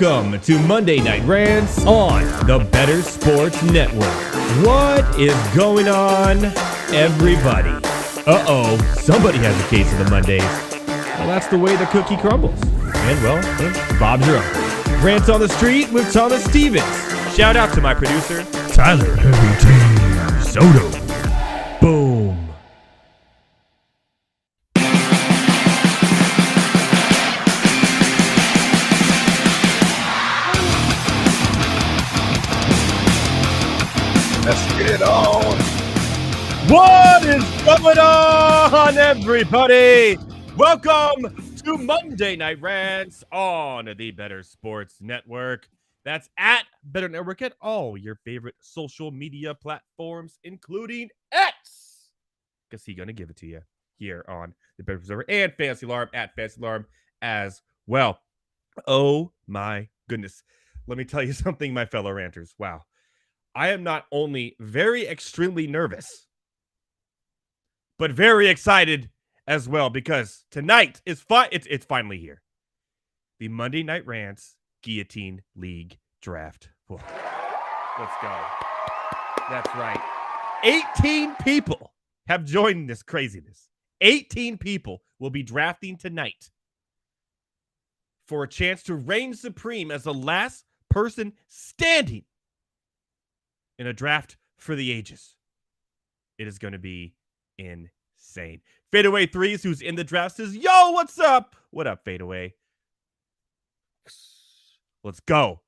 Welcome to Monday Night Rants on the Better Sports Network. What is going on, everybody? Somebody has a case of the Mondays. Well, that's the way the cookie crumbles. And, well, Bob's your uncle. Rants on the Street with Thomas Stevens. Shout out to my producer, Tyler Heavy T. Soto. Boom. Let's get it on. What is going on, everybody? Welcome to Monday Night Rants on the Better Sports Network. That's at Better Network at all your favorite social media platforms, including X, because he's going to give it to you here on the Better Observer and Fantasy Alarm at Fantasy Alarm as well. Oh my goodness. Let me tell you something, my fellow ranters. Wow. I am not only very extremely nervous, but very excited as well, because tonight is it's finally here. The Monday Night Rants Guillotine League Draft. Whoa. Let's go. That's right. 18 people have joined this craziness. 18 people will be drafting tonight for a chance to reign supreme as the last person standing in a draft for the ages. It is going to be insane. Fadeaway Threes, who's in the draft, says, yo, what's up? What up, Fadeaway? Let's go.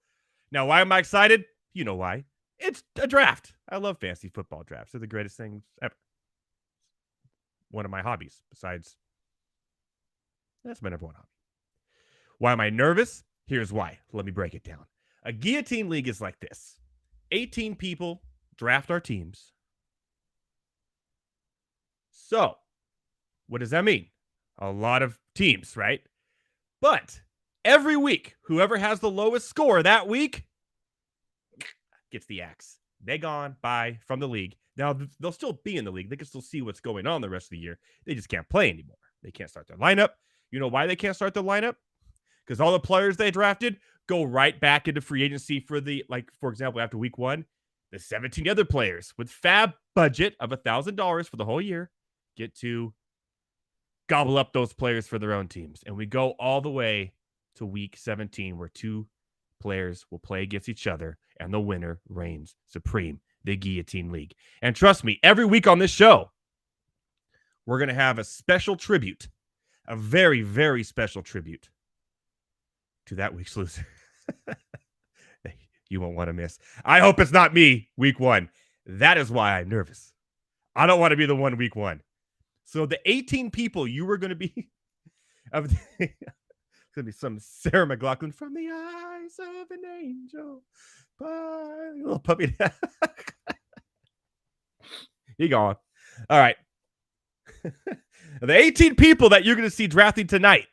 Now, why am I excited? You know why. It's a draft. I love fantasy football drafts. They're the greatest things ever. One of my hobbies, besides, that's my number one hobby. Why am I nervous? Here's why. Let me break it down. A Guillotine League is like this. 18 people draft our teams. So, what does that mean? A lot of teams, right? But every week, whoever has the lowest score that week gets the axe. They gone, bye, from the league. Now, they'll still be in the league. They can still see what's going on the rest of the year. They just can't play anymore. They can't start their lineup. You know why they can't start their lineup? Because all the players they drafted go right back into free agency for for example, after week one, the 17 other players with fab budget of $1,000 for the whole year get to gobble up those players for their own teams. And we go all the way to week 17, where two players will play against each other, and the winner reigns supreme, the Guillotine League. And trust me, every week on this show, we're going to have a special tribute, a very, very special tribute to that week's loser. You won't want to miss. I hope it's not me week one. That is why I'm nervous. I don't want to be the one week one. So the 18 people you were going to be, it's going to be some Sarah McLachlan, from the eyes of an angel. Bye, little puppy. He gone. All right. The 18 people that you're going to see drafting tonight,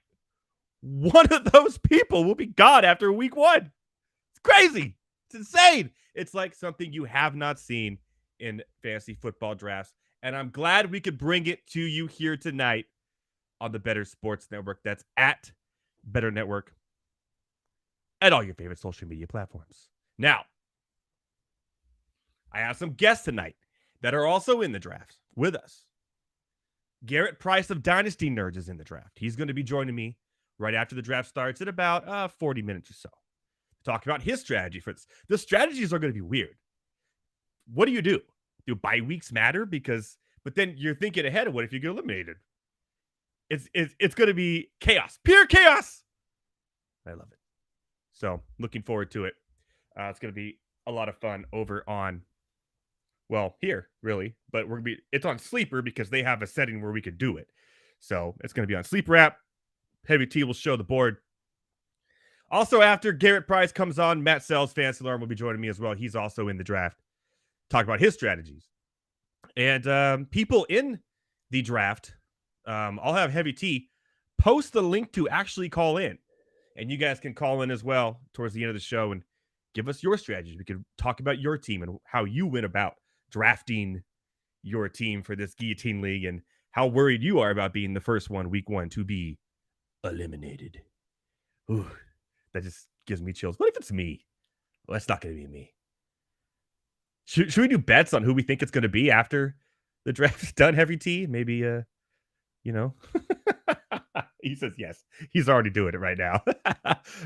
one of those people will be gone after week one. It's crazy. It's insane. It's like something you have not seen in fantasy football drafts. And I'm glad we could bring it to you here tonight on the Better Sports Network. That's at Better Network at all your favorite social media platforms. Now, I have some guests tonight that are also in the draft with us. Garret Price of Dynasty Nerds is in the draft. He's going to be joining me right after the draft starts in about 40 minutes or so. Talk about his strategy for this. The strategies are going to be weird. What do? Do bye weeks matter? But then you're thinking ahead of what if you get eliminated? It's going to be chaos. Pure chaos. I love it. So looking forward to it. It's going to be a lot of fun over on, well, here, really. But it's on Sleeper because they have a setting where we could do it. So it's going to be on Sleeper app. Heavy T will show the board. Also, after Garret Price comes on, Matt Selz, Fantasy Alarm, will be joining me as well. He's also in the draft. Talk about his strategies. And people in the draft, I'll have Heavy T post the link to actually call in. And you guys can call in as well towards the end of the show and give us your strategies. We could talk about your team and how you went about drafting your team for this Guillotine League and how worried you are about being the first one, week one, to be eliminated. Ooh, That just gives me chills. What if it's me? Well, that's not going to be me. Should we do bets on who we think it's going to be after the draft's done, Heavy T? Maybe, He says yes. He's already doing it right now.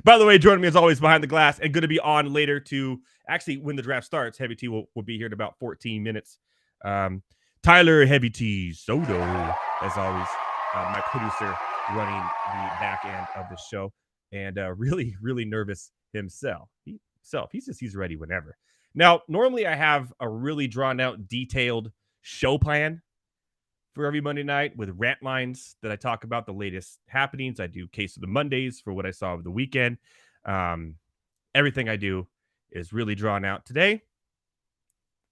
By the way, joining me as always behind the glass and going to be on later to actually when the draft starts. Heavy T will be here in about 14 minutes. Tyler Heavy T Soto, as always, my producer running the back end of the show, and really, really nervous himself. He says he's ready whenever. Now, normally I have a really drawn out, detailed show plan for every Monday night with rant lines that I talk about the latest happenings. I do Case of the Mondays for what I saw over the weekend. Everything I do is really drawn out. Today,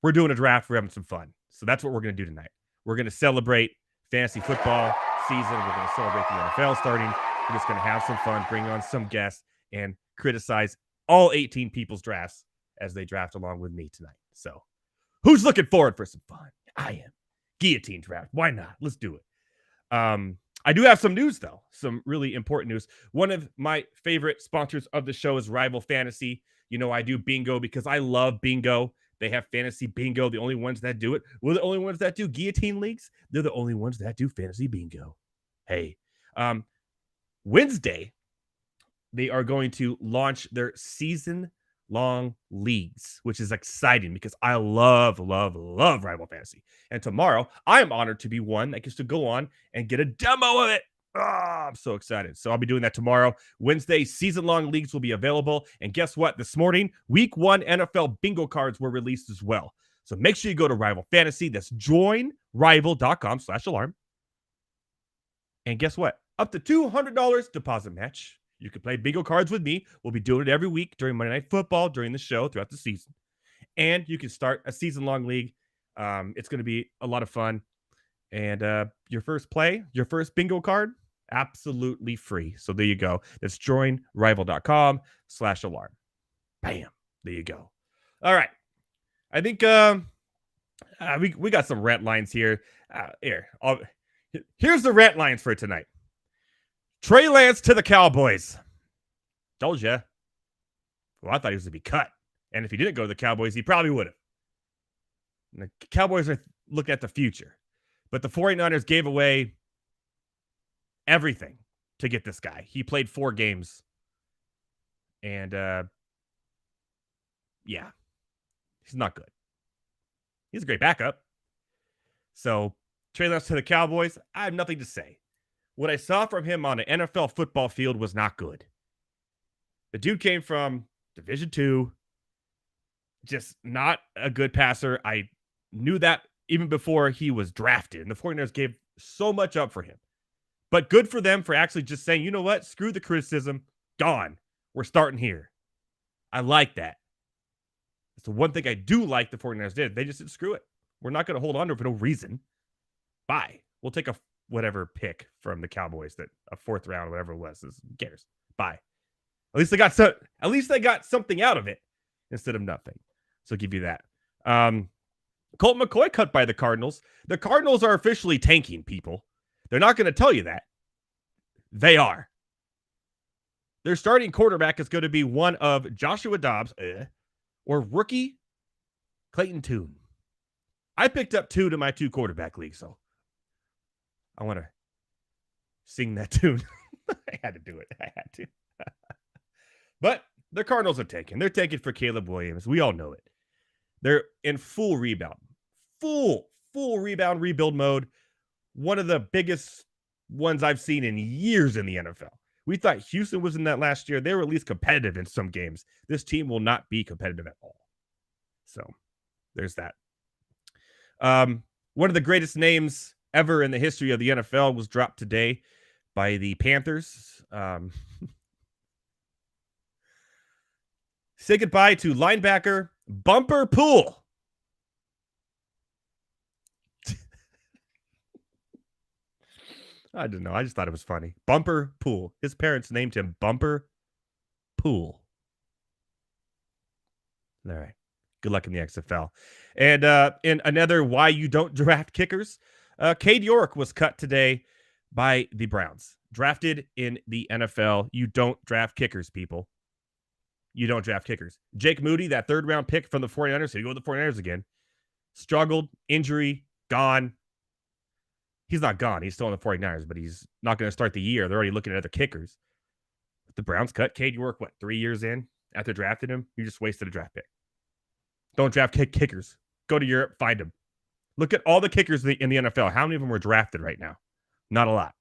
we're doing a draft. We're having some fun. So that's what we're going to do tonight. We're going to celebrate fantasy football season. We're going to celebrate the NFL starting. We're just going to have some fun, bring on some guests, and criticize all 18 people's drafts as they draft along with me tonight. So who's looking forward for some fun? I am. Guillotine draft. Why not? Let's do it. I do have some news, though. Some really important news. One of my favorite sponsors of the show is Rival Fantasy. You know, I do bingo because I love bingo. They have fantasy bingo. The only ones that do it. We're the only ones that do guillotine leagues. They're the only ones that do fantasy bingo. Hey, Wednesday, they are going to launch their season-long leagues, which is exciting because I love Rival Fantasy. And tomorrow, I am honored to be one that gets to go on and get a demo of it. Oh, I'm so excited. So I'll be doing that tomorrow. Wednesday, season-long leagues will be available. And guess what? This morning, Week 1 NFL bingo cards were released as well. So make sure you go to Rival Fantasy. That's joinrival.com/alarm. And guess what? Up to $200 deposit match. You can play bingo cards with me. We'll be doing it every week during Monday Night Football, during the show, throughout the season. And you can start a season-long league. It's going to be a lot of fun. And your first bingo card, absolutely free. So there you go. That's joinrival.com/alarm. Bam. There you go. All right. I think we got some rant lines here. Here's the rant lines for tonight. Trey Lance to the Cowboys. Told you. Well, I thought he was going to be cut. And if he didn't go to the Cowboys, he probably would have. The Cowboys are looking at the future. But the 49ers gave away everything to get this guy. He played 4 games. And, yeah. He's not good. He's a great backup. So, Trey Lance to the Cowboys, I have nothing to say. What I saw from him on an NFL football field was not good. The dude came from Division II, just not a good passer. I knew that even before he was drafted, and the 49ers gave so much up for him. But good for them for actually just saying, you know what? Screw the criticism. Gone. We're starting here. I like that. That's the one thing I do like the 49ers did. They just said, screw it. We're not going to hold on to it for no reason. Bye. We'll take a whatever pick from the Cowboys, that a 4th round, whatever it was. Who cares? Bye. At least they got something out of it instead of nothing. So I'll give you that. Colt McCoy cut by the Cardinals. The Cardinals are officially tanking, people. They're not going to tell you that. They are. Their starting quarterback is going to be one of Joshua Dobbs or rookie Clayton Tune. I picked up 2 to my 2 quarterback league, so I want to sing that tune. I had to do it. I had to. But the Cardinals are taking. They're taking for Caleb Williams. We all know it. They're in full rebound. Full rebound rebuild mode. One of the biggest ones I've seen in years in the NFL. We thought Houston was in that last year. They were at least competitive in some games. This team will not be competitive at all. So there's that. One of the greatest names ever in the history of the NFL was dropped today by the Panthers. Say goodbye to linebacker Bumper Pool. I don't know. I just thought it was funny. Bumper Pool. His parents named him Bumper Pool. All right. Good luck in the XFL. And in another why you don't draft kickers, Cade York was cut today by the Browns. Drafted in the NFL. You don't draft kickers, people. you don't draft kickers. Jake Moody, that third-round pick from the 49ers, so you go with the 49ers again, struggled, injury, gone. He's not gone. He's still on the 49ers, but he's not going to start the year. They're already looking at other kickers. The Browns cut Cade York, 3 years in after drafting him? You just wasted a draft pick. Don't draft kickers. Go to Europe, find them. Look at all the kickers in the NFL. How many of them were drafted right now? Not a lot.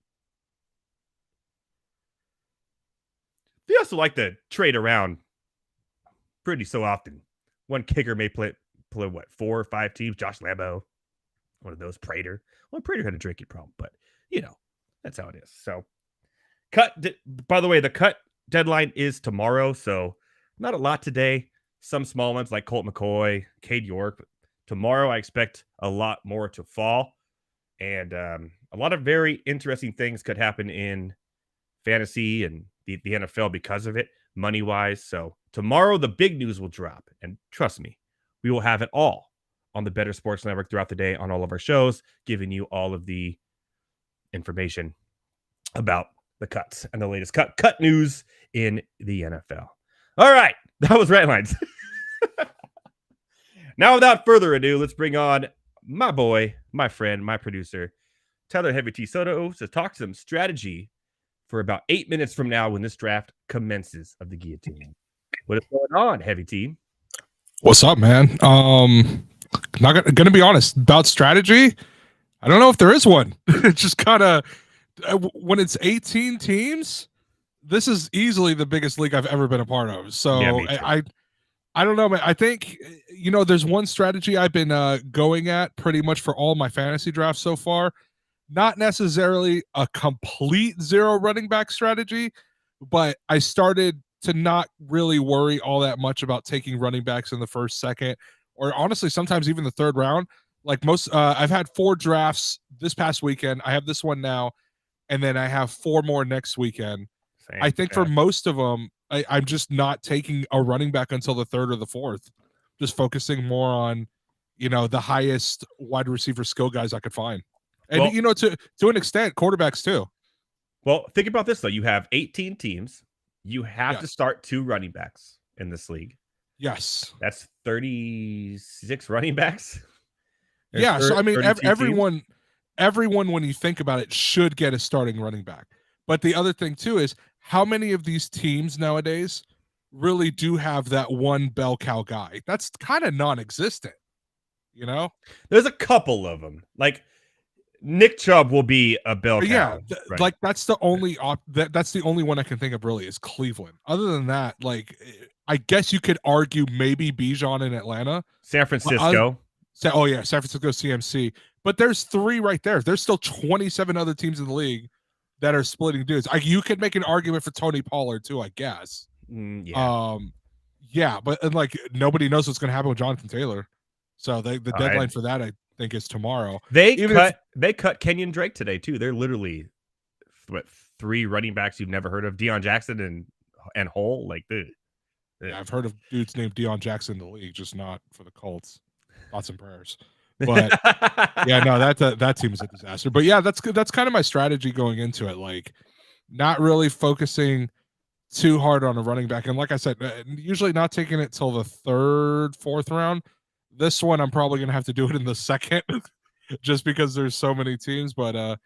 They also like to trade around pretty so often. One kicker may play 4 or 5 teams. Josh Lambo, one of those. Prater. Well, Prater had a drinking problem, but, that's how it is. So, by the way, the cut deadline is tomorrow, so not a lot today. Some small ones like Colt McCoy, Cade York. But tomorrow, I expect a lot more to fall. And a lot of very interesting things could happen in fantasy and the NFL because of it, money-wise. So tomorrow, the big news will drop. And trust me, we will have it all on the Better Sports Network throughout the day on all of our shows, giving you all of the information about the cuts and the latest cut news in the NFL. All right, that was Rant Lines. Now, without further ado, let's bring on my boy, my friend, my producer, Tyler Heavy T. Soto, to talk some strategy for about 8 minutes from now when this draft commences of the Guillotine. What is going on, Heavy T? What's up, man? Not gonna be honest about strategy. I don't know if there is one. It's just kind of when it's 18 teams, this is easily the biggest league I've ever been a part of. So yeah, I don't know, man. I think there's one strategy I've been going at pretty much for all my fantasy drafts so far. Not necessarily a complete zero running back strategy, but I started to not really worry all that much about taking running backs in the first, second, or honestly, sometimes even the third round. Like I've had 4 drafts this past weekend. I have this one now, and then I have 4 more next weekend. Same, I think for most of them, I'm just not taking a running back until the 3rd or the 4th, just focusing more on, the highest wide receiver skill guys I could find. And, to an extent, quarterbacks too. Well, think about this, though. You have 18 teams. You have to start 2 running backs in this league. Yes. That's 36 running backs. Yeah. So, I mean, everyone, when you think about it, should get a starting running back. But the other thing, too, is how many of these teams nowadays really do have that one bell cow guy? That's kind of non-existent, There's a couple of them. Like, Nick Chubb will be a bell cow. Yeah, like that's the only that's the only one I can think of really is Cleveland. Other than that, like I guess you could argue maybe Bijan in Atlanta, San Francisco. San Francisco CMC. But there's 3 right there. There's still 27 other teams in the league that are splitting dudes. You could make an argument for Tony Pollard too, I guess. Yeah. But like nobody knows what's going to happen with Jonathan Taylor. So the deadline for that, I think, is tomorrow. They cut Kenyon Drake today too. They're literally 3 running backs you've never heard of: Deion Jackson and Hole. Like, dude. Yeah, I've heard of dudes named Deion Jackson in the league, just not for the Colts. Thoughts and prayers. But yeah, no, that team is a disaster. But yeah, that's kind of my strategy going into it. Like, not really focusing too hard on a running back. And like I said, usually not taking it till the 3rd, 4th round. This one, I'm probably going to have to do it in the 2nd just because there's so many teams. But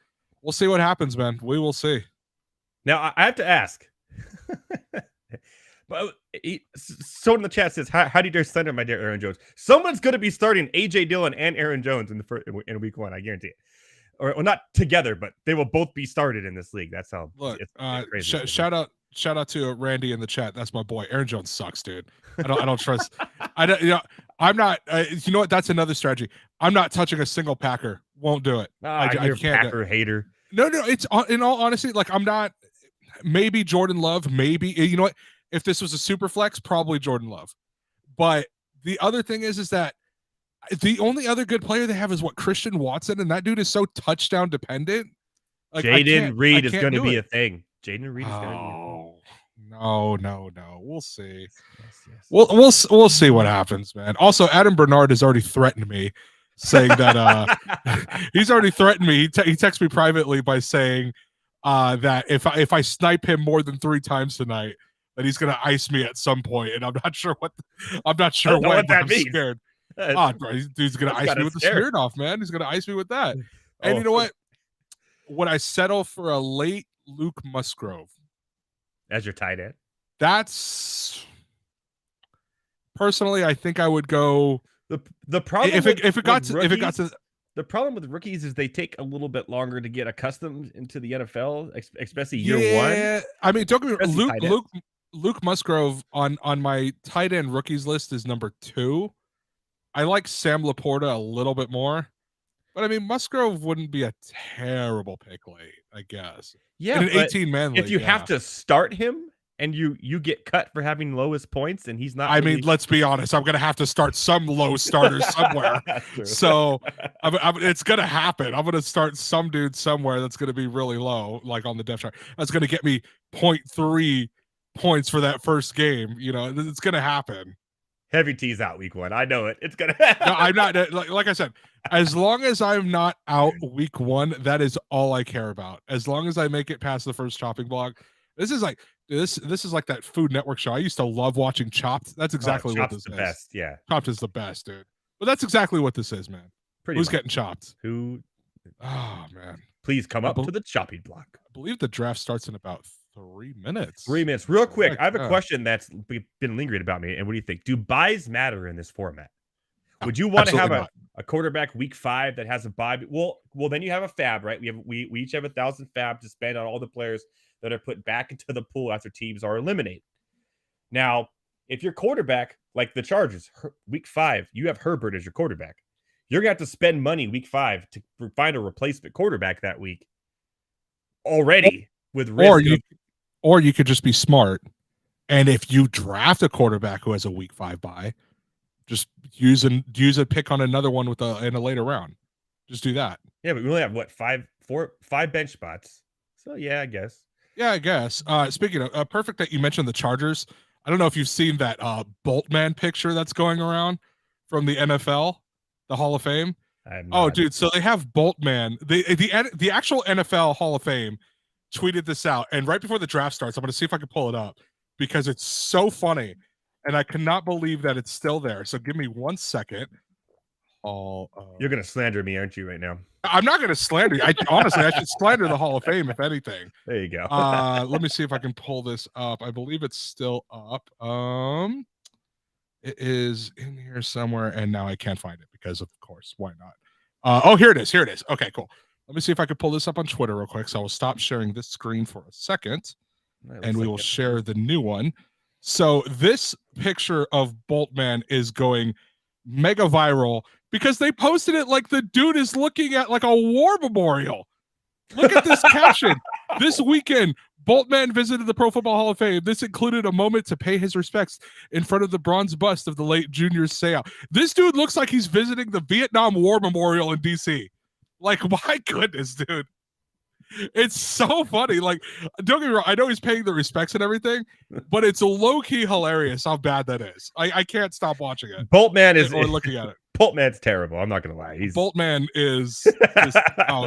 we'll see what happens, man. We will see. Now, I have to ask. But so in the chat says, how do you dare slander my dear Aaron Jones? Someone's going to be starting A.J. Dillon and Aaron Jones in week 1. I guarantee it. Or well, not together, but they will both be started in this league. That's how. Look, it's crazy. Shout out to Randy in the chat. That's my boy. Aaron Jones sucks, dude. I don't trust. I don't. I'm not. You know what? That's another strategy. I'm not touching a single Packer. Won't do it. I can't. Packer hater. No. It's in all honesty. Like, I'm not. Maybe Jordan Love. Maybe, you know what? If this was a super flex, probably Jordan Love. But the other thing is that the only other good player they have is Christian Watson, and that dude is so touchdown dependent. Like, Jaden Reed is going to be a thing. Jaden Reed is going to be a thing. No. We'll see. Yes. We'll see what happens, man. Also, Adam Bernard has already threatened me, saying that he's already threatened me. He texted me privately by saying that if I snipe him more than 3 times tonight, that he's going to ice me at some point, and I'm not sure when. I don't know When, what but that I'm means. scared. That's- Bro, dude's going to that's ice me kinda with scary. the Smirnoff, man. He's going to ice me with that. And Oh, you know what? Would I settle for a late Luke Musgrove? As your tight end? That's personally, I think I would go. The problem If it got to the problem with rookies is they take a little bit longer to get accustomed into the NFL, especially year one. I mean, don't get me Especially wrong. tight ends. Luke Musgrove on my tight end rookies list is number 2. I like Sam Laporta a little bit more, but I mean Musgrove wouldn't be a terrible pick late, I guess. Yeah, in an but 18-man league. if you have to start him and you get cut for having lowest points and he's not, I mean, let's be honest. I'm gonna have to start some low starters somewhere. So it's gonna happen. I'm gonna start some dude somewhere that's gonna be really low, like on the depth chart. That's gonna get me 0.3 points for that first game. You know, it's gonna happen. Heavy T's out week 1. I know it. It's gonna happen. No, I'm not. Like I said, as long as I'm not out week 1, that is all I care about. As long as I make it past the first chopping block. This is like that Food Network show. I used to love watching Chopped. That's exactly what this is. Best, yeah. Chopped is the best, dude. But that's exactly what this is, man. Who's getting chopped? Who? Oh man! Please come up to the chopping block. I believe the draft starts in about 3 minutes. 3 minutes, real quick. I have a question that's been lingering about me. And what do you think? Do buys matter in this format? Would you want to have a quarterback week 5 that has a bye? Well, then you have a fab, right? We each have 1,000 fab to spend on all the players that are put back into the pool after teams are eliminated. Now, if your quarterback, like the Chargers, week 5, you have Herbert as your quarterback. You're going to have to spend money week 5 to find a replacement quarterback that week already with risk. Or you could just be smart. And if you draft a quarterback who has a week 5 bye, just use a pick on another one in a later round. Just do that. Yeah, but we only have five bench spots. So yeah, I guess. Yeah, I guess. Speaking of perfect that you mentioned the Chargers. I don't know if you've seen that Boltman picture that's going around from the NFL, the Hall of Fame. Oh, dude. So they have Boltman. The actual NFL Hall of Fame tweeted this out, and right before the draft starts, I'm going to see if I can pull it up because it's so funny, and I cannot believe that it's still there. So give me 1 second. You're going to slander me, aren't you, right now? I'm not going to slander you. Honestly, I should slander the Hall of Fame, if anything. There you go. Let me see if I can pull this up. I believe it's still up. It is in here somewhere, and now I can't find it because, of course, why not? Here it is. Okay, cool. Let me see if I can pull this up on Twitter real quick. So I will stop sharing this screen for a second, and we will share the new one. So this picture of Boltman is going mega viral because they posted it like the dude is looking at like a war memorial. Look at this caption. This weekend, Boltman visited the Pro Football Hall of Fame. This included a moment to pay his respects in front of the bronze bust of the late Junior Seau. This dude looks like he's visiting the Vietnam War Memorial in DC. Like, my goodness, dude. It's so funny. Like, don't get me wrong. I know he's paying the respects and everything, but it's low-key hilarious how bad that is. I can't stop watching it. Boltman is or looking at it. Boltman's terrible. I'm not gonna lie. Boltman is just,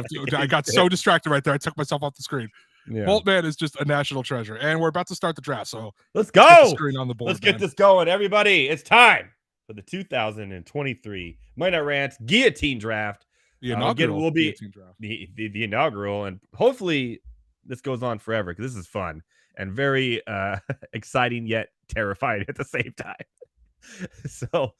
dude, I got so distracted right there. I took myself off the screen. Yeah. Boltman is just a national treasure, and we're about to start the draft. So let's go. Screen on the board. Let's get this going, everybody. It's time for the 2023 Monday Night Rants Guillotine Draft. The inaugural will be the inaugural, and hopefully this goes on forever because this is fun and very exciting yet terrifying at the same time. So,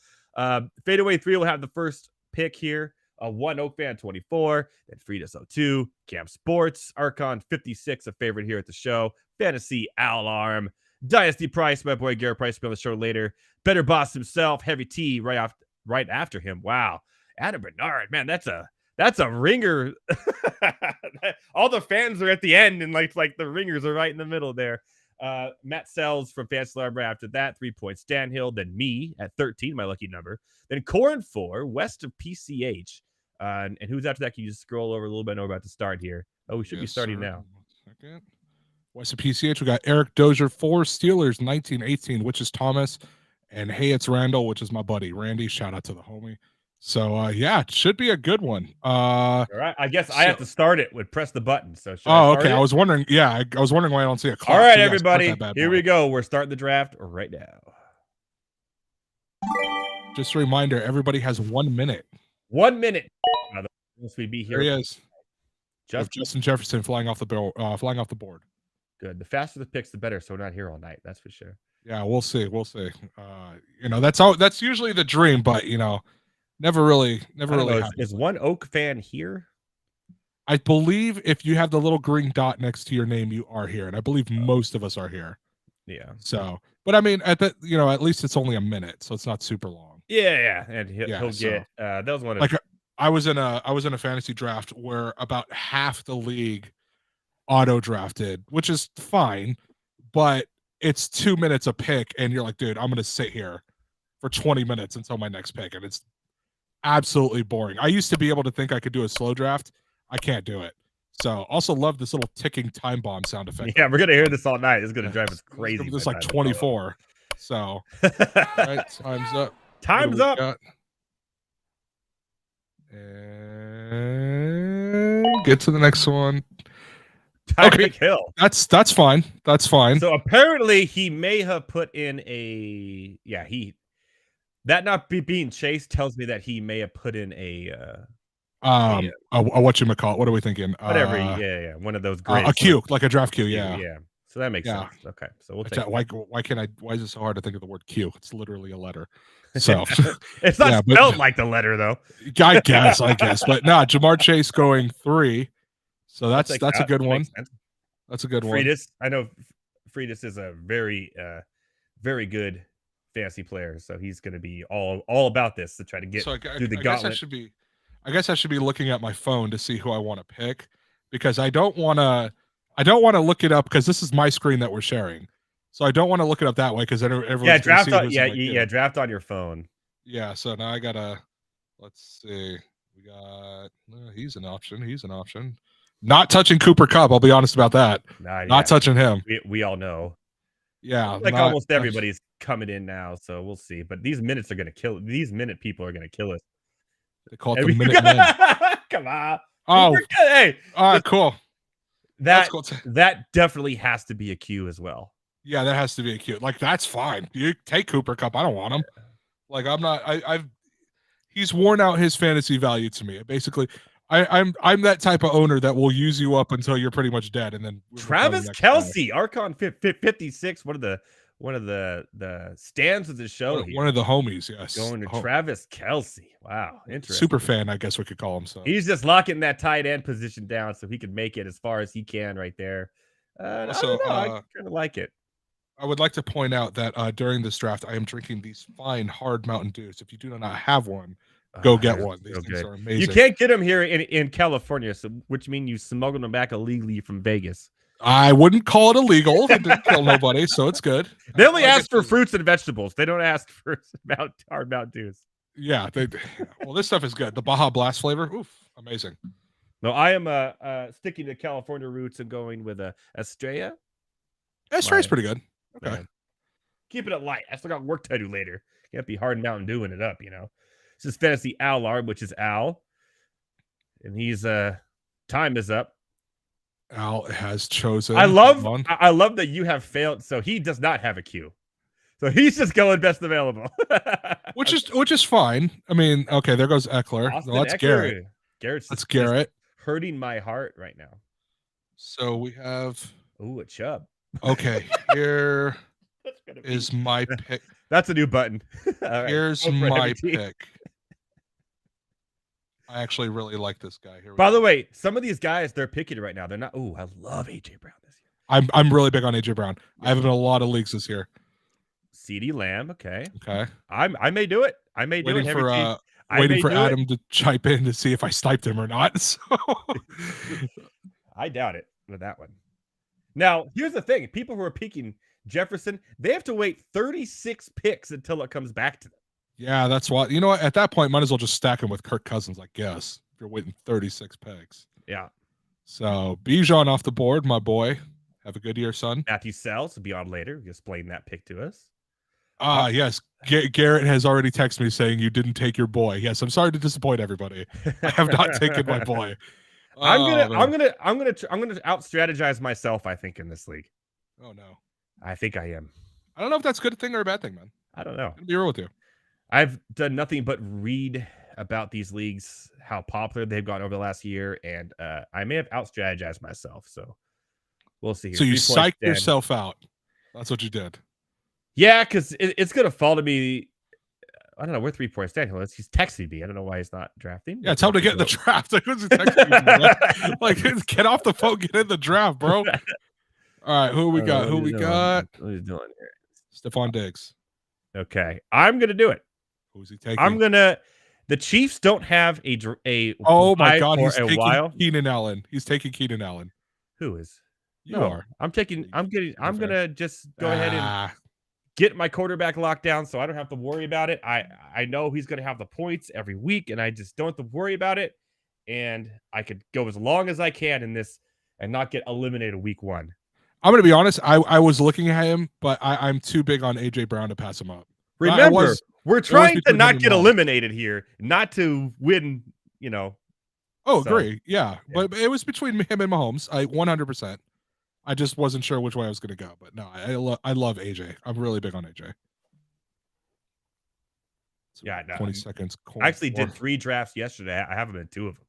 Fadeaway 3 will have the first pick here. 1 Oak Fan 24, then Fridas 02, Camp Sports, Archon 56, a favorite here at the show, Fantasy Alarm, Dynasty Price, my boy Garret Price will be on the show later, Better Boss himself, Heavy T right after him. Wow. Adam Bernard, man, that's a ringer. All the fans are at the end, and like the ringers are right in the middle there. Matt Selz from Fantasy Alarm right after that, 3 points. Stanhill, then me at 13, my lucky number. Then Corn 4, west of PCH. And who's after that? Can you just scroll over a little bit? I know we're about to start here. Oh, we should be starting now. 1 second. West of PCH, we got Eric Dozier, 4 Steelers, 1918, which is Thomas. And hey, it's Randall, which is my buddy. Randy, shout out to the homie. So yeah, it should be a good one. All right. I guess I have to start it with press the button. So should I Oh, start okay. it? I was wondering. Yeah, I was wondering why I don't see a clock. All right, So yeah, start everybody. that bad Here boy. we go. We're starting the draft right now. Just a reminder, everybody has 1 minute. 1 minute. We'd be here. There he is. Justin Jefferson flying off the board. Good. The faster the picks, the better. So we're not here all night. That's for sure. Yeah, we'll see. That's usually the dream, but never really happens. Is one Oak fan here? I believe if you have the little green dot next to your name, you are here, and I believe most of us are here. Yeah. So, but I mean, at least it's only a minute, so it's not super long. Yeah, and he'll get. That was one of I was in a fantasy draft where about half the league auto drafted, which is fine, but it's 2 minutes a pick, and you're like, dude, I'm gonna sit here for 20 minutes until my next pick, and it's absolutely boring. I used to be able to think I could do a slow draft. I can't do it. So also love this little ticking time bomb sound effect. Yeah, we're gonna hear this all night. It's gonna drive us crazy. It's like 24. So all right, time's up. Time's up. And get to the next one. Tyreek Hill. That's fine. That's fine. So apparently he may have put in that not being chased tells me that he may have put in whatchamacallit. What are we thinking? Whatever. One of those grades. A queue, like a draft queue. Yeah. So that makes sense. Okay. So we'll take that. Why is it so hard to think of the word Q? It's literally a letter. So it's not spelled like the letter though. I guess. But no, Jamar Chase going 3. So that's a good one. That's a good one. I know Friedis is a very very good fantasy player, so he's going to be all about this to try to get through the gauntlet. I guess I should be looking at my phone to see who I want to pick, because I don't want to look it up, because this is my screen that we're sharing. So I don't want to look it up that way, because everyone's draft on draft on your phone. Yeah, so now I gotta, let's see. We got he's an option. Not touching Cooper Kupp, I'll be honest about that. Not touching him. We all know. Yeah, almost everybody's coming in now, so we'll see. But these minutes are gonna kill. These minute people are gonna kill us. They call it the minute men. Come on. Oh, hey. All right, cool. That definitely has to be a Q as well. Yeah, that has to be a Q. Like, that's fine. You take Cooper Kupp. I don't want him. Like, I'm not. He's worn out his fantasy value to me. Basically, I'm that type of owner that will use you up until you're pretty much dead, and then Travis Kelce, Archon 56. One of the stands of the show. One of the homies, yes. Going to Travis Kelce. Wow, interesting. Super fan, I guess we could call him. So he's just locking that tight end position down so he can make it as far as he can right there. I kind of like it. I would like to point out that during this draft, I am drinking these fine hard Mountain Dews. If you do not have one, go get one. These things are amazing. You can't get them here in California, so which means you smuggled them back illegally from Vegas. I wouldn't call it illegal. It didn't kill nobody, so it's good. They only ask for fruits and vegetables. They don't ask for hard Mountain Dews. Yeah, well, this stuff is good. The Baja Blast flavor, oof, amazing. No, I am sticking to California roots and going with Estrella. Estrella's pretty good. Okay. Man. Keeping it light. I still got work to do later. Can't be hard Mountain Dewing it up, This is Fantasy Allard, which is Al. And he's time is up. Al has chosen. I love that you have failed. So he does not have a Q. So he's just going best available. which is fine. I mean, okay, there goes Eckler. No, that's Garrett. That's Garrett. Hurting my heart right now. So we have a Chubb. Okay, here is my pick. That's a new button. Right. Here's my pick. I actually really like this guy. Here. By the way, some of these guys, they're picking right now. They're not. Oh, I love AJ Brown this year. I'm really big on AJ Brown. I have him in a lot of leagues this year. CeeDee Lamb. Okay. Okay. I may do it. I may do it. Waiting for Adam to chime in to see if I sniped him or not. So. I doubt it with that one. Now, here's the thing. People who are picking Jefferson, they have to wait 36 picks until it comes back to them. Yeah, that's why. You know what? At that point, might as well just stack him with Kirk Cousins, I guess, if you're waiting 36 picks. Yeah. So, Bijan off the board, my boy. Have a good year, son. Matthew Selz will be on later. Explain that pick to us. Yes. Garrett has already texted me saying you didn't take your boy. Yes, I'm sorry to disappoint everybody. I have not taken my boy. I'm gonna out strategize myself, I think, in this league. Oh no. I think I am. I don't know if that's a good thing or a bad thing, man. I don't know. I'll be real with you. I've done nothing but read about these leagues, how popular they've gotten over the last year, and I may have out strategized myself. So we'll see here. So you psyched yourself out. That's what you did. Yeah, because it's gonna fall to me. I don't know. We're 3 points down. He's texting me. I don't know why he's not drafting. Yeah, tell him to get in the draft. Like, get off the phone, get in the draft, bro. All right, who we got? Who we got? What are you doing here? Stephon Diggs. Okay, I'm gonna do it. Who's he taking? I'm gonna. The Chiefs don't have a. Oh my God, he's taking Keenan Allen. He's taking Keenan Allen. Who is? You are. I'm gonna just go ahead and get my quarterback locked down, so I don't have to worry about it. I know he's gonna have the points every week, and I just don't have to worry about it. And I could go as long as I can in this and not get eliminated week 1. I'm going to be honest. I was looking at him, but I'm too big on A.J. Brown to pass him up. Remember, we're trying to not get eliminated here, not to win, Oh, agree. Yeah. But it was between him and Mahomes. 100%. I just wasn't sure which way I was going to go. But no, I love A.J. I'm really big on A.J. So yeah, no, 20 seconds. I actually did 3 drafts yesterday. I have them in 2 of them.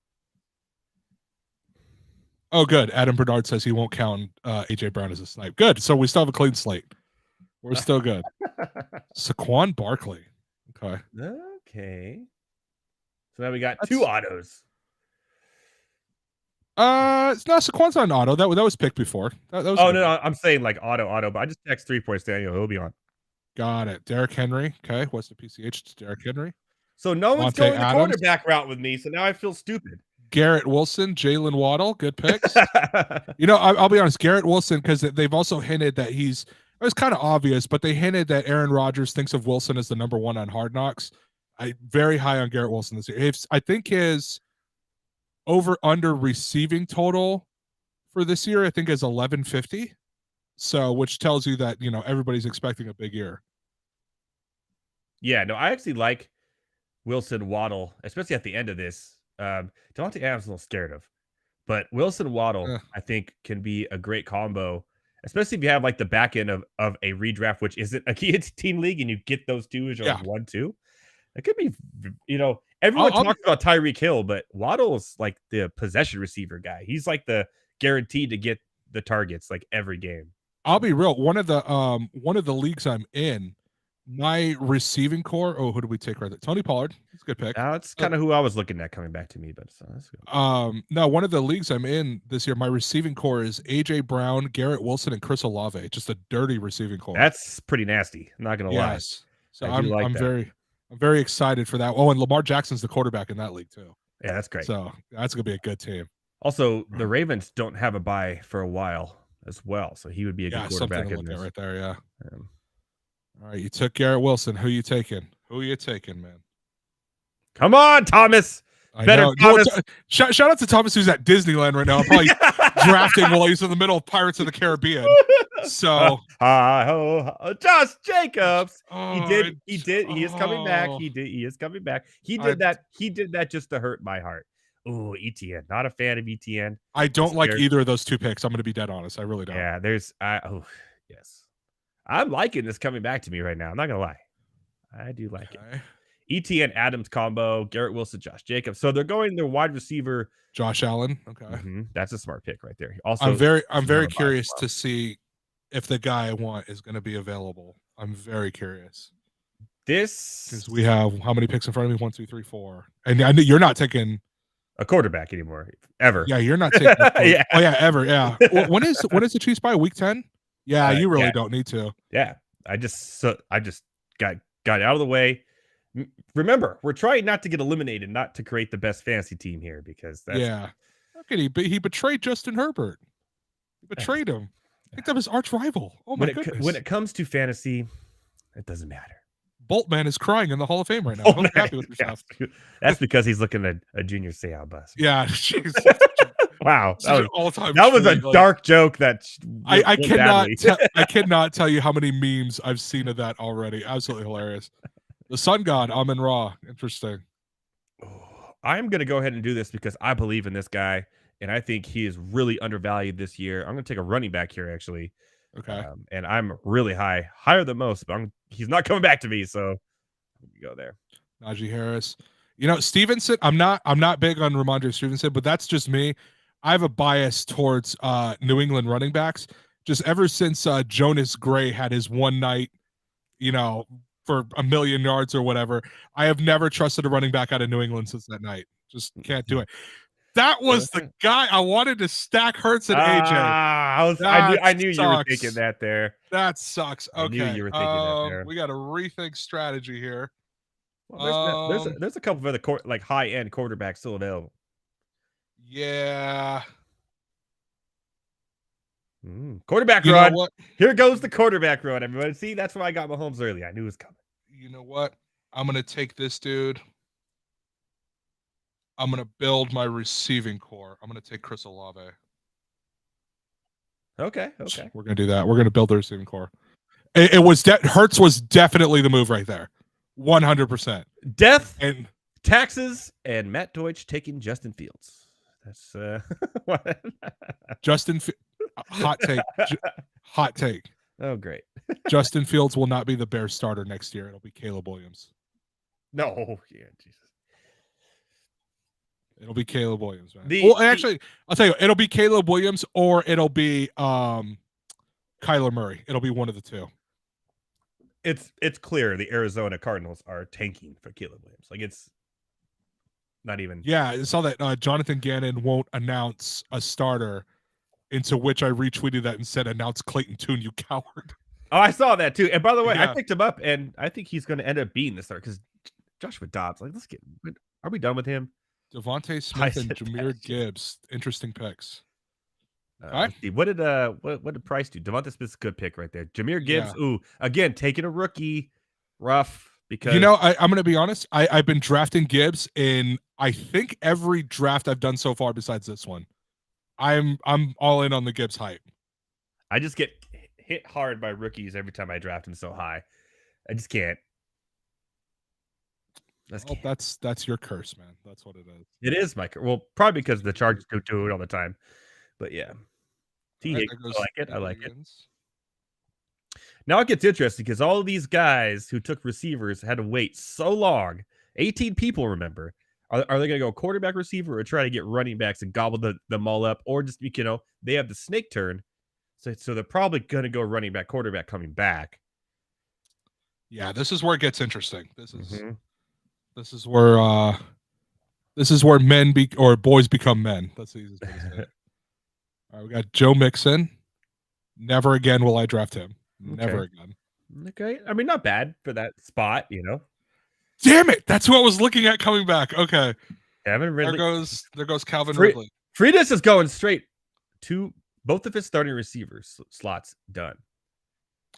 Oh, good. Adam Bernard says he won't count A.J. Brown as a snipe. Good. So we still have a clean slate. We're still good. Saquon Barkley. Okay. Okay. So now we got 2 autos. It's not Saquon's not an auto. That was picked before. That was no, I'm saying like auto, but I just text 3 points Daniel. He'll be on. Got it. Derrick Henry. Okay. What's the PCH? It's Derrick Henry. So no one's going the quarterback route with me. So now I feel stupid. Garrett Wilson, Jalen Waddle, good picks. I'll be honest, Garrett Wilson, because they've also hinted that it was kind of obvious, but they hinted that Aaron Rodgers thinks of Wilson as the number 1 on Hard Knocks. Very high on Garrett Wilson this year. I think his over-under receiving total for this year, I think, is 1150. So, which tells you that, everybody's expecting a big year. Yeah, no, I actually like Wilson Waddle, especially at the end of this. Devontae Adams, a little scared of, but Wilson Waddle, I think, can be a great combo, especially if you have like the back end of a redraft, which isn't a Guillotine League, and you get those 2 as your 1-2. It could be, everyone talks about Tyreek Hill, but Waddle's like the possession receiver guy. He's like the guaranteed to get the targets like every game. I'll be real. One of the leagues I'm in, my receiving core. Oh, who did we take right there? Tony Pollard. That's a good pick. That's kind of who I was looking at coming back to me, but that's good. No, one of the leagues I'm in this year, my receiving core is A.J. Brown, Garrett Wilson, and Chris Olave. Just a dirty receiving core. That's pretty nasty. I'm not gonna lie. So I'm very excited for that. Oh, and Lamar Jackson's the quarterback in that league too. Yeah, that's great. So that's gonna be a good team. Also, the Ravens don't have a bye for a while as well, so he would be a good quarterback in this. Right there. Yeah. All right, you took Garrett Wilson. Who you taking? Man? Come on, Thomas. Thomas. Shout out to Thomas, who's at Disneyland right now. I'm probably drafting while he's in the middle of Pirates of the Caribbean. So, Josh Jacobs. He did. He is coming back. He is coming back. He did that just to hurt my heart. Oh, ETN. Not a fan of ETN. I don't like either of those 2 picks. I'm going to be dead honest. I really don't. Yeah, yes. I'm liking this coming back to me right now. I'm not going to lie. I do like it. ETN Adams combo, Garrett Wilson, Josh Jacobs. So they're going their wide receiver. Josh Allen. Okay. That's a smart pick right there. Also, I'm very curious to see if the guy I want is going to be available. I'm very curious. Because we have how many picks in front of me? 1, 2, 3, 4. And I know you're not taking a quarterback anymore, ever. Yeah, you're not taking. Yeah. Oh yeah, ever. Yeah. When is the Chiefs bye? Week 10. Yeah, you really don't need to. Yeah, I just got out of the way. Remember, we're trying not to get eliminated, not to create the best fantasy team here, because that's Okay, he betrayed Justin Herbert. He betrayed him. I think that was arch rival. Oh my goodness. When it comes to fantasy, it doesn't matter. Boltman is crying in the Hall of Fame right now. Happy with yourself. That's because he's looking at a Junior Seau bus. Yeah, jeez. Wow, Such an all-time. that was a treat. dark joke. That I went cannot badly. I cannot tell you how many memes I've seen of that already. Absolutely hilarious. The Sun God, MNR. Interesting. I'm going to go ahead and do this because I believe in this guy, and I think he is really undervalued this year. I'm going to take a running back here, actually. Okay. And I'm really higher than most, but he's not coming back to me, so go there. Najee Harris. You know, Stevenson, I'm not big on Ramondre Stevenson, but that's just me. I have a bias towards New England running backs. Just ever since Jonas Gray had his one night, you know, for 1,000,000 yards or whatever, I have never trusted a running back out of New England since that night. Just can't do it. That was the guy I wanted to stack Hurts and AJ. I knew you were thinking that there. That sucks. Okay. I knew you were thinking that there. We got to rethink strategy here. Well, there's a couple of other like high end quarterbacks still available. Yeah. Quarterback run. Here goes the quarterback run, everybody. See, that's why I got Mahomes early. I knew it was coming. You know what? I'm going to take this dude. I'm going to build my receiving core. I'm going to take Chris Olave. Okay. We're going to do that. We're going to build the receiving core. Hurts was definitely the move right there. 100%. Death and taxes and Matt Deutsch taking Justin Fields. That's Justin hot take. Hot take. Oh, great. Justin Fields will not be the Bears starter next year. It'll be Caleb Williams. No, yeah, Jesus. It'll be Caleb Williams, man. Actually, I'll tell you, it'll be Caleb Williams or it'll be Kyler Murray. It'll be one of the two. It's clear the Arizona Cardinals are tanking for Caleb Williams. Like, it's not even. Yeah, I saw that Jonathan Gannon won't announce a starter, into which I retweeted that and said, "Announce Clayton Tune, you coward." Oh, I saw that too. And by the way, I picked him up, and I think he's going to end up being the starter because Joshua Dobbs. Like, are we done with him? Devontae Smith and Jahmyr Gibbs, interesting picks. What did Price do? Devontae Smith's a good pick right there. Jahmyr Gibbs, ooh, again taking a rookie, rough because I'm going to be honest. I've been drafting Gibbs in I think every draft I've done so far besides this one. I'm all in on the Gibbs hype. I just get hit hard by rookies every time I draft them so high. I just can't. That's your curse, man. That's what it is. It is my curse. Well, probably because the Chargers do it all the time. But yeah. I like it. Now it gets interesting because all of these guys who took receivers had to wait so long. 18 people, remember. Are they going to go quarterback receiver or try to get running backs and gobble them all up? Or just, they have the snake turn. So they're probably going to go running back, quarterback coming back. Yeah, this is where it gets interesting. This is where boys become men. That's the easiest way to say it. All right, we got Joe Mixon. Never again will I draft him. Never again. Okay. I mean, not bad for that spot, Damn it. That's who I was looking at coming back. Okay. Calvin Ridley. There goes Calvin Ridley. Friedis is going straight to both of his starting receivers slots done.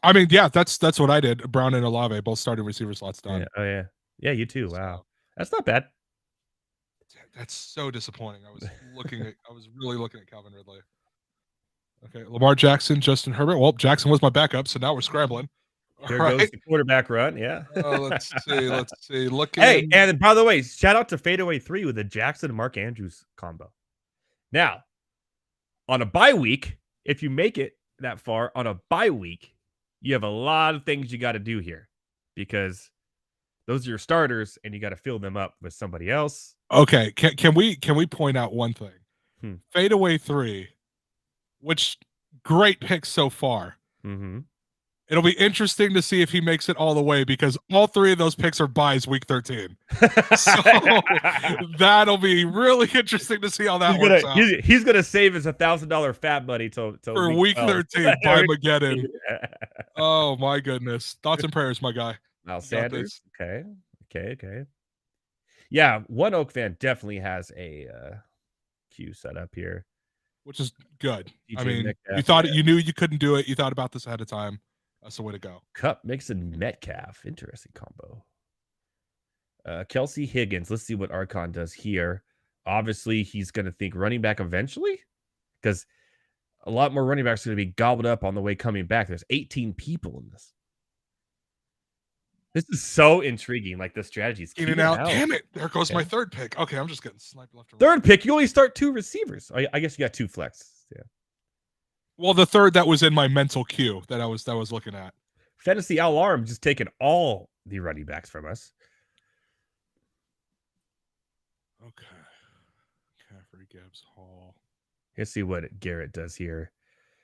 I mean, yeah, that's what I did. Brown and Olave, both starting receiver slots done. Yeah. Oh, yeah. Yeah, you too. Wow. That's not bad. That's so disappointing. I was really looking at Calvin Ridley. Okay, Lamar Jackson, Justin Herbert. Well, Jackson was my backup, so now we're scrambling. Here goes the quarterback run. Yeah. Let's see. Hey, and by the way, shout out to Fadeaway 3 with the Jackson and Mark Andrews combo. Now, on a bye week, if you make it that far on a bye week, you have a lot of things you got to do here because those are your starters, and you got to fill them up with somebody else. Okay, can we point out one thing? Fadeaway 3, which great picks so far. Mm-hmm. It'll be interesting to see if he makes it all the way because all three of those picks are buys week 13. So that'll be really interesting to see how that works out. He's gonna save his $1,000 fat money till for week 13 by Mageddon. Oh my goodness! Thoughts and prayers, my guy. Miles Sanders. Okay. Yeah, One Oak fan definitely has a queue set up here, which is good. DJ Metcalf, you knew you couldn't do it. You thought about this ahead of time. That's the way to go. Cup, Mixon, Metcalf. Interesting combo. Kelsey Higgins. Let's see what Archon does here. obviously he's going to think running back eventually because a lot more running backs are going to be gobbled up on the way coming back. There's 18 people in this. This is so intriguing. Like the strategies. In and out. Damn it. There goes my third pick. Okay, I'm just getting sniped left and right. Third pick, you only start 2 receivers. I guess you got 2 flex. Yeah. Well, the third that was in my mental queue that I was looking at. Fantasy Alarm just taking all the running backs from us. Okay. McCaffrey, Gibbs, Hall. Let's see what Garrett does here.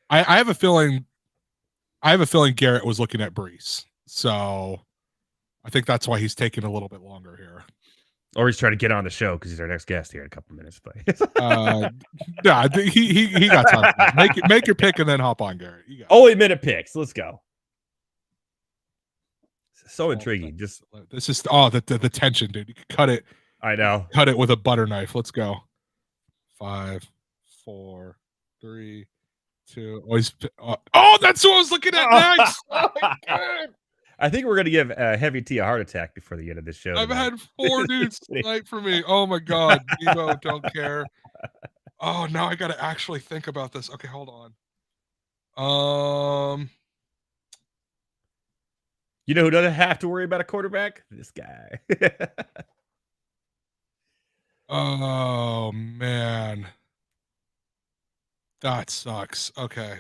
I have a feeling Garrett was looking at Brees. So I think that's why he's taking a little bit longer here. Or he's trying to get on the show because he's our next guest here in a couple minutes. But nah, he got time. Make your pick and then hop on, Garrett. You got only minute picks. Let's go. So intriguing. Just this is the tension, dude. You can cut it. I know. Cut it with a butter knife. Let's go. 5, 4, 3, 2. Oh, that's what I was looking at next. Oh my God. I think we're gonna give Heavy T a heart attack before the end of this show. I've had 4 dudes snipe for me. Oh my God, Devo, don't care. Oh, now I gotta actually think about this. Okay, hold on. You know who doesn't have to worry about a quarterback? This guy. Oh man, that sucks. Okay.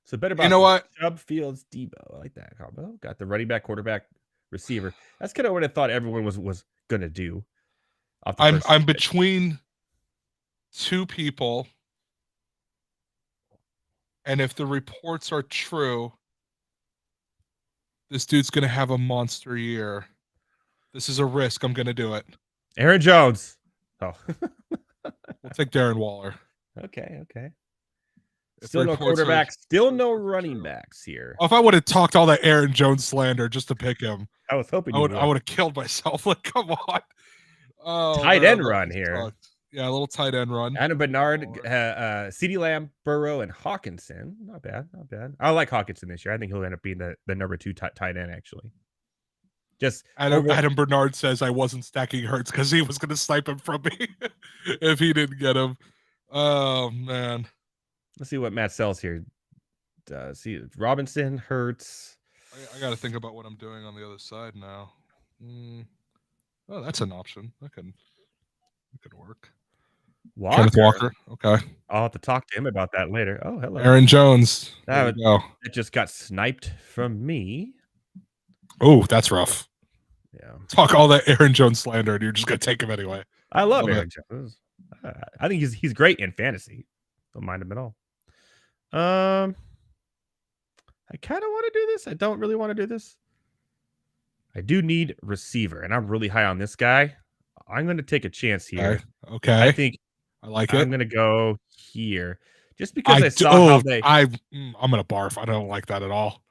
So better. You know what? Chubb, Fields, Debo. I like that combo. Got the running back, quarterback, receiver. That's kind of what I thought everyone was gonna do. I'm between 2 people, and if the reports are true, this dude's gonna have a monster year. This is a risk. I'm gonna do it. Aaron Jones. Oh, we'll take Darren Waller. Okay. Still no quarterback, still no running backs here. Oh, if I would have talked all that Aaron Jones slander just to pick him, I was hoping I would have killed myself. Like, come on. Oh, tight end run here. Yeah, a little tight end run. Anna Bernard, CeeDee Lamb, Burrow, and Hawkinson. Not bad. I like Hawkinson this year. I think he'll end up being the number 2 tight end, actually. Just Adam Bernard says I wasn't stacking Hurts because he was going to snipe him from me if he didn't get him. Oh, man. Let's see what Matt Selz here does. See, Robinson, Hurts. I got to think about what I'm doing on the other side now. Oh, that's an option. That could work. Kenneth Walker. Okay. I'll have to talk to him about that later. Oh, hello. Aaron Jones. It just got sniped from me. Oh, that's rough. Yeah. Talk all that Aaron Jones slander, and you're just going to take him anyway. I love Aaron Jones. I think he's great in fantasy. Don't mind him at all. I kind of want to do this. I don't really want to do this. I do need receiver, and I'm really high on this guy. I'm going to take a chance here. Okay. I think I like it. I'm going to go here just because I saw how they. I'm going to barf. I don't like that at all.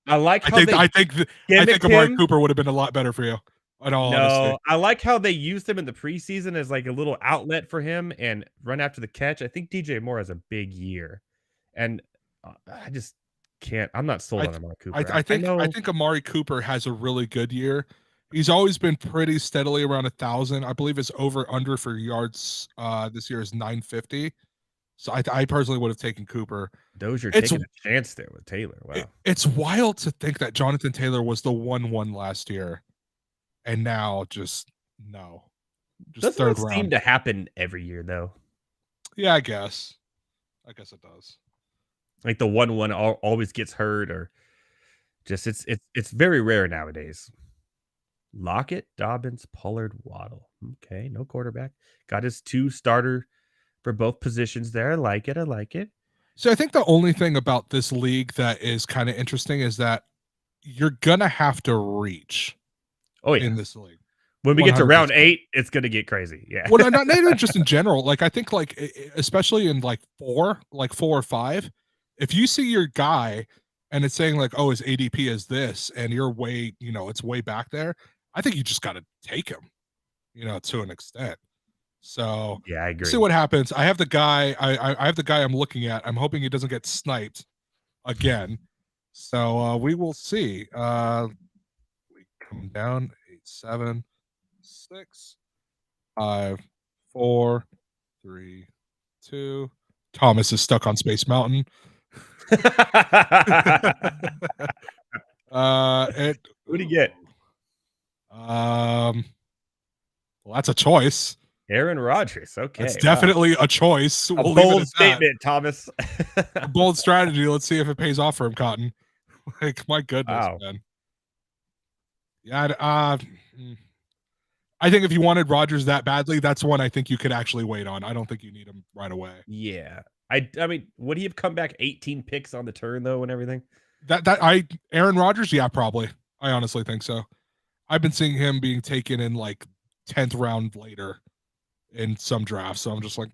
I like how I think Amari Cooper would have been a lot better for you. Honesty. I like how they used him in the preseason as like a little outlet for him and run after the catch. I think DJ Moore has a big year, and I just can't. I'm not sold on Amari Cooper. I think Amari Cooper has a really good year. He's always been pretty steadily around 1,000. I believe his over/under for yards this year is 950. So I personally would have taken Cooper. Dozier taking a chance there with Taylor. Wow, it's wild to think that Jonathan Taylor was the 1-1 last year, and now just doesn't seem to happen every year though. Yeah, I guess it does. Like the 1-1 always gets hurt, or just it's very rare nowadays. Lockett, Dobbins, Pollard, Waddle. Okay, no quarterback. Got his 2 starter for both positions there. I like it. So I think the only thing about this league that is kind of interesting is that you're gonna have to reach. Oh yeah, in this league. When we 100%. Get to round 8, it's gonna get crazy. Yeah. Well, not even just in general. Like I think, like especially in like 4 or 5, if you see your guy and it's saying like, oh, his ADP is this, and you're way, it's way back there. I think you just got to take him, to an extent. So yeah, I agree. See what happens. I have the guy. I have the guy I'm looking at. I'm hoping he doesn't get sniped again. So we will see. We come down 8, 7, 6. 5, 4, 3, 2. Thomas is stuck on Space Mountain. What do you get? Well, that's a choice. Aaron Rodgers. Okay. That's definitely a choice. A We'll leave it bold at statement, Thomas. a bold strategy. Let's see if it pays off for him, Cotton. Like, my goodness, Wow. man. Yeah, I think if you wanted Rodgers that badly, that's one I think you could actually wait on. I don't think you need him right away. Yeah. I mean, would he have come back 18 picks on the turn though and everything? Aaron Rodgers, yeah, probably. I honestly think so. I've been seeing him being taken in like 10th round later in some drafts. So I'm just like,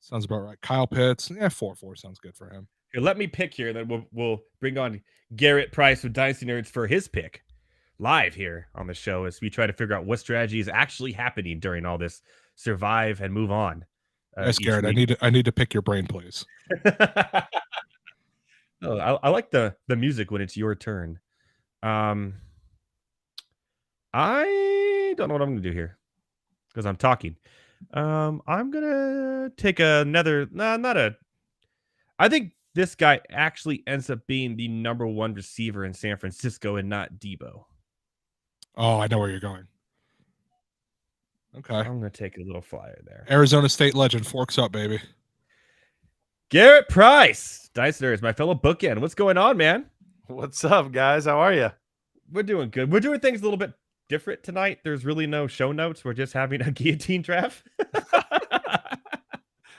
sounds about right. Kyle Pitts, 4-4 sounds good for him. Here, let me pick here, then we'll bring on Garret Price with Dynasty Nerds for his pick live here on the show as we try to figure out what strategy is actually happening during all this survive and move on. Yes, Garrett, I need to pick your brain, please. Oh, I like the music when it's your turn. I don't know what I'm gonna do here because I'm talking. I'm gonna take another. I think this guy actually ends up being the number one receiver in San Francisco and not Debo. Oh, I know where you're going. Okay. I'm gonna take a little flyer there. Arizona State legend, forks up, baby. Garret Price, Dicer is my fellow bookend. What's going on, man? What's up, guys? How are you? We're doing good. We're doing things a little bit different tonight. There's really no show notes. We're just having a guillotine draft.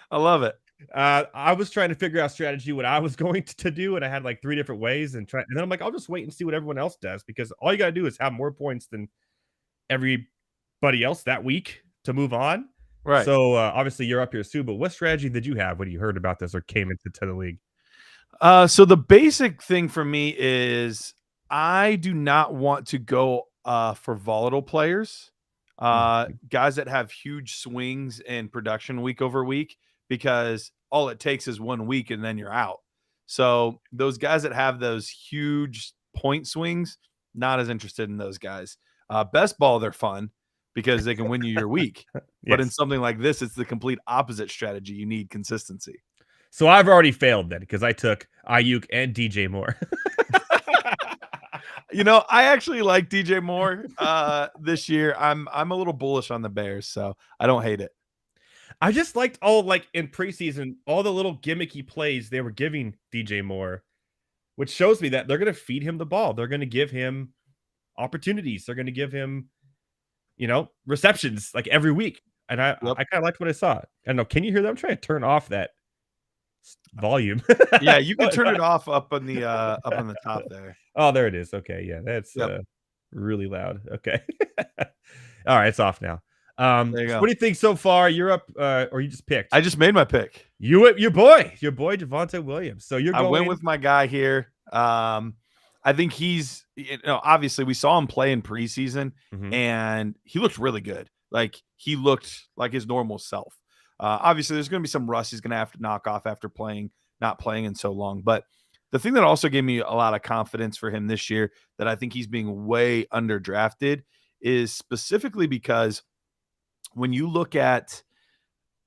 I love it. I was trying to figure out strategy what I was going to do, and I had like 3 different ways, and then I'm like, I'll just wait and see what everyone else does because all you gotta do is have more points than everybody else that week to move on. Right. So obviously you're up here, Sue. But what strategy did you have when you heard about this or came into the league? So the basic thing for me is I do not want to go for volatile players, guys that have huge swings in production week over week, because all it takes is 1 week and then you're out. So those guys that have those huge point swings, not as interested in those guys. Best ball, they're fun because they can win you your week. Yes. But in something like this, it's the complete opposite strategy. You need consistency. So I've already failed then because I took Ayuk and DJ Moore. I actually like DJ Moore this year. I'm a little bullish on the Bears, so I don't hate it. I just liked in preseason, all the little gimmicky plays they were giving DJ Moore, which shows me that they're going to feed him the ball. They're going to give him opportunities. They're going to give him, receptions like every week. And I kind of liked what I saw. I don't know. Can you hear them? I'm trying to turn off that volume. Yeah, you can turn it off up on the top there. Oh, there it is. Okay, yeah, that's really loud. Okay. All right, it's off now. There you go. What do you think so far? You're up, or you just picked? I just made my pick. Your boy Javonte Williams. So I went with my guy here. I think he's, obviously we saw him play in preseason, and he looked really good. Like he looked like his normal self. Obviously, there's going to be some rust he's going to have to knock off after not playing in so long. But the thing that also gave me a lot of confidence for him this year that I think he's being way underdrafted is specifically because when you look at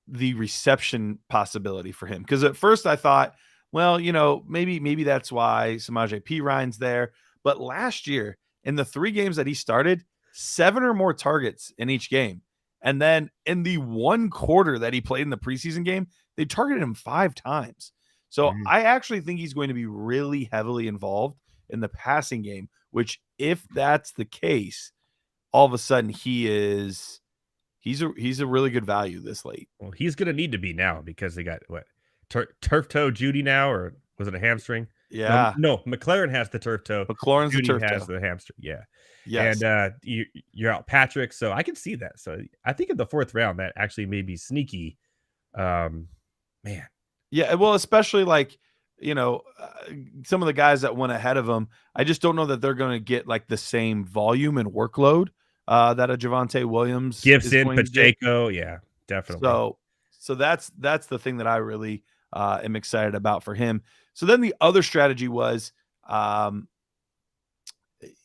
the reception possibility for him, because at first I thought, well, maybe that's why Samaje Perine's there. But last year, in the 3 games that he started, 7 or more targets in each game. And then in the 1 quarter that he played in the preseason game, they targeted him 5 times. So I actually think he's going to be really heavily involved in the passing game, which if that's the case, all of a sudden he's a really good value this late. Well, he's going to need to be now because they got turf toe Judy now, or was it a hamstring? Yeah. No, McLaren has the turf toe. McLaurin's Judy the turf has toe. the hamstring. Yeah. Yes. And you're out Patrick, so I can see that. So I think in the 4th round that actually may be sneaky. Man. Yeah, well, especially some of the guys that went ahead of him, I just don't know that they're going to get like the same volume and workload that a Javonte Williams, Gibson, Pacheco, yeah, definitely. So that's the thing that I really am excited about for him. So then the other strategy was, and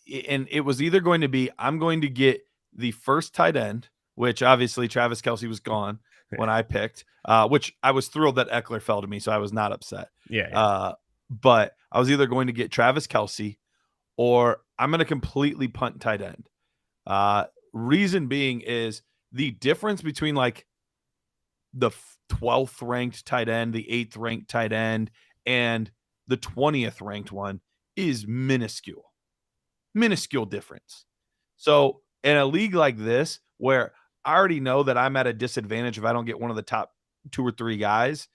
it was either going to be I'm going to get the first tight end which obviously Travis Kelce was gone when I picked, which I was thrilled that Eckler fell to me, so I was not upset. Yeah. But I was either going to get Travis Kelce or I'm going to completely punt tight end. Reason being is the difference between like the 12th ranked tight end, the 8th ranked tight end, and the 20th ranked one is minuscule difference. So in a league like this, where I already know that I'm at a disadvantage if I don't get one of the top 2 or 3 guys,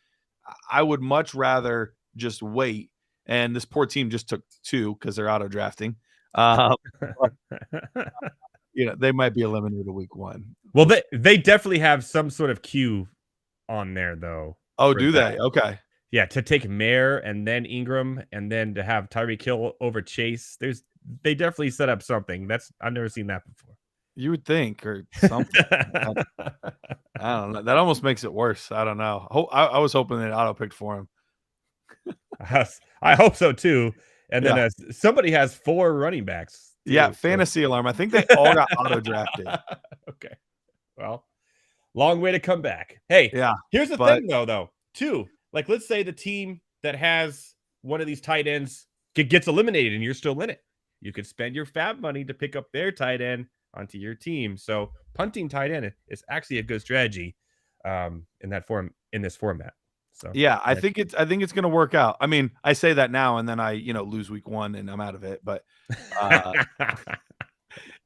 I would much rather just wait. And this poor team just took 2 because they're auto drafting. They might be eliminated week 1. Well, they definitely have some sort of queue on there, though. Oh, do they? Okay. Yeah, to take Mayer and then Ingram and then to have Tyreek Hill over Chase. They definitely set up something. I've never seen that before. You would think, or something. I don't know. That almost makes it worse. I don't know. I was hoping they auto picked for him. I hope so too. And then somebody has 4 running backs. Too, yeah, fantasy alarm. I think they all got auto drafted. Okay. Well, long way to come back. Hey, here's the thing though, too. Like, let's say the team that has one of these tight ends gets eliminated and you're still in it. You could spend your fab money to pick up their tight end onto your team. So punting tight end is actually a good strategy in this format. So yeah, I think it's going to work out. I mean, I say that now and then I lose week 1 and I'm out of it, but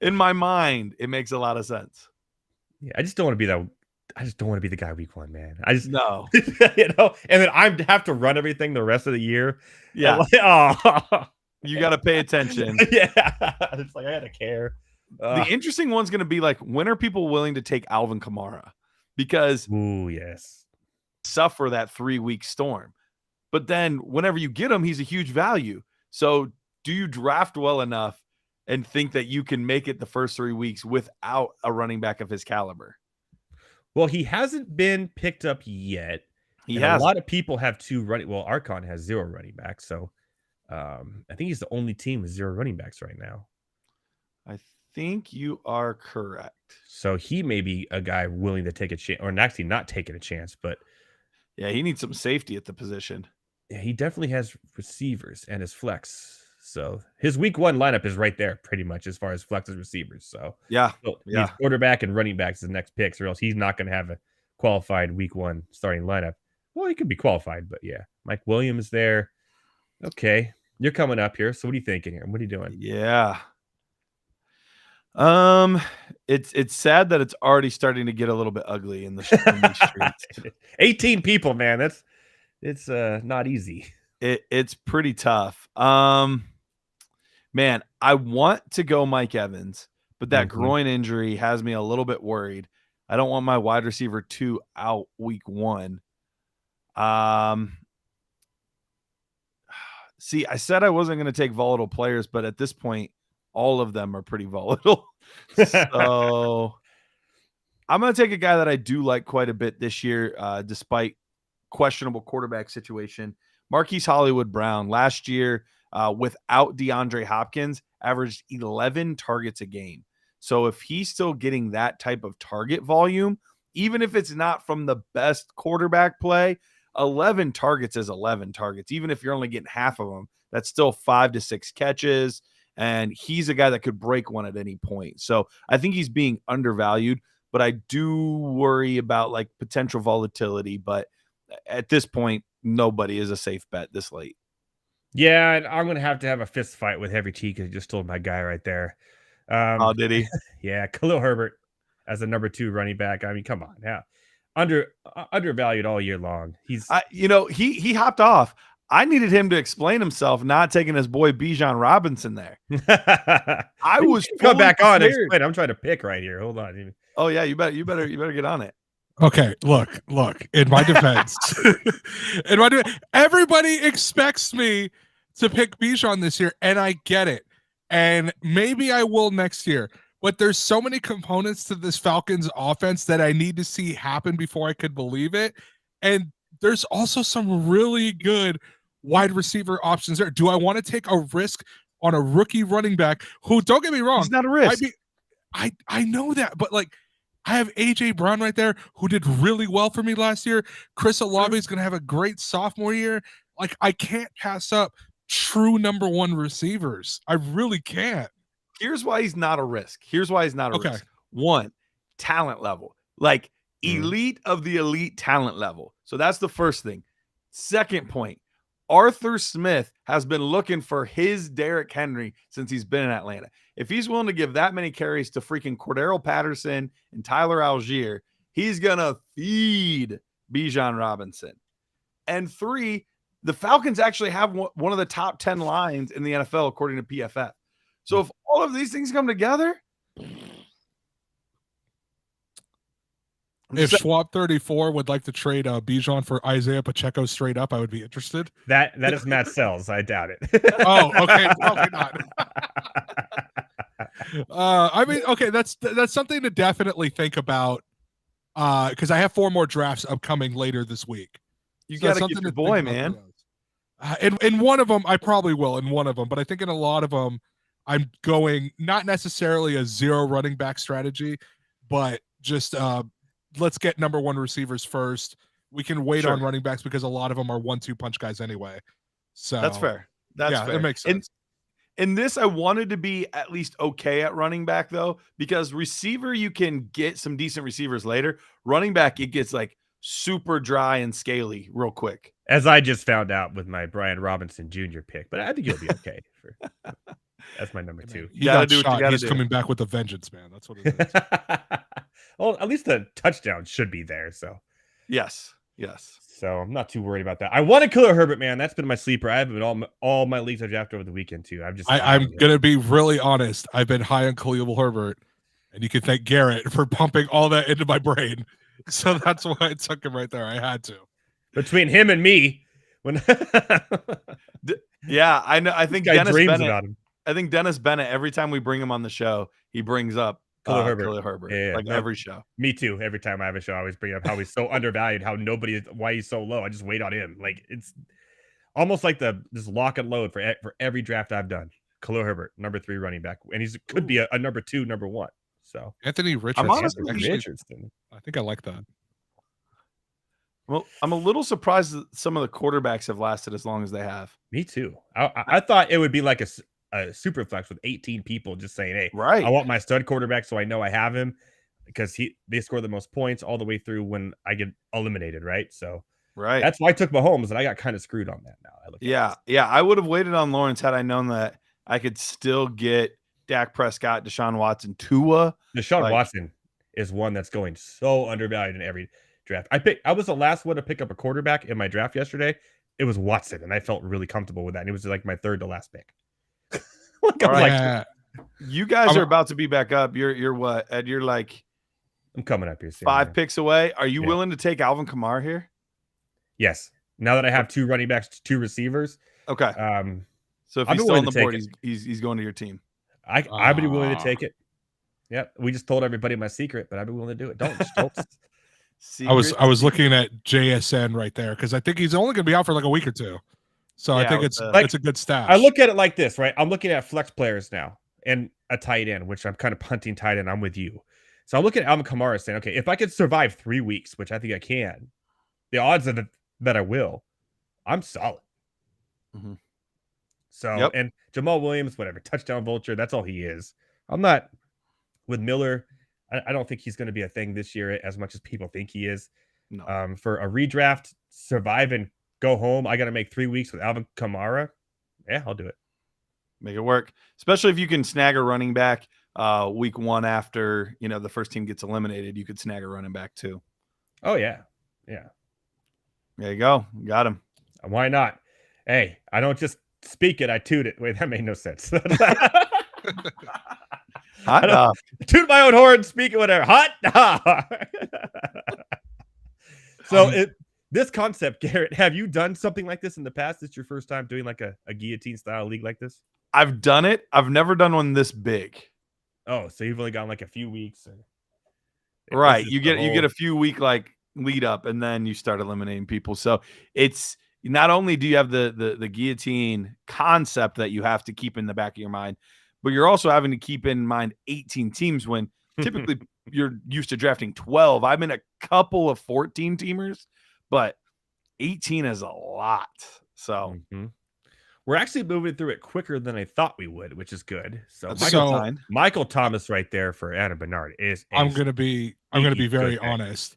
in my mind it makes a lot of sense. Yeah, I just don't want to be the guy week 1, man. I just no, and then I have to run everything the rest of the year. Yeah, like, you got to pay attention. Yeah, it's like I gotta care. The interesting one's going to be like, when are people willing to take Alvin Kamara? Because suffer that 3-week storm, but then whenever you get him, he's a huge value. So do you draft well enough and think that you can make it the first 3 weeks without a running back of his caliber? Well, he hasn't been picked up yet. A lot of people have 2 running. Well, Archon has 0 running backs, so I think he's the only team with 0 running backs right now. I think you are correct. So he may be a guy willing to take a chance, or actually not taking a chance, but yeah, he needs some safety at the position. Yeah, he definitely has receivers and his flex. So his week 1 lineup is right there pretty much as far as flexes receivers. So he's quarterback and running backs the next picks, or else he's not going to have a qualified week 1 starting lineup. Well, he could be qualified, but yeah, Mike Williams there. Okay, you're coming up here. So what are you thinking here? What are you doing? Yeah. It's sad that it's already starting to get a little bit ugly in the streets. 18 people, man. It's not easy. It's pretty tough. Man, I want to go Mike Evans, but that groin injury has me a little bit worried. I don't want my wide receiver 2 out week 1. See, I said I wasn't going to take volatile players, but at this point, all of them are pretty volatile. So I'm going to take a guy that I do like quite a bit this year, despite questionable quarterback situation. Marquise Hollywood-Brown last year, without DeAndre Hopkins, averaged 11 targets a game. So if he's still getting that type of target volume, even if it's not from the best quarterback play, 11 targets is 11 targets. Even if you're only getting half of them, that's still 5 to 6 catches. And he's a guy that could break one at any point. So I think he's being undervalued, but I do worry about like potential volatility. But at this point, nobody is a safe bet this late. Yeah, and I'm going to have a fist fight with Heavy T because he just told my guy right there. Oh, did he? Yeah, Khalil Herbert as the number 2 running back. I mean, come on. Yeah. Undervalued all year long. He's he hopped off. I needed him to explain himself, not taking his boy Bijan Robinson there. I was come back on and explain. I'm trying to pick right here. Hold on. Oh yeah, you better get on it. Okay, look. In my defense, everybody expects me to pick Bijan this year, and I get it. And maybe I will next year. But there's so many components to this Falcons offense that I need to see happen before I could believe it. And there's also some really good wide receiver options there. Do I want to take a risk on a rookie running back who, don't get me wrong, he's not a risk? I know that, but like I have AJ Brown right there, who did really well for me last year. Chris Olave is going to have a great sophomore year. Like, I can't pass up true number one receivers. I really can't. Here's why he's not a risk. Risk. One, talent level, like elite of the elite talent level. So that's the first thing. Second point, Arthur Smith has been looking for his Derrick Henry since he's been in Atlanta. If he's willing to give that many carries to freaking Cordero Patterson and Tyler Algier, he's going to feed Bijan Robinson. And three, the Falcons actually have one of the top 10 lines in the NFL, according to PFF. So if all of these things come together, if Schwab 34 would like to trade Bijan for Isaiah Pacheco straight up, I would be interested. That is Matt Selz. I doubt it. Oh, okay, probably not. I mean, okay, that's something to definitely think about. Because I have 4 more drafts upcoming later this week. You got to get your boy, man. In one of them, I probably will. In one of them, but I think in a lot of them, I'm going not necessarily a 0 running back strategy, but just let's get number one receivers first. We can wait on running backs because a lot of them are 1-2 punch guys anyway. So that's fair. That's fair. It makes sense. In this, I wanted to be at least okay at running back, though, because receiver, you can get some decent receivers later. Running back, it gets like super dry and scaly real quick. As I just found out with my Brian Robinson Jr. pick, but I think you'll be okay. That's my number 2. You gotta do what you gotta do. He's coming back with a vengeance, man. That's what it is. Well, at least the touchdown should be there. So, yes. So I'm not too worried about that. I want to Khalil Herbert, man. That's been my sleeper. I have been all my leagues I've drafted over the weekend too. I'm gonna be really honest. I've been high on Khalil Herbert, and you can thank Garrett for pumping all that into my brain. So that's why I took him right there. I had to. Between him and me, yeah, I know. I think Dennis dreams Bennett. About him. I think Dennis Bennett. Every time we bring him on the show, he brings up Khalil Herbert. Yeah, like every show. Me too. Every time I have a show, I always bring up how he's so undervalued, why he's so low. I just wait on him. Like it's almost like this lock and load for every draft I've done. Khalil Herbert, number 3 running back, and he could be a number 2, number 1. So Anthony Richardson. Richardson. I think I like that. Well, I'm a little surprised that some of the quarterbacks have lasted as long as they have. Me too. I thought it would be like a super flex with 18 people just saying, hey, right, I want my stud quarterback so I know I have him because they score the most points all the way through when I get eliminated, right? So that's why I took Mahomes, and I got kind of screwed on that now. Yeah. I would have waited on Lawrence had I known that I could still get Dak Prescott, Deshaun Watson, Tua. Deshaun Watson is one that's going so undervalued in every draft. I was the last one to pick up a quarterback in my draft yesterday. It was Watson, and I felt really comfortable with that. And it was like my 3rd to last pick. You guys are about to be back up. You're what, Ed? You're like, I'm coming up here soon, 5 picks away. Are you willing to take Alvin Kamara here? Yes. Now that I have 2 running backs, 2 receivers. Okay. So if he's still on the board, he's going to your team. I'd be willing to take it. Yeah, we just told everybody my secret, but I'd be willing to do it. Don't. I was looking at JSN right there because I think he's only going to be out for like a week or 2. So I think it's a good stash. I look at it like this, right? I'm looking at flex players now and a tight end, which I'm kind of punting tight end. I'm with you. So I'm looking at Alvin Kamara saying, okay, if I could survive 3 weeks, which I think I can, the odds of that I will, I'm solid. Mm-hmm. So, and Jamal Williams, whatever, touchdown vulture, that's all he is. I'm not with Miller. I don't think he's going to be a thing this year as much as people think he is. No. For a redraft, survive and go home, I got to make 3 weeks with Alvin Kamara. Yeah, I'll do it. Make it work, especially if you can snag a running back week 1 after the first team gets eliminated. You could snag a running back too. Oh yeah. There you go, got him. Why not? Hey, I don't just speak it; I toot it. Wait, that made no sense. Toot my own horn, speak it, whatever. Hot. So this concept, Garrett, have you done something like this in the past? It's your first time doing like a guillotine style league like this? I've done it. I've never done one this big. Oh, so you've only gone like a few weeks. Right. You get a few week like lead up and then you start eliminating people. So it's not only do you have the guillotine concept that you have to keep in the back of your mind, but you're also having to keep in mind 18 teams when typically you're used to drafting 12. I'm in a couple of 14 teamers, but 18 is a lot. So we're actually moving through it quicker than I thought we would, which is good. So that's a good sign. Michael Thomas right there for Anna Bernard is. I'm gonna be very honest.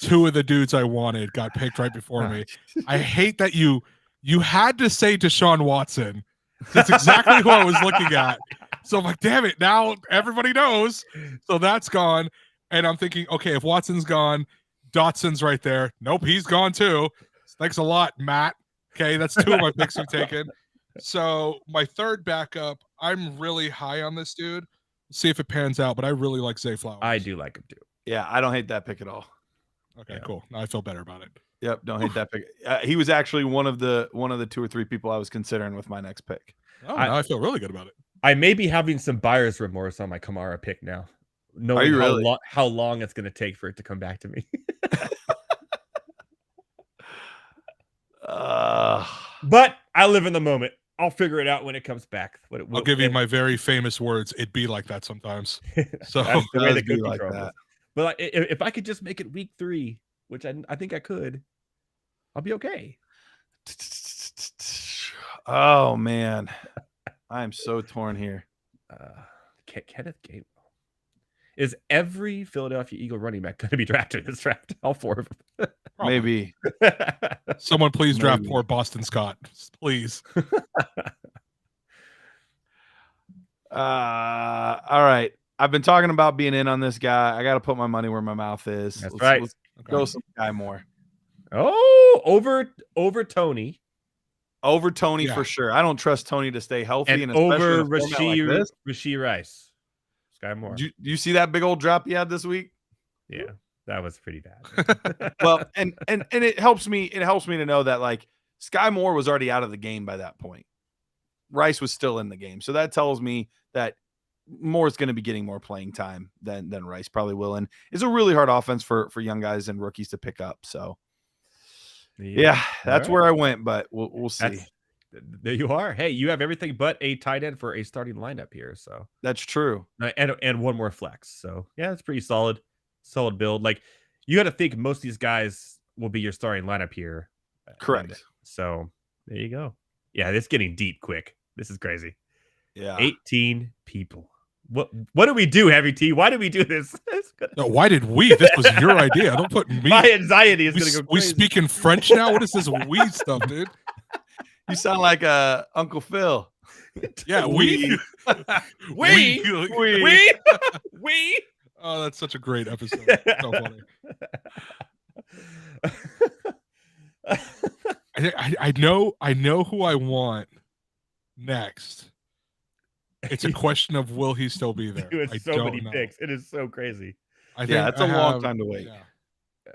2 of the dudes I wanted got picked right before me. I hate that you had to say Deshaun Watson. That's exactly who I was looking at. So I'm like, damn it, now everybody knows. So that's gone. And I'm thinking, okay, if Watson's gone, Dotson's right there. Nope, he's gone too. Thanks a lot, Matt. Okay, that's 2 of my picks we've taken. So my third backup, I'm really high on this dude. See if it pans out, but I really like Zay Flowers. I do like him too. Yeah, I don't hate that pick at all. Okay, cool. Now I feel better about it. Yep, don't hate that pick. He was actually one of the 2 or 3 people I was considering with my next pick. Oh, now I feel really good about it. I may be having some buyer's remorse on my Kamara pick now. Are you really? How long it's going to take for it to come back to me. But I live in the moment. I'll figure it out when it comes back. I'll give you my very famous words. It'd be like that sometimes. So that's the way the cookie like crumbles. But if I could just make it week 3, which I think I could, I'll be okay. Oh man, I am so torn here. Kenneth Gainwell. Is every Philadelphia Eagle running back going to be drafted in this draft? All 4 of them. Maybe. Someone please draft poor Boston Scott, please. All right. I've been talking about being in on this guy. I got to put my money where my mouth is. Let's go some guy more. Oh, over Tony. Over Tony for sure. I don't trust Tony to stay healthy. And over Rashee Rice. Sky Moore. Do you see that big old drop he had this week? Yeah, that was pretty bad. Well, and it helps me. It helps me to know that like Sky Moore was already out of the game by that point. Rice was still in the game, so that tells me that Moore's going to be getting more playing time than Rice probably will, and it's a really hard offense for young guys and rookies to pick up. So, yeah, that's where I went, but we'll see. There you are. Hey, you have everything but a tight end for a starting lineup here. So that's true. And one more flex. So yeah, it's pretty solid build. Like you got to think most of these guys will be your starting lineup here. Correct. So there you go. Yeah, it's getting deep quick. This is crazy. Yeah. 18 people. What do we do, Heavy T? Why did we do this? No, why did we? This was your idea. Don't put me. My anxiety is going to go crazy. We speak in French now? What is this we stuff, dude? You sound like Uncle Phil. Yeah, we. Oh, that's such a great episode. So funny. I know who I want next. It's a question of will he still be there? Dude, so many picks. It is so crazy. It's a long time to wait. Yeah.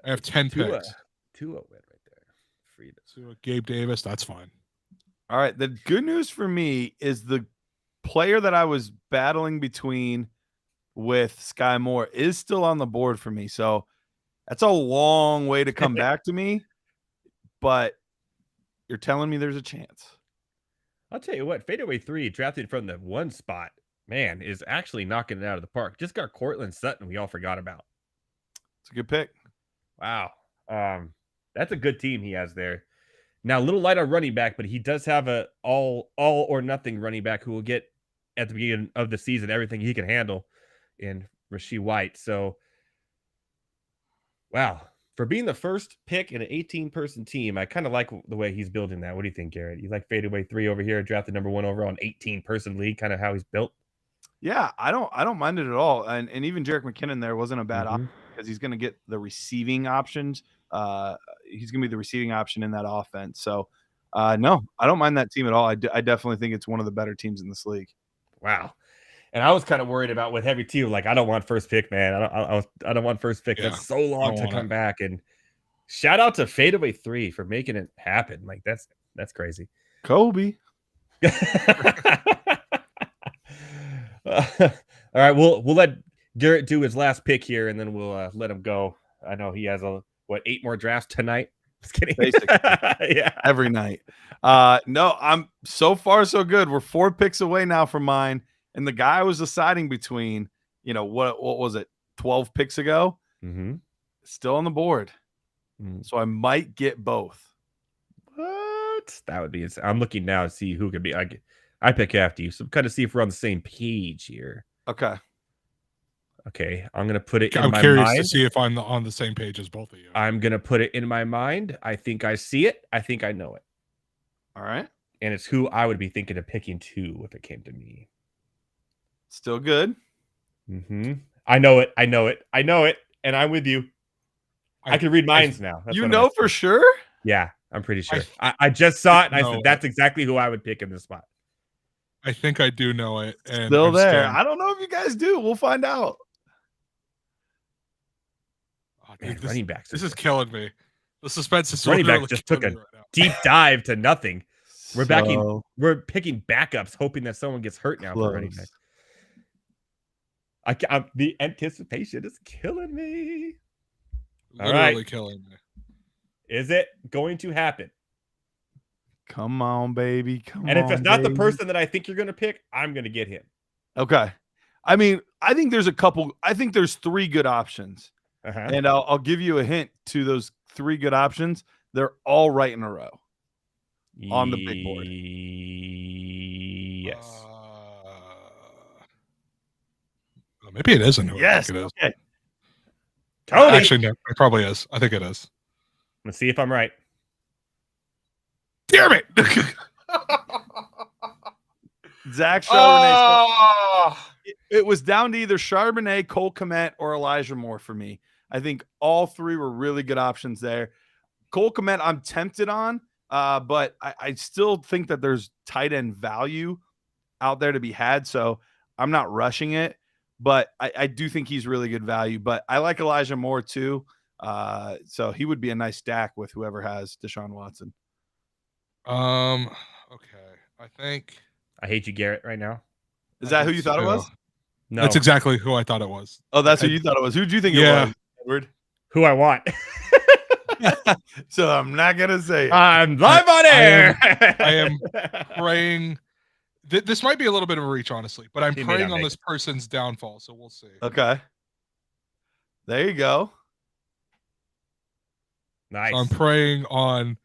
I have 10 picks. Tua win right there. Freedom. Gabe Davis, that's fine. All right. The good news for me is the player that I was battling between with Sky Moore is still on the board for me. So that's a long way to come back to me, but you're telling me there's a chance. I'll tell you what, Fadeaway 3 drafted from the 1 spot, man, is actually knocking it out of the park. Just got Cortland Sutton we all forgot about. It's a good pick. Wow. That's a good team he has there. Now, a little light on running back, but he does have a all or nothing running back who will get at the beginning of the season everything he can handle in Rashee White. So, wow. For being the first pick in an 18-person team, I kind of like the way he's building that. What do you think, Garrett? You like Fadeaway 3 over here, drafted number 1 overall in 18-person league, kind of how he's built? Yeah, I don't mind it at all. And even Jerick McKinnon there wasn't a bad option because he's going to get the receiving options. He's going to be the receiving option in that offense. So, no, I don't mind that team at all. I definitely think it's one of the better teams in this league. Wow. And I was kind of worried about with Heavy T, like, I don't want first pick, man. I don't want first pick. Yeah, that's so long to come back. And shout out to Fadeaway 3 for making it happen. Like, that's crazy. Kobe. All right, we'll let Garrett do his last pick here, and then we'll let him go. I know he has 8 more drafts tonight. Just kidding. Basically, yeah, every night. No, I'm so far so good. We're 4 picks away now from mine, and the guy I was deciding between, what was it, 12 picks ago. Mm-hmm. Still on the board. Mm. So I might get both. What? That would be insane. I'm looking now to see who could be. I pick after you. So kind of see if we're on the same page here. Okay. Okay. I'm going to put it in I'm my curious mind. to see if I'm on the same page as both of you. I'm going to put it in my mind. I think I see it. I think I know it. All right. And it's who I would be thinking of picking too if it came to me. Still good. Mm-hmm. I know it. I know it. I know it. And I'm with you. I can read minds now. That's you what know for sure? Yeah, I'm pretty sure. I just saw it and I know said, that's exactly who I would pick in this spot. I think I do know it. And Still I'm there. scared. I don't know if you guys do. We'll find out. Oh, Man, dude, running backs. This is killing me. The suspense is Running literally backs just killing took me a right now. deep dive to nothing. We're backing. So We're picking backups, hoping that someone gets hurt now for running back. The anticipation is killing me. All Literally right. killing me. Is it going to happen? Come on, baby. Come on. And if it's not the baby. person that I think you're going to pick, I'm going to get him. Okay. I mean, I think there's a couple. I think there's 3 good options. Uh-huh. And I'll give you a hint to those 3 good options. They're all right in a row on the big board. Yes. Maybe it isn't. Who I Yes. think it is. Okay. Tony. Actually, no. It probably is. I think it is. Let's see if I'm right. Damn it! Zach Charbonnet. It was down to either Charbonnet, Cole Kmet, or Elijah Moore for me. I think all 3 were really good options there. Cole Kmet, I'm tempted on, but I still think that there's tight end value out there to be had. So I'm not rushing it, but I do think he's really good value. But I like Elijah Moore too. So he would be a nice stack with whoever has Deshaun Watson. Okay. I think. I hate you, Garrett, right now. Is that who you thought it was? No. That's exactly who I thought it was. Oh, that's who you thought it was. Who do you think it was, Edward? Who I want. So I'm not going to say it. I'm live on air. I am praying. This might be a little bit of a reach, honestly, but I'm He may praying not on make this person's downfall, so we'll see. Okay. There you go. Nice. So I'm praying on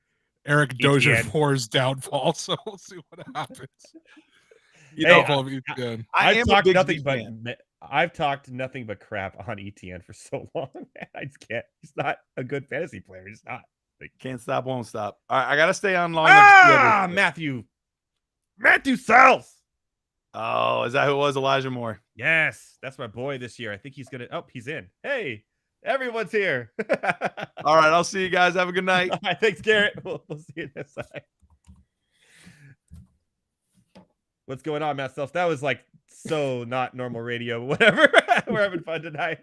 Eric ETN. Dozier-Moore's downfall, so we'll see what happens. You Hey, know, Downfall of ETN. I've talked nothing but I've talked nothing but crap on ETN for so long. I just can't. He's not a good fantasy player. He's not. Can't stop, won't stop. All right, I got to stay on long. Matthew Selz. Oh, is that who it was? Elijah Moore. Yes, that's my boy this year. I think he's gonna. Oh, he's in. Hey, everyone's here. All right, I'll see you guys. Have a good night. All right, thanks, Garrett. We'll see you next time. What's going on, Matt Selz? That was like so not normal radio, but whatever. We're having fun tonight.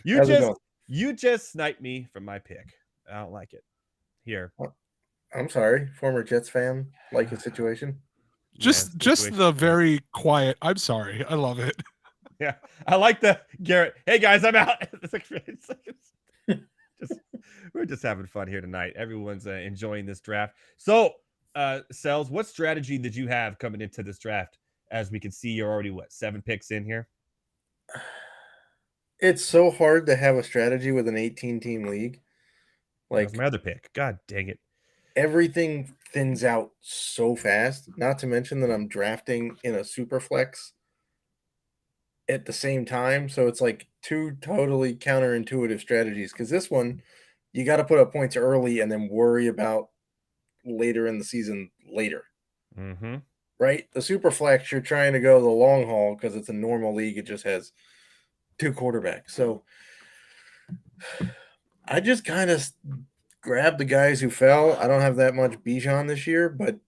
You just sniped me from my pick. I don't like it. Here. I'm sorry, former Jets fan. Like the situation. Just the very quiet. I'm sorry. I love it. Yeah, I like the Garrett. Hey guys, I'm out. We're just having fun here tonight. Everyone's enjoying this draft. So, Selz, what strategy did you have coming into this draft? As we can see, you're already 7 picks in here. It's so hard to have a strategy with an 18-team league. Like, that was my other pick. God dang it. Everything thins out so fast. Not to mention that I'm drafting in a super flex at the same time. So it's like 2 totally counterintuitive strategies. Because this one, you got to put up points early and then worry about later in the season later. Mm-hmm. Right? The super flex, you're trying to go the long haul because it's a normal league. It just has 2 quarterbacks. So I just kind of grabbed the guys who fell. I don't have that much Bijan this year, but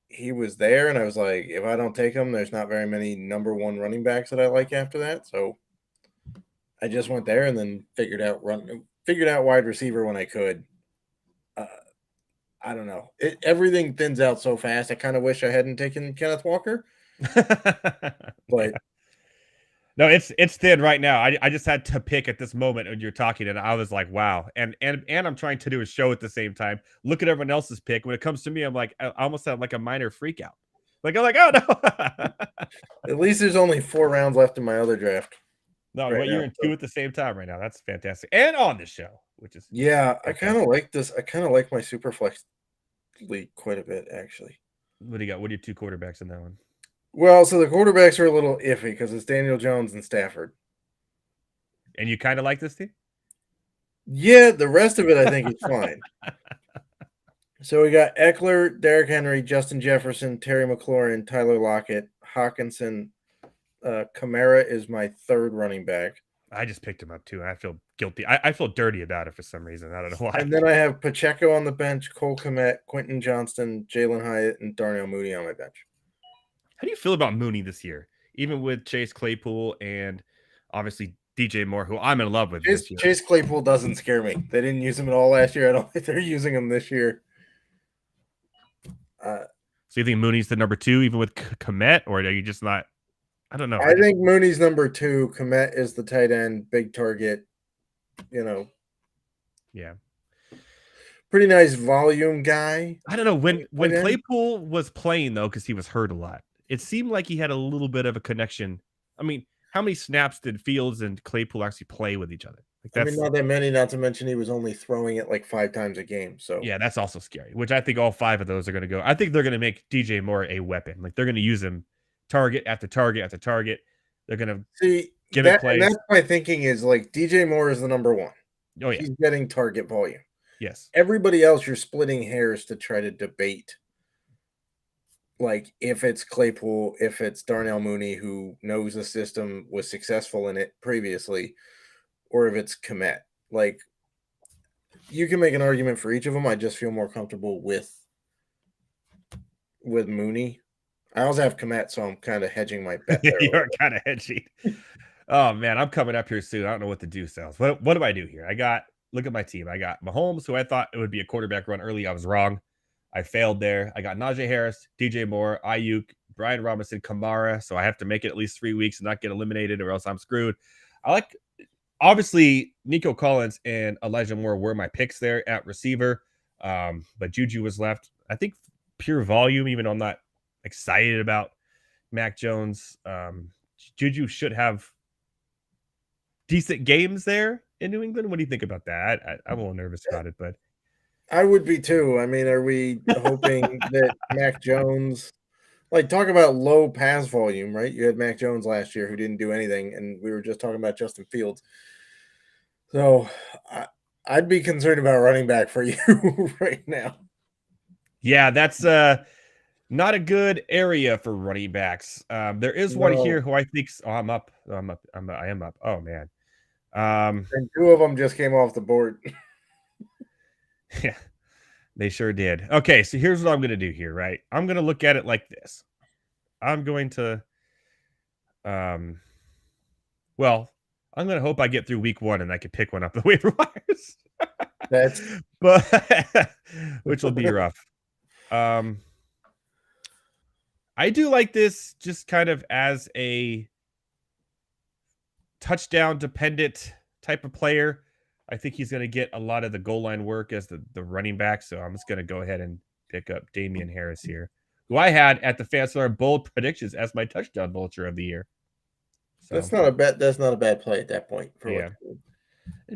he was there, and I was like, if I don't take him, there's not very many number 1 running backs that I like after that. So I just went there and then figured out wide receiver when I could. I don't know. Everything thins out so fast. I kind of wish I hadn't taken Kenneth Walker. But no, it's thin right now. I just had to pick at this moment when you're talking, and I was like, wow. And I'm trying to do a show at the same time. Look at everyone else's pick. When it comes to me, I'm like, I almost have like a minor freak out. Like, I'm like, oh no. At least there's only 4 rounds left in my other draft. No, right you're now, in so- 2 at the same time right now. That's fantastic. And on the show, which is Yeah, I kind fantastic. of like this. I kind of like my Superflex league quite a bit, actually. What do you got? What are your 2 quarterbacks in that one? Well, so the quarterbacks are a little iffy because it's Daniel Jones and Stafford. And you kind of like this team? Yeah, the rest of it I think is fine. So we got Eckler, Derrick Henry, Justin Jefferson, Terry McLaurin, Tyler Lockett, Hawkinson. Kamara is my third running back. I just picked him up too. I feel guilty. I feel dirty about it for some reason. I don't know why. And then I have Pacheco on the bench, Cole Kmet, Quentin Johnston, Jalen Hyatt, and Darnell Mooney on my bench. How do you feel about Mooney this year? Even with Chase Claypool and obviously DJ Moore, who I'm in love with this year. Chase Claypool doesn't scare me. They didn't use him at all last year. I don't think they're using him this year. So you think Mooney's the number 2, even with Kmet, or are you just not? I don't know. I think Mooney's number 2. Kmet is the tight end, big target. Yeah. Pretty nice volume guy. I don't know when Claypool was playing though, because he was hurt a lot. It seemed like he had a little bit of a connection. I mean, how many snaps did Fields and Claypool actually play with each other? Like I mean, not that many. Not to mention he was only throwing it like 5 times a game. So yeah, that's also scary. Which I think all 5 of those are going to go. I think they're going to make DJ Moore a weapon. Like they're going to use him target after target after target. They're going to see give it plays. That's my thinking is like DJ Moore is the number 1. Oh yeah, he's getting target volume. Yes. Everybody else, you're splitting hairs to try to debate. Like if it's Claypool, if it's Darnell Mooney, who knows the system, was successful in it previously, or if it's Kmet. Like you can make an argument for each of them. I just feel more comfortable with Mooney. I also have Kmet, so I'm kind of hedging my bet there. You're kind of hedging. Oh man, I'm coming up here soon. I don't know what to do, Selz. What do I do here? Look at my team. I got Mahomes, who I thought it would be a quarterback run early. I was wrong. I failed there. I got Najee Harris, DJ Moore, Ayuk, Brian Robinson, Kamara. So I have to make it at least 3 weeks and not get eliminated, or else I'm screwed. Obviously, Nico Collins and Elijah Moore were my picks there at receiver. But Juju was left. I think pure volume, even though I'm not excited about Mac Jones. Juju should have decent games there in New England. What do you think about that? I'm a little nervous about it, but I would be too. I mean, are we hoping that Mac Jones, like, talk about low pass volume, right? You had Mac Jones last year who didn't do anything, and we were just talking about Justin Fields. So I'd be concerned about running back for you right now. Yeah, that's not a good area for running backs. There is one here who I think. Oh, I'm up. I am up. Oh man. And 2 of them just came off the board. Yeah, they sure did. Okay, so here's what I'm going to do here, right? I'm going to look at it like this. I'm going to, I'm going to hope I get through week 1 and I can pick one up the waiver wires. Which will be rough. I do like this just kind of as a touchdown dependent type of player. I think he's going to get a lot of the goal line work as the running back. So I'm just going to go ahead and pick up Damian Harris here, who I had at the Fanstar bold predictions as my touchdown vulture of the year. So that's not a bad play at that point.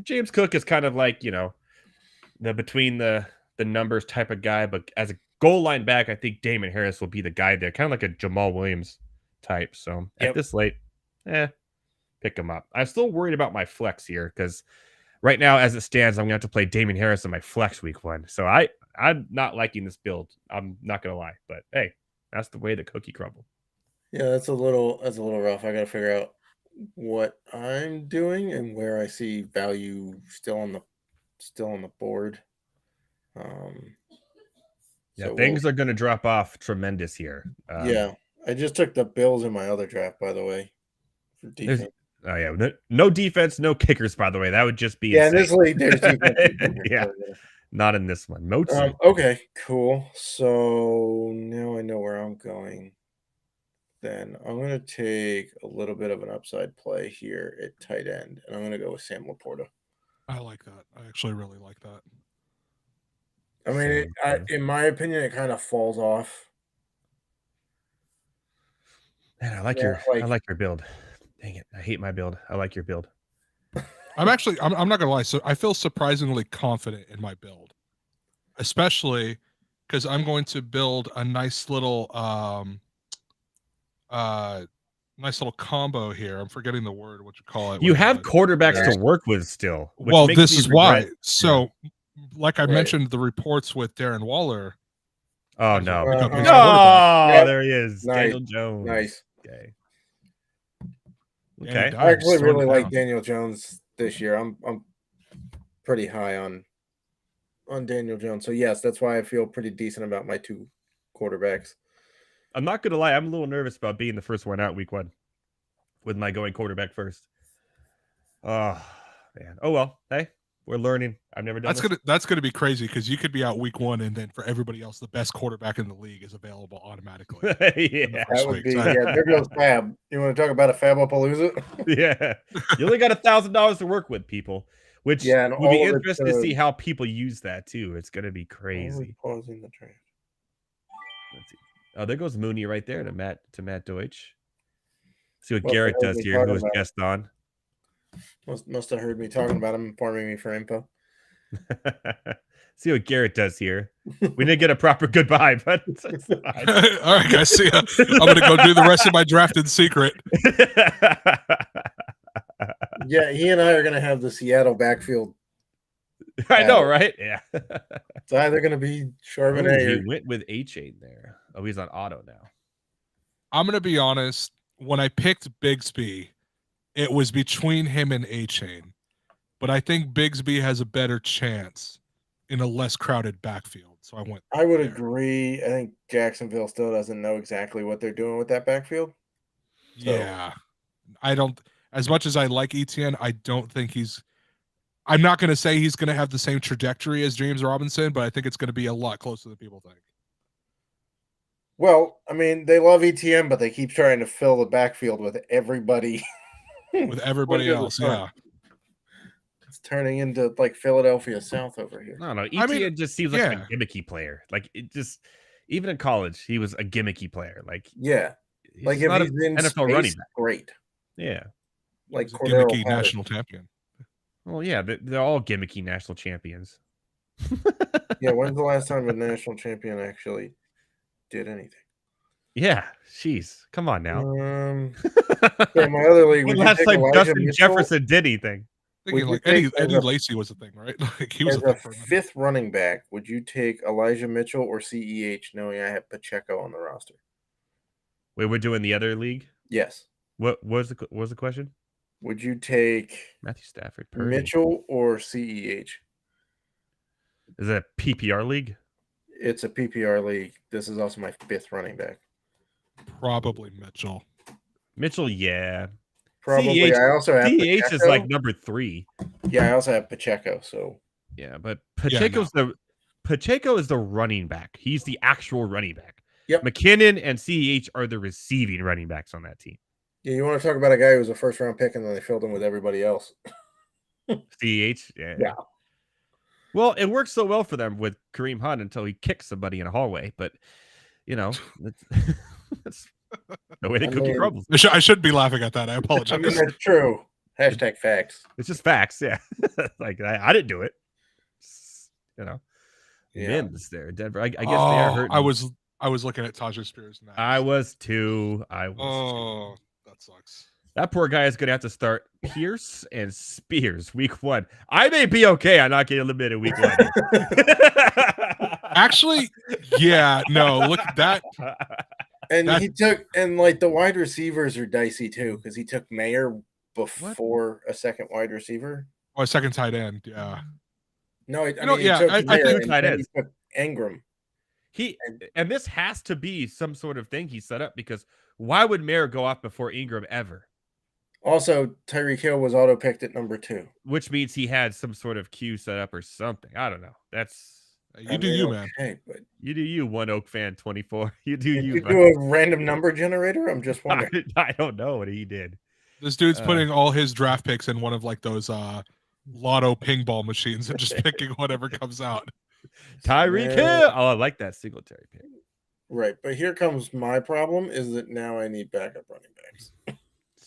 James Cook is kind of like, the between the numbers type of guy, but as a goal line back, I think Damian Harris will be the guy there, kind of like a Jamal Williams type. So at this late, pick him up. I'm still worried about my flex here because right now, as it stands, I'm going to have to play Damian Harris in my flex week 1. So I'm not liking this build. I'm not going to lie, but hey, that's the way the cookie crumbled. Yeah, that's a little rough. I got to figure out what I'm doing and where I see value still on the board. Things are going to drop off tremendous here. I just took the Bills in my other draft, by the way, for defense. No defense, no kickers, by the way. That would just be in this league, there's defense. Not in this one. Okay, cool. So now I know where I'm going. Then I'm going to take a little bit of an upside play here at tight end, and I'm going to go with Sam Laporta. I like that. I actually really like that. I mean, in my opinion, it kind of falls off. Man, I like your build. Dang it. I hate my build. I like your build. I'm not gonna lie. So I feel surprisingly confident in my build, especially because I'm going to build a nice little combo here. I'm forgetting the word. What you call it? You have quarterbacks to work with still. Well, this is why. regret- So, like I mentioned, the reports with Darren Waller. Oh no! Pick up his No, quarterback. Yep. there he is, Nice. Daniel Jones. Nice. Okay. Yeah, Okay. he I actually dies, really throwing like down. Daniel Jones this year. I'm pretty high on Daniel Jones. So yes, that's why I feel pretty decent about my 2 quarterbacks. I'm not gonna lie. I'm a little nervous about being the first one out week 1 with my going quarterback first. Oh man. Oh well. Hey, we're learning. I've never done That's gonna be crazy because you could be out week 1, and then for everybody else, the best quarterback in the league is available automatically. Yeah. That would be there goes Fab. You want to talk about a Fabopalooza? Yeah. You only got $1,000 to work with, people. Which Yeah, and will be all of it interesting to see how people use that too. It's gonna be crazy. Pausing the draft. Let's see. Oh, there goes Mooney right there to Matt Deutsch. See what Must have Garrett heard does me here, talking who was about it. guest on. Must have heard me talking about him, informing me for info. See what Garrett does here. We didn't get a proper goodbye, but it's fine. All right, guys. See ya. I'm gonna go do the rest of my draft in secret. Yeah, he and I are gonna have the Seattle backfield. I know, right? Yeah. It's either gonna be Charbonnet Oh, or he went with A-Chain there. Oh, he's on auto now. I'm gonna be honest. When I picked Bigsby, it was between him and A-Chain, but I think Bigsby has a better chance in a less crowded backfield. So I went. I would there. agree. I think Jacksonville still doesn't know exactly what they're doing with that backfield. So- Yeah, I don't. As much as I like ETN, I don't think he's. I'm not going to say he's going to have the same trajectory as James Robinson, but I think it's going to be a lot closer than people think. Well, I mean, they love ETN, but they keep trying to fill the backfield with everybody. With everybody Under the else, sun. yeah. It's turning into like Philadelphia South over here. No, ETN I mean, just seems like yeah. a gimmicky player. Like it just, even in college, he was a gimmicky player. Like Yeah, he's like just if not he's an in NFL space, running back. great. Yeah. Like He's a Cordero gimmicky Patterson. national champion. Well, yeah, they're all gimmicky national champions. Yeah, when's the last time a national champion actually did anything? Yeah, jeez, come on now. Yeah, my other league. When Would you last take time Elijah Justin Mitchell Jefferson did anything? Thinking Would like you Eddie, take as Eddie a- Lacy was a thing, right? Like he was as a a thing for a minute. 5th running back? Would you take Elijah Mitchell or CEH, knowing I have Pacheco on the roster? Wait, we're doing the other league. Yes. What was the question? Would you take Matthew Stafford, Purdy. Mitchell or CEH? Is it a PPR league? It's a PPR league. This is also my 5th running back. Probably Mitchell. Mitchell, yeah. Probably. CEH I also have CEH is Pacheco. like number 3. Yeah, I also have Pacheco. So Yeah, but Yeah, Pacheco is the running back. He's the actual running back. Yep. McKinnon and CEH are the receiving running backs on that team. yeah, you want to talk about a guy who was a 1st-round pick and then they filled him with everybody else. CEH, yeah. Yeah. Well, it works so well for them with Kareem Hunt until he kicks somebody in a hallway. But that's the way they cookie mean- crumbles. I should be laughing at that. I I apologize. mean, that's true. Hashtag facts. It's just facts, yeah. Like I didn't do it. Yeah. Mims there, Denver. I guess they are hurting. I was looking at Tajay Spears. Next. I was too. Oh, that sucks. That poor guy is going to have to start Pierce and Spears week 1. I may be okay. I'm not getting eliminated week 1. Actually, yeah, no, look at that. And That- he took, and like the wide receivers are dicey too, because he took Mayer before a second wide receiver. Oh, a second tight end, yeah. No, I know, mean, he yeah, took I Mayer think and tight then ends. he took Ingram. And this has to be some sort of thing he set up, because why would Mayer go off before Ingram ever? Also, Tyreek Hill was auto picked at number 2. Which means he had some sort of queue set up or something. I don't know. That's You do you, man. Okay, but you do you, One Oak fan 24. You do did you. you bud. do a random number generator? I'm just wondering. I don't know what he did. This dude's putting all his draft picks in one of like those lotto ping ball machines and just picking whatever comes out. Tyreek Yeah. Hill. Oh, I like that Singletary pick. Right, but here comes my problem: is that now I need backup running backs.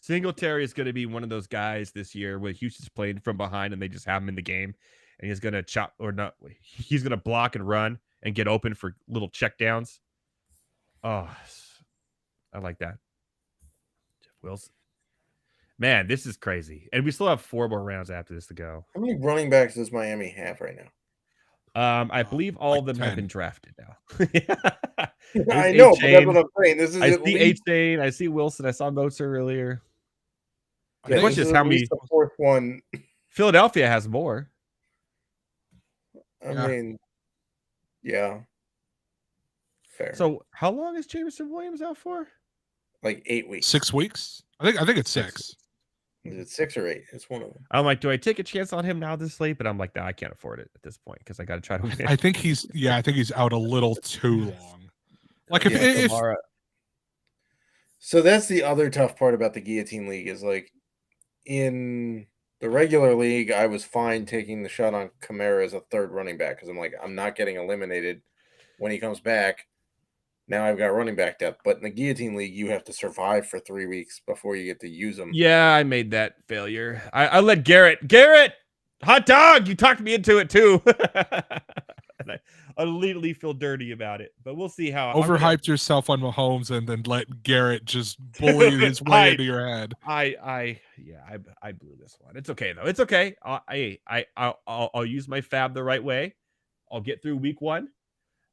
Singletary is going to be one of those guys this year where Houston's playing from behind and they just have him in the game, and he's going to chop or not. He's going to block and run and get open for little check downs. Oh, I like that. Jeff Wilson. Man, this is crazy. And we still have 4 more rounds after this to go. How many running backs does Miami have right now? I believe all like of them 10. have been drafted now. I know, but that's what I'm saying. This is I at see least, H-Chain. I see Wilson. I saw Moser earlier. I The yeah, think question this is is how at many. least the 4th one. Philadelphia has more. I Yeah. mean, yeah. Fair. So how long is Jameson Williams out for? like 8 weeks. 6 weeks. I think it's 6. Is it 6 or 8? It's one of them. I'm like, do I take a chance on him now this late? But I'm like, no, I can't afford it at this point because I got to try to win. I think he's out a little too long. Like if, Yeah, if Kamara. So that's the other tough part about the Guillotine League is like in the regular league, I was fine taking the shot on Kamara as a 3rd running back because I'm like, I'm not getting eliminated when he comes back. Now I've got running back depth. But in the Guillotine League, you have to survive for 3 weeks before you get to use them. Yeah, I made that failure. I let Garrett, hot dog. You talked me into it too. And I immediately feel dirty about it. But we'll see how overhyped yourself on Mahomes and then let Garrett just bully his way into your head. I blew this one. It's okay though. It's okay. I'll use my fab the right way. I'll get through week 1.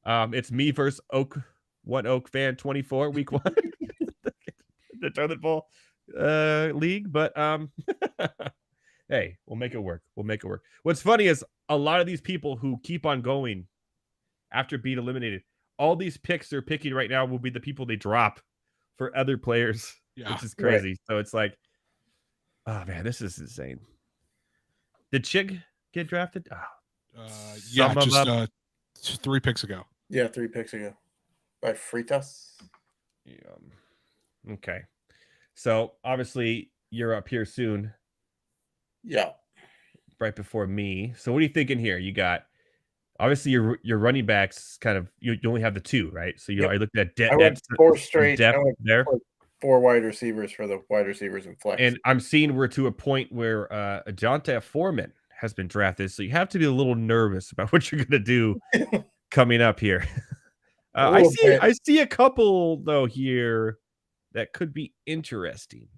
It's me versus Oak fan 24 week 1. The toilet bowl league, but hey, we'll make it work. What's funny is a lot of these people who keep on going after being eliminated, all these picks they're picking right now will be the people they drop for other players, which is crazy. Right. So it's like, oh man, this is insane. Did Chig get drafted? Yeah, just 3 picks ago. Yeah, 3 picks ago by Fritas. Yeah. Okay. So obviously you're up here soon. Yeah. Right before me. So what are you thinking here? You got obviously your running backs kind of you only have the 2, right? So you are looking at I went 4 straight depth there. 4 wide receivers for the wide receivers and flex. And I'm seeing we're to a point where Ajante Foreman has been drafted. So you have to be a little nervous about what you're gonna do coming up here. I see a couple though here that could be interesting.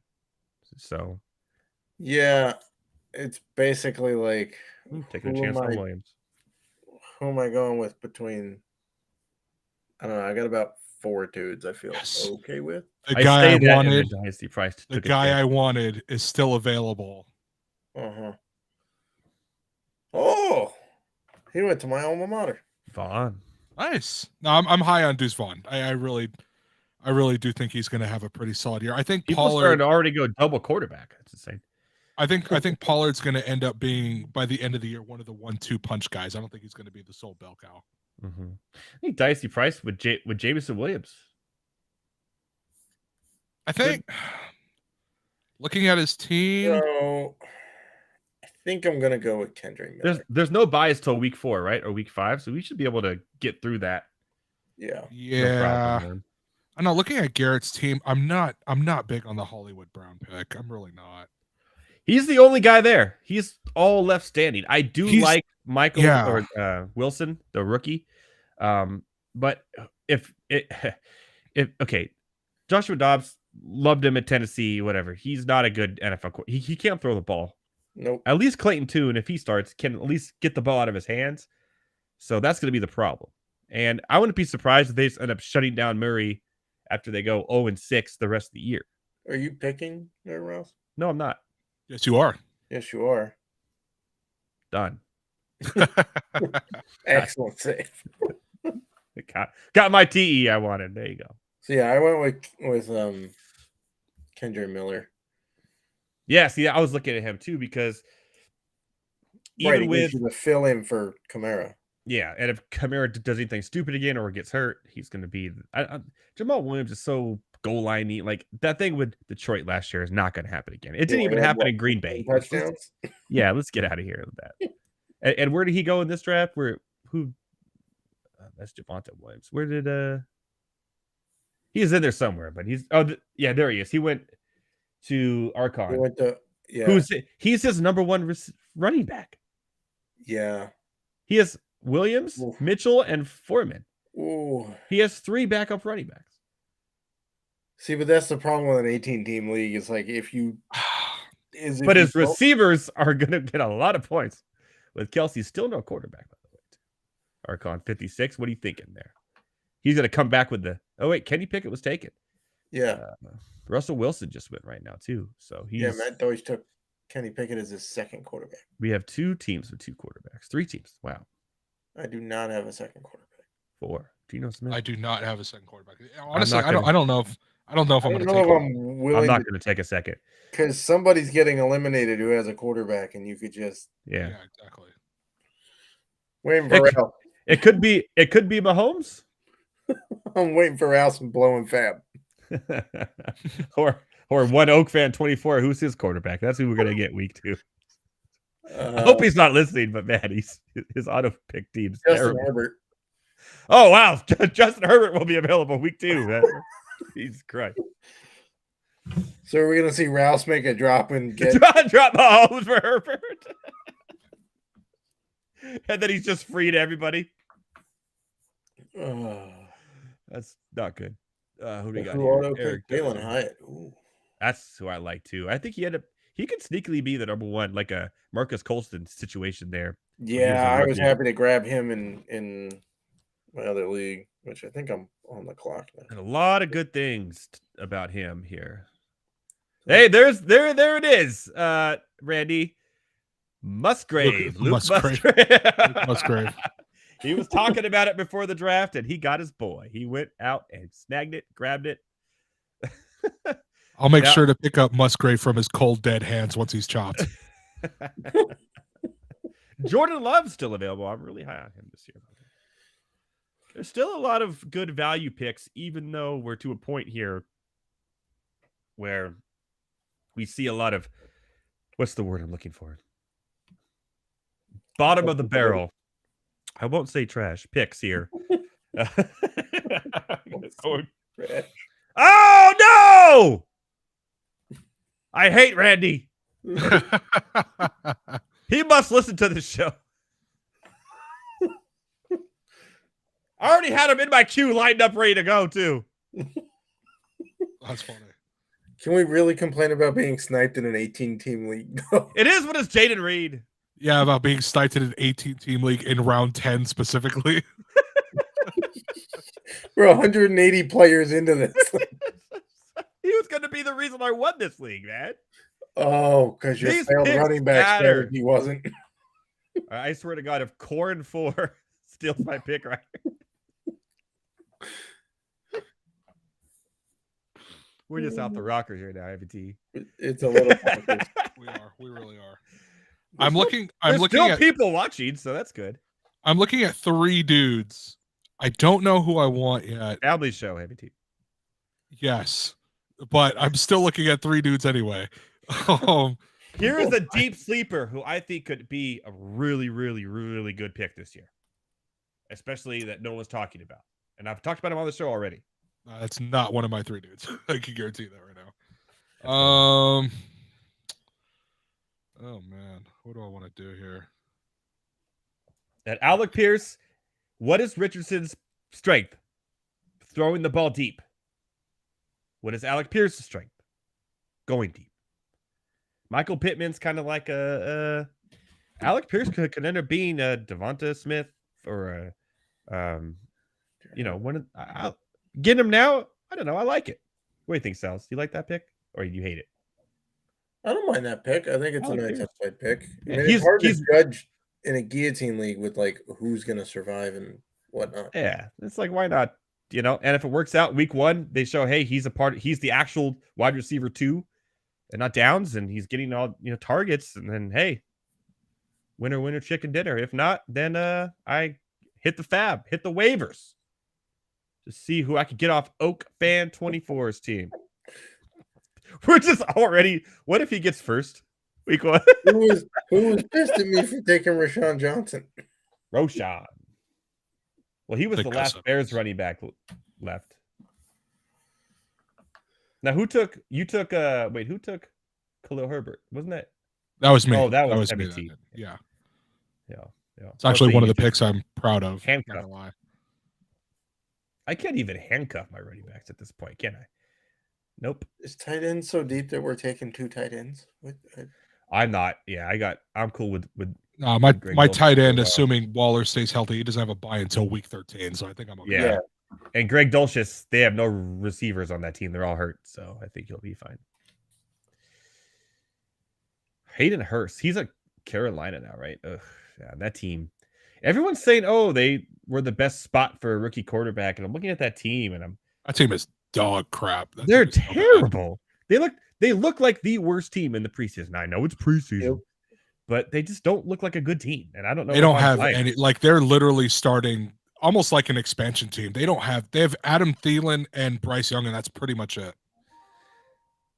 So yeah, it's basically like taking a chance on Williams. Who am I going with between? I don't know. I got about 4 dudes I feel okay with. The guy I wanted, the guy I wanted is still available. Oh, he went to my alma mater. Vaughn. Nice. No, I'm high on Deuce Vaughn. I really do think he's going to have a pretty solid year. I think People started to already go double quarterback. That's insane. I think Pollard's going to end up being by the end of the year one of the 1-2 punch guys. I don't think he's going to be the sole bell cow. Mm-hmm. I think Dicey Price with Jameson Williams. I think looking at his team, so I think I'm going to go with Kendrick Miller. There's no bias till week 4, right, or week 5, so we should be able to get through that. Yeah. No problem, I know. Looking at Garrett's team, I'm not big on the Hollywood Brown pick. I'm really not. He's the only guy there. He's all left standing. I do like Michael or Wilson, the rookie. But if Joshua Dobbs, loved him at Tennessee, whatever. He's not a good NFL. He can't throw the ball. Nope. At least Clayton Tune, if he starts, can at least get the ball out of his hands. So that's going to be the problem. And I wouldn't be surprised if they just end up shutting down Murray after they go 0-6 the rest of the year. Are you picking there, Rouse? No, I'm not. Yes, you are. Yes, you are. Done. Excellent save. Got my TE I wanted. There you go. So yeah, I went with Kendrick Miller. Yeah, see, I was looking at him too because even with the fill in for Kamara. Yeah, and if Kamara does anything stupid again or gets hurt, he's going to be. Jamal Williams is so goal line-y. Like that thing with Detroit last year is not going to happen again. It didn't even happen in Green Bay. Touchdowns. Yeah, let's get out of here with that. And where did he go in this draft? Who? That's Javonte Williams. Where did He is in there somewhere, but he's. Oh, yeah, there he is. He went to He Archon. went to yeah. He's his number one running back. Yeah. He has Williams, Oof. Mitchell, and Foreman. Ooh. He has 3 backup running backs. See, but that's the problem with an 18-team league. It's like if But his receivers are going to get a lot of points. With Kelsey, still no quarterback, by the way. Archon 56. What are you thinking there? He's going to come back with the. Oh wait, Kenny Pickett was taken. Yeah. Russell Wilson just went right now too. So Matt Deutsch took Kenny Pickett as his second quarterback. We have 2 teams with 2 quarterbacks. 3 teams. Wow. I do not have a second quarterback. 4. Geno Smith. I do not have a second quarterback. Honestly, I don't know if I'm going to take it. I'm not going to take a second because somebody's getting eliminated who has a quarterback, and you could just yeah exactly. Waiting for Raus. It could be Mahomes. I'm waiting for Raus and blowing Fab. or one Oak fan 24. Who's his quarterback? That's who we're gonna get week 2. I hope he's not listening, but man, his auto pick team's Justin Herbert. Oh wow, Justin Herbert will be available week 2. Jesus Christ. So are we gonna see Raus make a drop and get drop Mahomes for Herbert? And then he's just free to everybody. That's not good. Who do we got here? Eric Jalen Hyatt. Ooh. That's who I like too. I think he could sneakily be the number 1, like a Marcus Colston situation there. Yeah, I was happy to grab him in my other league, which I think I'm on the clock now. And a lot of good things about him here. Hey, there it is. Randy Musgrave. Luke Musgrave. He was talking about it before the draft, and he got his boy. He went out and snagged it, grabbed it. I'll make sure to pick up Musgrave from his cold, dead hands once he's chopped. Jordan Love's still available. I'm really high on him this year. There's still a lot of good value picks, even though we're to a point here where we see a lot of, what's the word I'm looking for? Bottom of the barrel. I won't say trash. Picks here. Oh, no! I hate Randy. He must listen to this show. I already had him in my queue lined up ready to go, too. That's funny. Can we really complain about being sniped in an 18-team league? It is what it's Jaden Reed. Yeah, about being sniped in an 18-team league in round 10 specifically. We're 180 players into this. He was going to be the reason I won this league, man. Oh, because your failed running back strategy wasn't. I swear to God, if Corn 4 steals my pick right. We're just off the rocker here now, IVT. It's a little. We really are. I'm looking still at people watching, so that's good. I'm looking at 3 dudes. I don't know who I want yet. Family show, IVT. Yes, but I'm still looking at 3 dudes anyway. Here is a deep sleeper who I think could be a really, really, really good pick this year, especially that no one's talking about. And I've talked about him on the show already. That's not one of my 3 dudes. I can guarantee that right now. Oh man, what do I want to do here? At Alec Pierce, what is Richardson's strength? Throwing the ball deep. What is Alec Pierce's strength? Going deep. Michael Pittman's kind of like Alec Pierce could end up being a Devonta Smith or I'll get him now. I don't know. I like it. What do you think, Selz? Do you like that pick or do you hate it? I don't mind that pick. I think it's a nice upside pick. I mean, He's- it's hard to he's- judge in a guillotine league with like who's going to survive and whatnot. Yeah, it's like why not? And if it works out week 1, they show hey he's the actual wide receiver 2, and not downs, and he's getting all targets, and then hey, winner chicken dinner. If not, then I hit the waivers to see who I could get off Oak Fan 24's team. We're just already. What if he gets first week 1? Who was pissed at me for taking Rashawn Johnson? Roshan. Well, he was the last Bears running back left. Now, who took Khalil Herbert? Wasn't that? That was me. Oh, that was me. MET. Yeah. Yeah. It's actually one of the picks I'm proud of. Handcuff. Not gonna lie. I can't even handcuff my running backs at this point, can I? Nope. Is tight end so deep that we're taking 2 tight ends? I'm not. Yeah, I'm cool with my tight end, assuming Waller stays healthy, he doesn't have a bye until week 13, so I think I'm okay. Yeah. And Greg Dulcich, they have no receivers on that team. They're all hurt, so I think he'll be fine. Hayden Hurst, he's at Carolina now, right? Ugh, yeah, that team. Everyone's saying, "Oh, they were the best spot for a rookie quarterback," and I'm looking at that team, and that team is dog crap. They're terrible. So they look like the worst team in the preseason. I know it's preseason, but they just don't look like a good team, and I don't know. They don't have any. Like they're literally starting almost like an expansion team. They have Adam Thielen and Bryce Young, and that's pretty much it.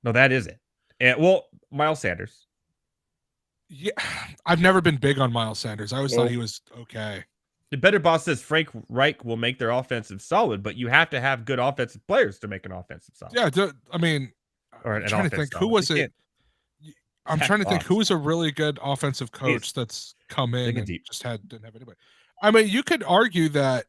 No, that isn't. And Miles Sanders. Yeah, I've never been big on Miles Sanders. I always thought he was okay. The Better Boss says Frank Reich will make their offensive solid, but you have to have good offensive players to make an offensive solid. Yeah, I mean, I'm trying to think who was it. I'm trying to think who was a really good offensive coach that's come in and just didn't have anybody. I mean, you could argue that.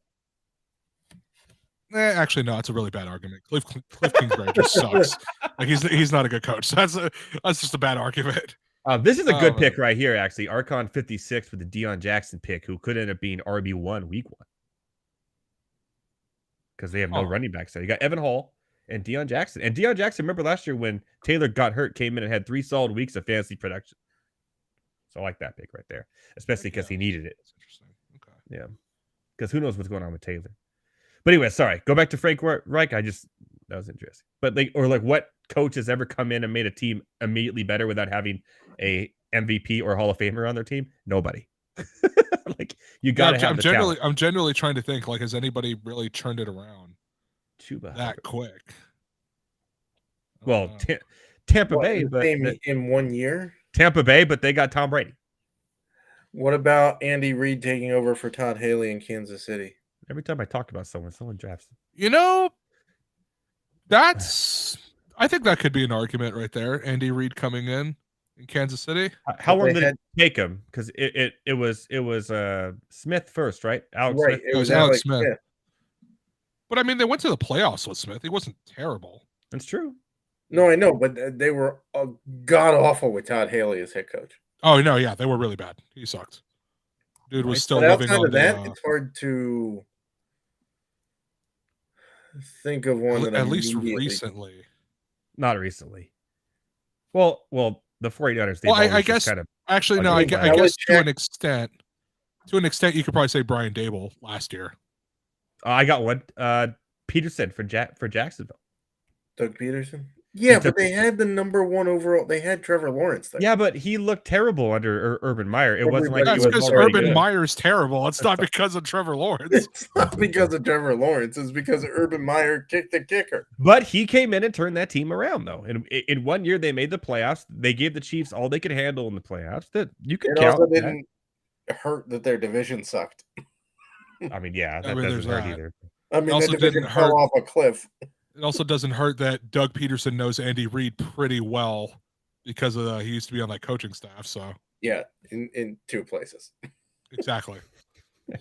Actually, no, it's a really bad argument. Cliff Kingsbury just sucks. Like he's not a good coach. That's just a bad argument. This is a good pick right here, actually. Archon 56 with the Deion Jackson pick, who could end up being RB1 week 1. Because they have no running backs there. You got Evan Hall and Deion Jackson. And Deion Jackson, remember last year when Taylor got hurt, came in and had 3 solid weeks of fantasy production. So I like that pick right there, especially because he needed it. That's interesting. Okay. Yeah. Because who knows what's going on with Taylor. But anyway, sorry. Go back to Frank Reich. That was interesting. But what coach has ever come in and made a team immediately better without having a MVP or Hall of Famer on their team? Nobody. You got to have the talent. I'm generally trying to think, has anybody really turned it around that quick? Well, Tampa Bay, but in 1 year. Tampa Bay, but they got Tom Brady. What about Andy Reid taking over for Todd Haley in Kansas City? Every time I talk about someone drafts them. I think that could be an argument right there. Andy Reid coming in Kansas City. How long did it take him? Because it was Smith first, right? Alex Smith. It was Alex Smith. Yeah. But I mean, they went to the playoffs with Smith. He wasn't terrible. That's true. No, I know, but they were god awful with Todd Haley as head coach. Oh no, yeah, they were really bad. He sucked. Dude was still living on that. It's hard to think of one that at least recently. Not recently. Well, the 49ers. I guess kind of actually no. I guess to an extent, you could probably say Brian Dable last year. I got one. Peterson for Jacksonville. Doug Peterson. Yeah, but they had the number 1 overall. They had Trevor Lawrence there. Yeah, but he looked terrible under Urban Meyer. It wasn't like that's because Urban Meyer's terrible. It's not because of Trevor Lawrence. It's not because of Trevor Lawrence. It's because Urban Meyer kicked the kicker. But he came in and turned that team around, though. And in 1 year, they made the playoffs. They gave the Chiefs all they could handle in the playoffs. That you could count. Also didn't hurt that their division sucked. I mean, yeah, that doesn't hurt either. I mean, that division fell off a cliff. It also doesn't hurt that Doug Peterson knows Andy Reid pretty well because he used to be on that coaching staff. So yeah, in 2 places. Exactly.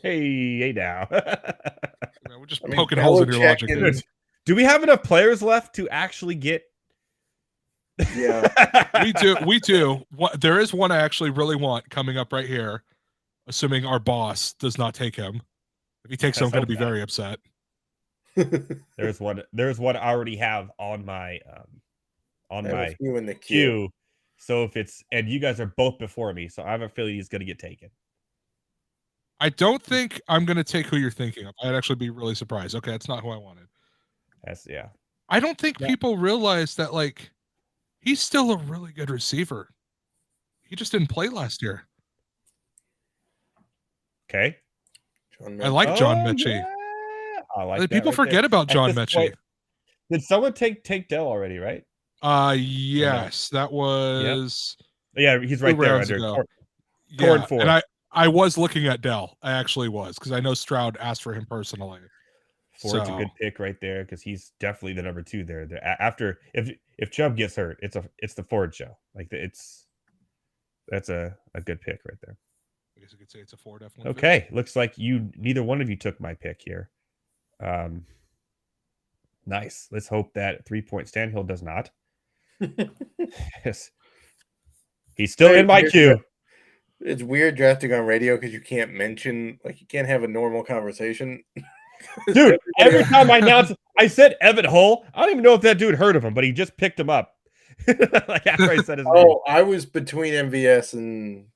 Hey now. We're just poking holes in your logic. Do we have enough players left to actually get? Yeah, we do. There is one I actually really want coming up right here, assuming our boss does not take him. If he takes him, I'm going to be very upset. There's one I already have on my you in the queue. So and you guys are both before me, so I have a feeling he's going to get taken. I don't think I'm going to take who you're thinking of. I'd actually be really surprised. Okay, that's not who I wanted. I don't think people realize that he's still a really good receiver. He just didn't play last year. Okay. I like John Mechie. Yeah. I like people forget about John Mechie. Did someone take Dell already, right? Yes, that was. Yeah, he's right there under Corn 4. And I was looking at Dell. I actually was because I know Stroud asked for him personally. Ford's a good pick right there because he's definitely the number 2 there. After if Chubb gets hurt, it's the Ford show. Like that's a good pick right there. I guess I could say it's a 4 definitely. Okay, looks like neither one of you took my pick here. Nice. Let's hope that 3-point Stanhill does not. Yes. He's still in my queue. It's weird drafting on radio because you can't mention, like, you can't have a normal conversation. Dude, every time I announce, I said Evan Hull. I don't even know if that dude heard of him, but he just picked him up. Like after I said his name. Oh, I was between MVS and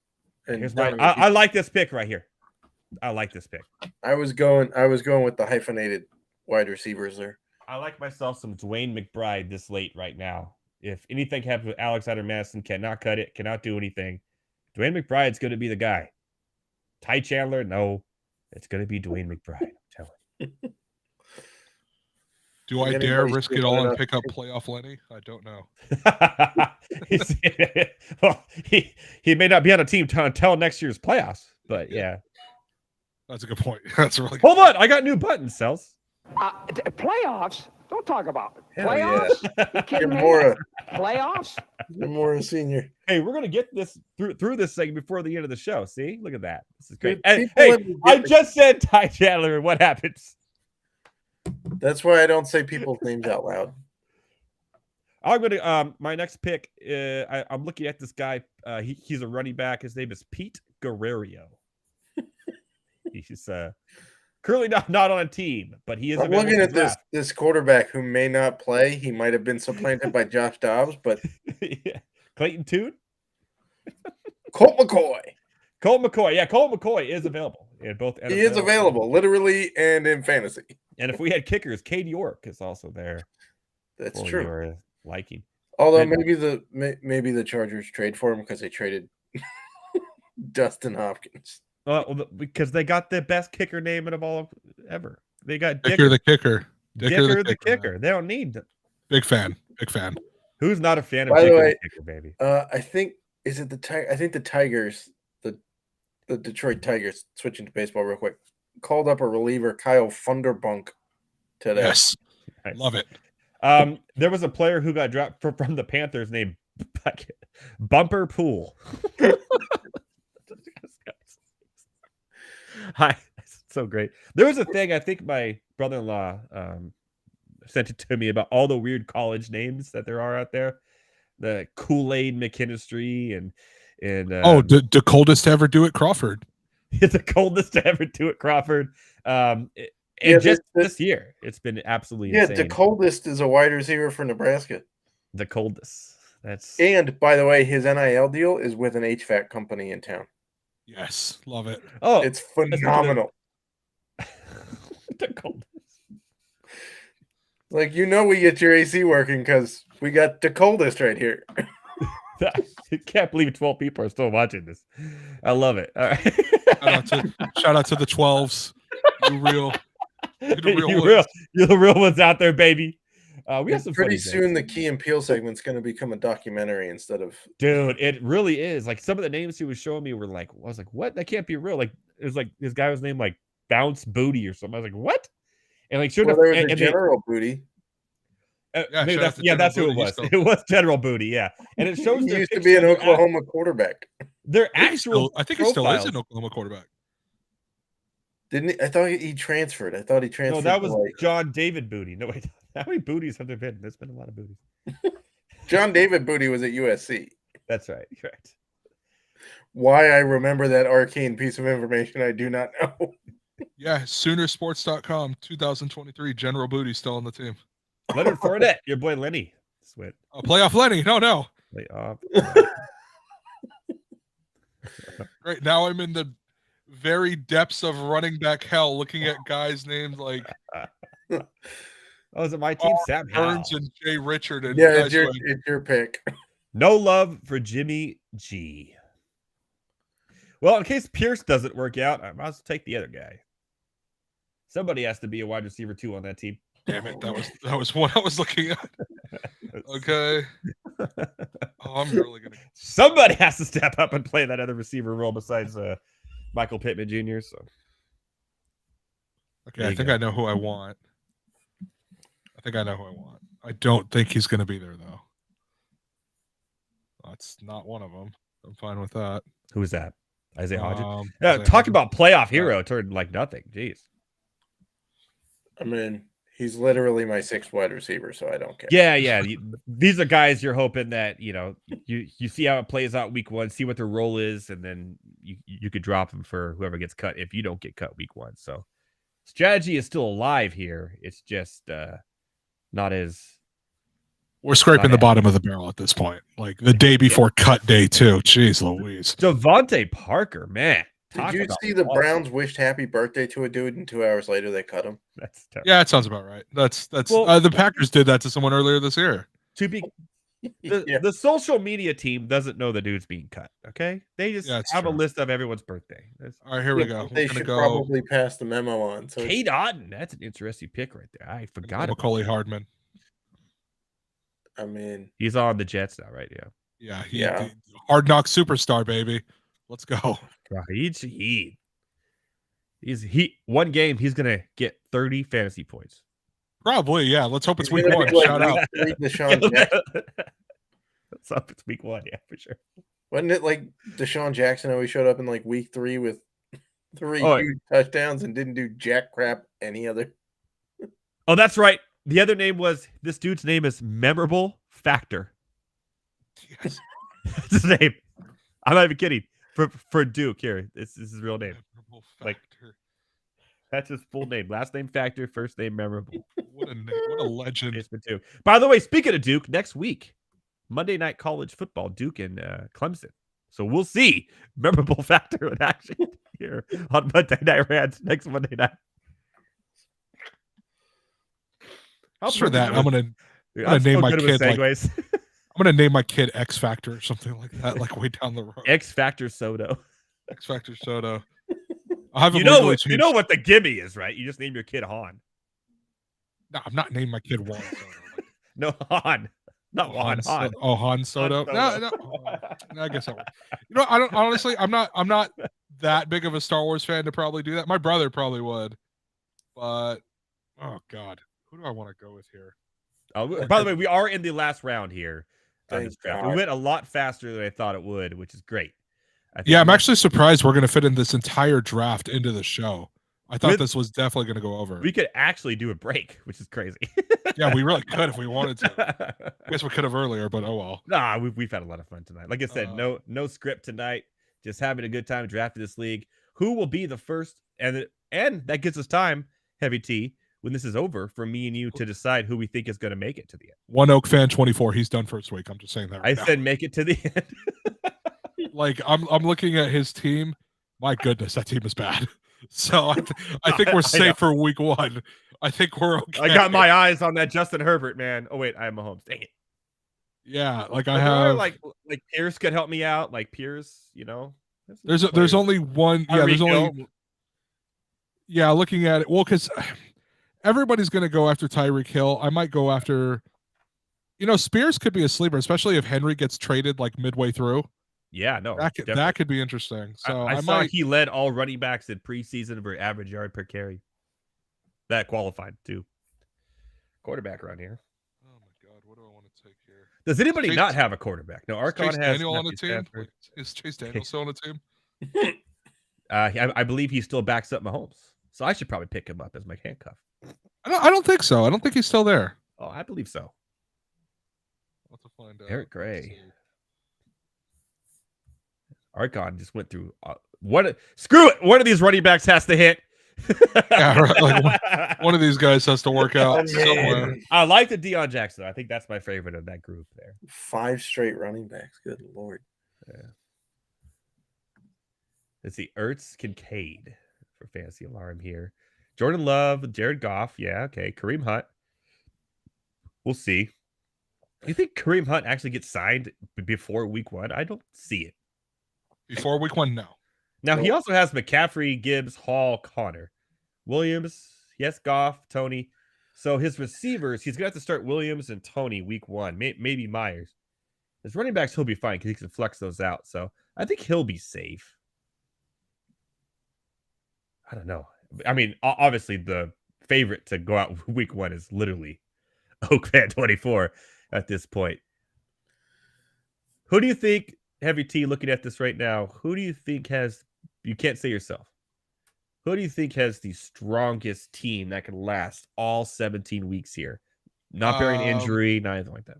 I like this pick right here. I like this pick. I was going with the hyphenated wide receivers there. I like myself some Dwayne McBride this late right now. If anything happens with Alexander Madison, cannot cut it, cannot do anything. Dwayne McBride's going to be the guy. Ty Chandler, no. It's going to be Dwayne McBride. I'm telling you. Do I dare risk it all and pick up playoff Lenny? I don't know. Well, he may not be on a team until next year's playoffs, but yeah. That's a good point. That's really good. Hold on. I got new buttons, Selz. Playoffs? Don't talk about it. Hell Playoffs? yeah. You kidding me? Playoffs? You're more a senior. Hey, we're gonna get this through this segment before the end of the show. See, look at that. This is great. Dude, Hey, I just said Ty Chandler, and what happens? That's why I don't say people's names out loud. I'm gonna my next pick. I'm looking at this guy. He's a running back. His name is Pete Guerrero. He's currently not on a team, but he is. I'm looking at this quarterback who may not play. He might have been supplanted by Josh Dobbs, but yeah. Clayton Tune, Colt McCoy. Yeah, Colt McCoy is available in both. NFL He is available, literally and in fantasy. And if we had kickers, Cade York is also there. That's true. Your liking. Although maybe the Chargers trade for him because they traded Dustin Hopkins. Well, because they got the best kicker name of all ever. They got Dicker the kicker. Dicker the kicker. They don't need them. Big fan. Who's not a fan of By the Dicker way, the kicker, baby? I think the Tigers, the Detroit Tigers, switching to baseball real quick, called up a reliever, Kyle Funderbunk, today. Yes. Nice. Love it. There was a player who got dropped from the Panthers named Bumper Pool. Hi, so great. There was a thing, I think my brother-in-law sent it to me about all the weird college names that there are out there. The Kool-Aid McKinstry and the coldest to ever do it, Crawford. The coldest to ever do it, Crawford. This year, it's been absolutely insane. The coldest is a wide receiver for Nebraska. The coldest. And by the way, his NIL deal is with an HVAC company in town. Yes, love it. Oh, it's phenomenal. The coldest. Like, we get your AC working because we got the coldest right here. I can't believe 12 people are still watching this. I love it. All right. Shout out to the 12s. You're the real ones out there, baby. We have some pretty soon. The Key and Peele segment's going to become a documentary instead of. Dude, it really is. Like some of the names he was showing me were like, I was like, what? That can't be real. Like it was like this guy was named like Bounce Booty or something. I was like, what? And like sure enough, there was a General Booty. That's who it was. It was General Booty, yeah. And it shows he used to be an Oklahoma quarterback. Their actual I think he still is an Oklahoma quarterback. Didn't he? I thought he transferred. No, that was John David Booty. No, wait. How many booties have there been? There's been a lot of booties. John David Booty was at USC. That's right. Correct. Why I remember that arcane piece of information, I do not know. Yeah, Soonersports.com, 2023. General Booty still on the team. Leonard Fournette, your boy Lenny. Sweat. Oh, playoff Lenny. No. Playoff. Right now, I'm in the very depths of running back hell, looking at guys named like. Oh, is it my team? Sam Burns and Jay Richard. And it's your pick. No love for Jimmy G. Well, in case Pierce doesn't work out, I must take the other guy. Somebody has to be a wide receiver too on that team. Damn it, that was what I was looking at. Okay. Oh, I'm really gonna. Somebody has to step up and play that other receiver role besides Michael Pittman Jr. So. Okay, I think I know who I want. think I know who I want. I don't think he's going to be there, though. That's not one of them. I'm fine with that. Who is that? Isaiah Hodgins? Isaiah Talk Hodgins. about playoff hero turned like nothing. Jeez. I mean, he's literally my 6th wide receiver, so I don't care. Yeah. These are guys you're hoping that, you see how it plays out week 1, see what their role is, and then you could drop them for whoever gets cut if you don't get cut week 1. So strategy is still alive here. It's just not as... We're scraping the bottom of the barrel at this point. Like the day before cut day, too. Jeez Louise. Devontae Parker, man. Did you see the Browns wished happy birthday to a dude, and 2 hours later they cut him? That's terrible. Yeah, that sounds about right. That's the Packers did that to someone earlier this year. The social media team doesn't know the dude's being cut. Okay, they just have a list of everyone's birthday. All right, here we go. They should probably pass the memo on. So Kate Otten, that's an interesting pick right there. I forgot about Macaulay Hardman. I mean, he's on the Jets now, right? Yeah. Hard knock superstar, baby. Let's go. He's one game he's gonna get 30 fantasy points. Probably, yeah. Let's hope it's week 1. Shout out. Deshaun Jackson. Let's hope it's week 1, yeah, for sure. Wasn't it like Deshaun Jackson always showed up in like week 3 with 3 huge touchdowns and didn't do jack crap any other? Oh, that's right. The other name was, this dude's name is Memorable Factor. Yes. That's his name. I'm not even kidding. For Duke here, this is his real name. Like, that's his full name. Last name Factor, first name Memorable. What a legend. By the way, speaking of Duke, next week, Monday Night College Football, Duke and Clemson. So we'll see Memorable Factor in action here on Monday Night Rants next Monday night. Just for that, I'm gonna name my kid segues. I'm gonna name my kid X Factor or something like that, like way down the road. X Factor Soto. X Factor Soto. You know what the gimme is, right? You just name your kid Han. No, I'm not naming my kid Juan Soto. No, Han. Not Juan. Han. Han Soto. No. I guess I would. I don't honestly. I'm not that big of a Star Wars fan to probably do that. My brother probably would, but oh god, who do I want to go with here? By the way, we are in the last round here. Thank God. We went a lot faster than I thought it would, which is great. I'm actually surprised we're going to fit in this entire draft into the show. I thought this was definitely going to go over. We could actually do a break, which is crazy. Yeah, we really could if we wanted to. I guess we could have earlier, but oh well. Nah, we've had a lot of fun tonight. Like I said, no script tonight. Just having a good time drafting this league. Who will be the first? And that gives us time, Heavy T, when this is over, for me and you to decide who we think is going to make it to the end. One Oak fan 24. He's done first week. I'm just saying that. I said make it to the end. Like I'm looking at his team. My goodness, that team is bad. So I think we're safe for week 1. I think we're okay. I got my eyes on that Justin Herbert, man. Oh wait, I have Mahomes. Dang it. Yeah, like I have like Pierce could help me out. Like Pierce, There's only one. Yeah, there's only. Yeah, looking at it, well, because everybody's going to go after Tyreek Hill. I might go after. Spears could be a sleeper, especially if Henry gets traded like midway through. Yeah, no, that could be interesting. So I saw he led all running backs in preseason for average yard per carry. That qualified too. Quarterback around here. Oh my god, what do I want to take here? Does anybody not have a quarterback? No, Archon has Daniel on the team. Is Chase Daniel still on the team? I believe he still backs up Mahomes, so I should probably pick him up as my handcuff. I don't think so. I don't think he's still there. Oh, I believe so. I'll have to find out. Eric Gray. Archon just went through screw it. One of these running backs has to hit. Yeah, right. Like one of these guys has to work out somewhere. I like the Deion Jackson. I think that's my favorite of that group there. 5 straight running backs. Good Lord. Yeah. Let's see. Ertz Kincaid for Fantasy Alarm here. Jordan Love, Jared Goff. Yeah, okay. Kareem Hunt. We'll see. You think Kareem Hunt actually gets signed before week 1? I don't see it. Before week 1, no. Now, he also has McCaffrey, Gibbs, Hall, Connor. Williams, yes, Goff, Tony. So his receivers, he's going to have to start Williams and Tony week 1, maybe Myers. His running backs, he'll be fine because he can flex those out. So I think he'll be safe. I don't know. I mean, obviously the favorite to go out week 1 is literally Oak Fan 24 at this point. Who do you think, Heavy T, looking at this right now, who do you think has, you can't say yourself, who do you think has the strongest team that can last all 17 weeks here? Not bearing injury, not anything like that.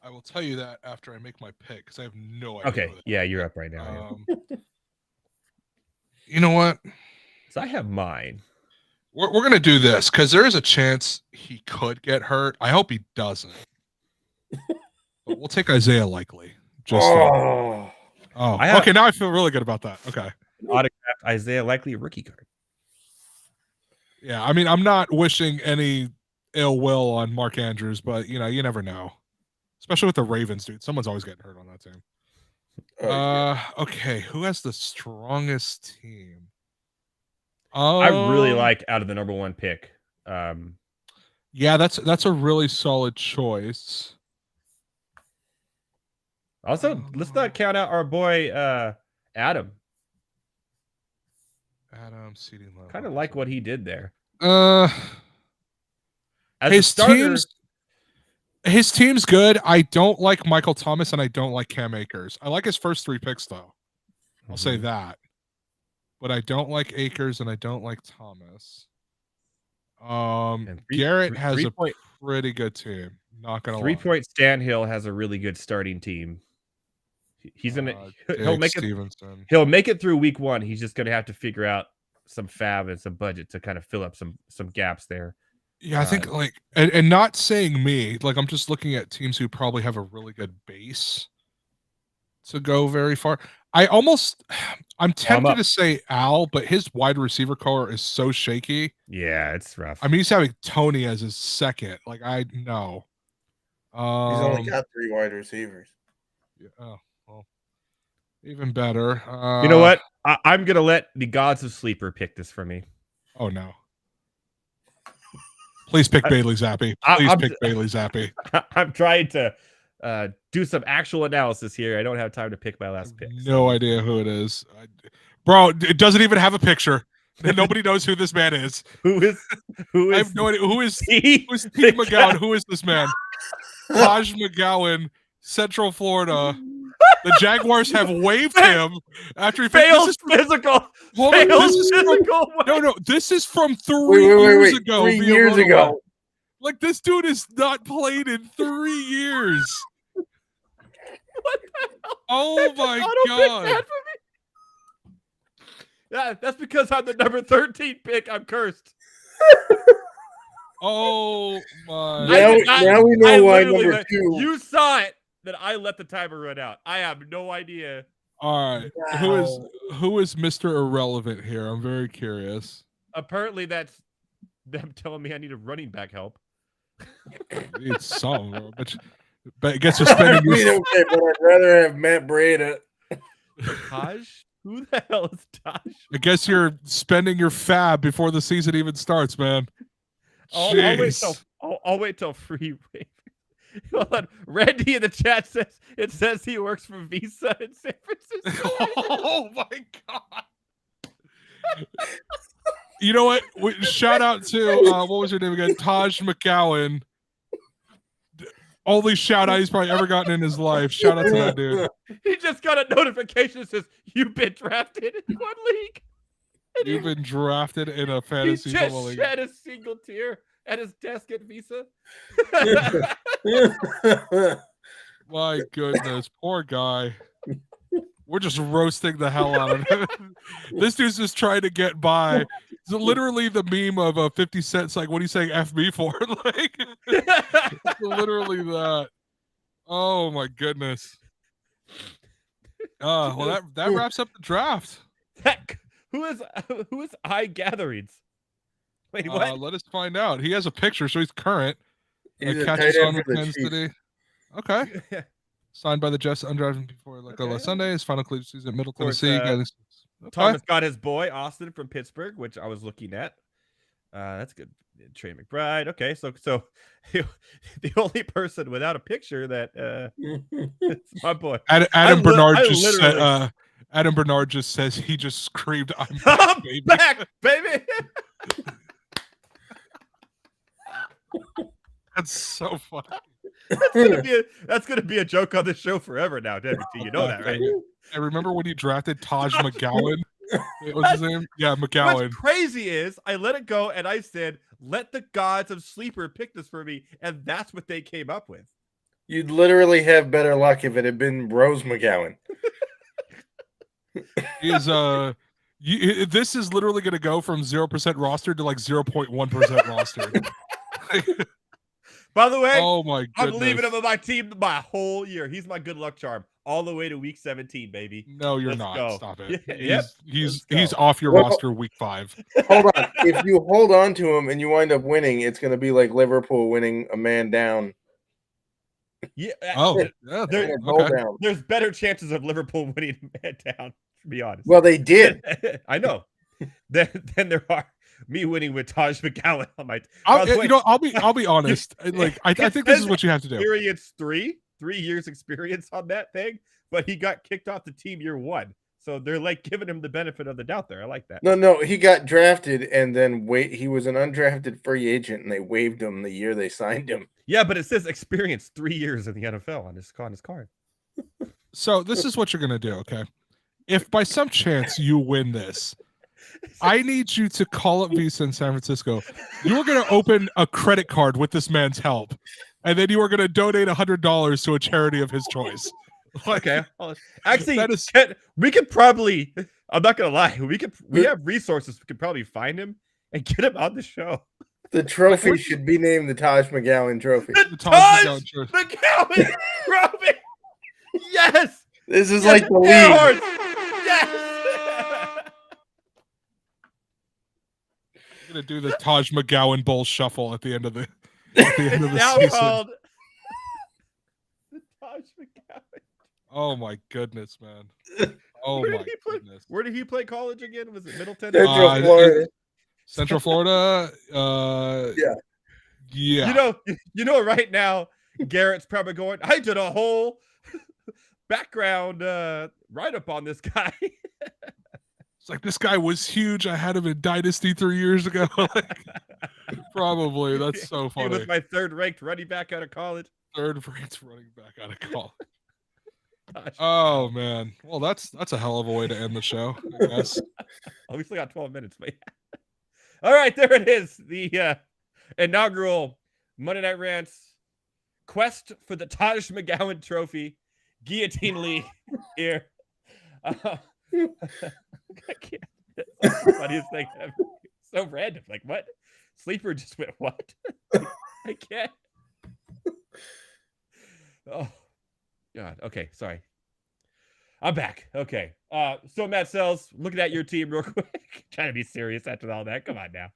I will tell you that after I make my pick because I have no idea. Okay, yeah, you're up right now. You know what? So I have mine. We're going to do this because there is a chance he could get hurt. I hope he doesn't. But we'll take Isaiah Likely. Okay, now I feel really good about that. Okay. Autographed Isaiah Likely rookie card. Yeah, I mean, I'm not wishing any ill will on Mark Andrews, but, you know, you never know. Especially with the Ravens, dude. Someone's always getting hurt on that team. Okay, who has the strongest team? I really like out of the number one pick. Yeah, that's a really solid choice. Also, let's not count out our boy Adam. Adam seating level. Kind of like what he did there. As his a starter, his team's good. I don't like Michael Thomas and I don't like Cam Akers. I like his first 3 picks though. I'll say that. But I don't like Akers and I don't like Thomas. Garrett has a pretty good team. Not gonna lie. 3-point Stanhill has a really good starting team. He's gonna he'll make Stevenson. He'll make it through week 1. He's just gonna have to figure out some fab and some budget to kind of fill up some gaps there. Yeah, I think like and not saying me, like I'm just looking at teams who probably have a really good base to go very far. I'm tempted to say Al, but his wide receiver core is so shaky. Yeah, it's rough. I mean, he's having Tony as his second. Like I know. He's only got 3 wide receivers. Yeah, well, even better. You know what? I'm gonna let the gods of sleeper pick this for me. Oh no! Please pick Bailey Zappi. Please pick Bailey Zappi. I'm trying to do some actual analysis here. I don't have time to pick my last pick. No idea who it is, bro. It doesn't even have a picture. Nobody knows who this man is. Who is? I have no idea. Who is Steve McGowan? Who is this man? Taj McGowan, Central Florida. The Jaguars have waived him after he failed physical. No, this is from 3 years ago. 3 years ago. Like this dude is not played in 3 years. What the hell? Oh my god! Yeah, that's because I'm the number 13 pick. I'm cursed. Oh my! Now we know why number 2. You saw it. That I let the timer run out. I have no idea. All right, wow. Who is Mr. Irrelevant here? I'm very curious. Apparently, that's them telling me I need a running back help. It's some, but I guess you're spending. Okay, but I'd rather have Matt Breida. Taj? Who the hell is Taj? I guess you're spending your fab before the season even starts, man. I'll wait till free waiver. Hold on. Randy in the chat says he works for Visa in San Francisco. Oh my god! You know what? Shout out to what was her name again? Taj McGowan. Only shout out he's probably ever gotten in his life. Shout out to that dude. He just got a notification that says you've been drafted in one league. You've been drafted in a fantasy football league. He just shed a single tear at his desk at Visa. My goodness, poor guy. We're just roasting the hell out of him. This dude's just trying to get by. It's literally the meme of 50 Cent's like, what are you saying F me for? Like, it's literally that. Oh my goodness. Well, that wraps up the draft. Heck, who is I Gatherings? Wait, what? Let us find out. He has a picture, so he's current. He's catches on with Kansas City. Okay. Signed by the Jets, undrafted before last Sunday. His final collegiate season at Middle Tennessee. Thomas got his boy Austin from Pittsburgh, which I was looking at. That's good. Trey McBride. Okay, so the only person without a picture that it's my boy. Adam Bernard just says he just screamed, "I'm back, baby!" Back, baby. That's so funny. That's gonna be a joke on the show forever now, WT. You know that, right? I remember when he drafted Taj McGowan. What's his name? Yeah, McGowan. What's crazy is I let it go and I said, "Let the gods of sleeper pick this for me," and that's what they came up with. You'd literally have better luck if it had been Rose McGowan. This is literally going to go from 0% roster to like 0.1% roster. By the way, oh my goodness. I'm leaving him on my team my whole year. He's my good luck charm all the way to week 17, baby. No, you're Let's not. go. Stop it. Yep. He's off your roster week 5. Hold on. If you hold on to him and you wind up winning, it's going to be like Liverpool winning a man down. Yeah. Oh, yeah. There's better chances of Liverpool winning a man down, to be honest. Well, they did. I know. Then there are me winning with Taj McGowan on my. I'll be honest. Like I think this is what you have to do. Experience 3 years experience on that thing, but he got kicked off the team year 1, so they're like giving him the benefit of the doubt there. I like that. No, he got drafted and then he was an undrafted free agent, and they waived him the year they signed him. Yeah, but it says experience 3 years in the NFL on his card. So this is what you're gonna do, okay? If by some chance you win this, I need you to call up Visa in San Francisco. You're going to open a credit card with this man's help, and then you are going to donate $100 to a charity of his choice. Okay. Actually, we could probably, I'm not going to lie, we have resources. We could probably find him and get him on the show. The trophy should be named the Taj McGowan Trophy. The Taj McGowan Trophy! Yes! This is like the league. Yes! I'm gonna do the Taj McGowan Bowl shuffle at the end of the now season. Called the Taj McGowan. Oh my goodness, man! Oh my goodness! Where did he play college again? Was it Middleton? Central Florida. Central Florida. Yeah. You know. Right now, Garrett's probably going. I did a whole background write up on this guy. It's like, this guy was huge. I had him in Dynasty 3 years ago. Probably. That's so funny. He was my third-ranked running back out of college. Third-ranked running back out of college. Oh man. Well, that's a hell of a way to end the show, I guess. Oh, we still got 12 minutes, but yeah. All right, there it is. The inaugural Monday Night Rants quest for the Taj McGowan Trophy Guillotine League here. I can't. That's the funniest thing ever. So random. Like, what? Sleeper just went, what? I can't. Oh, God. Okay, sorry. I'm back. Okay. So Matt Selz, looking at your team real quick. Trying to be serious after all that. Come on now.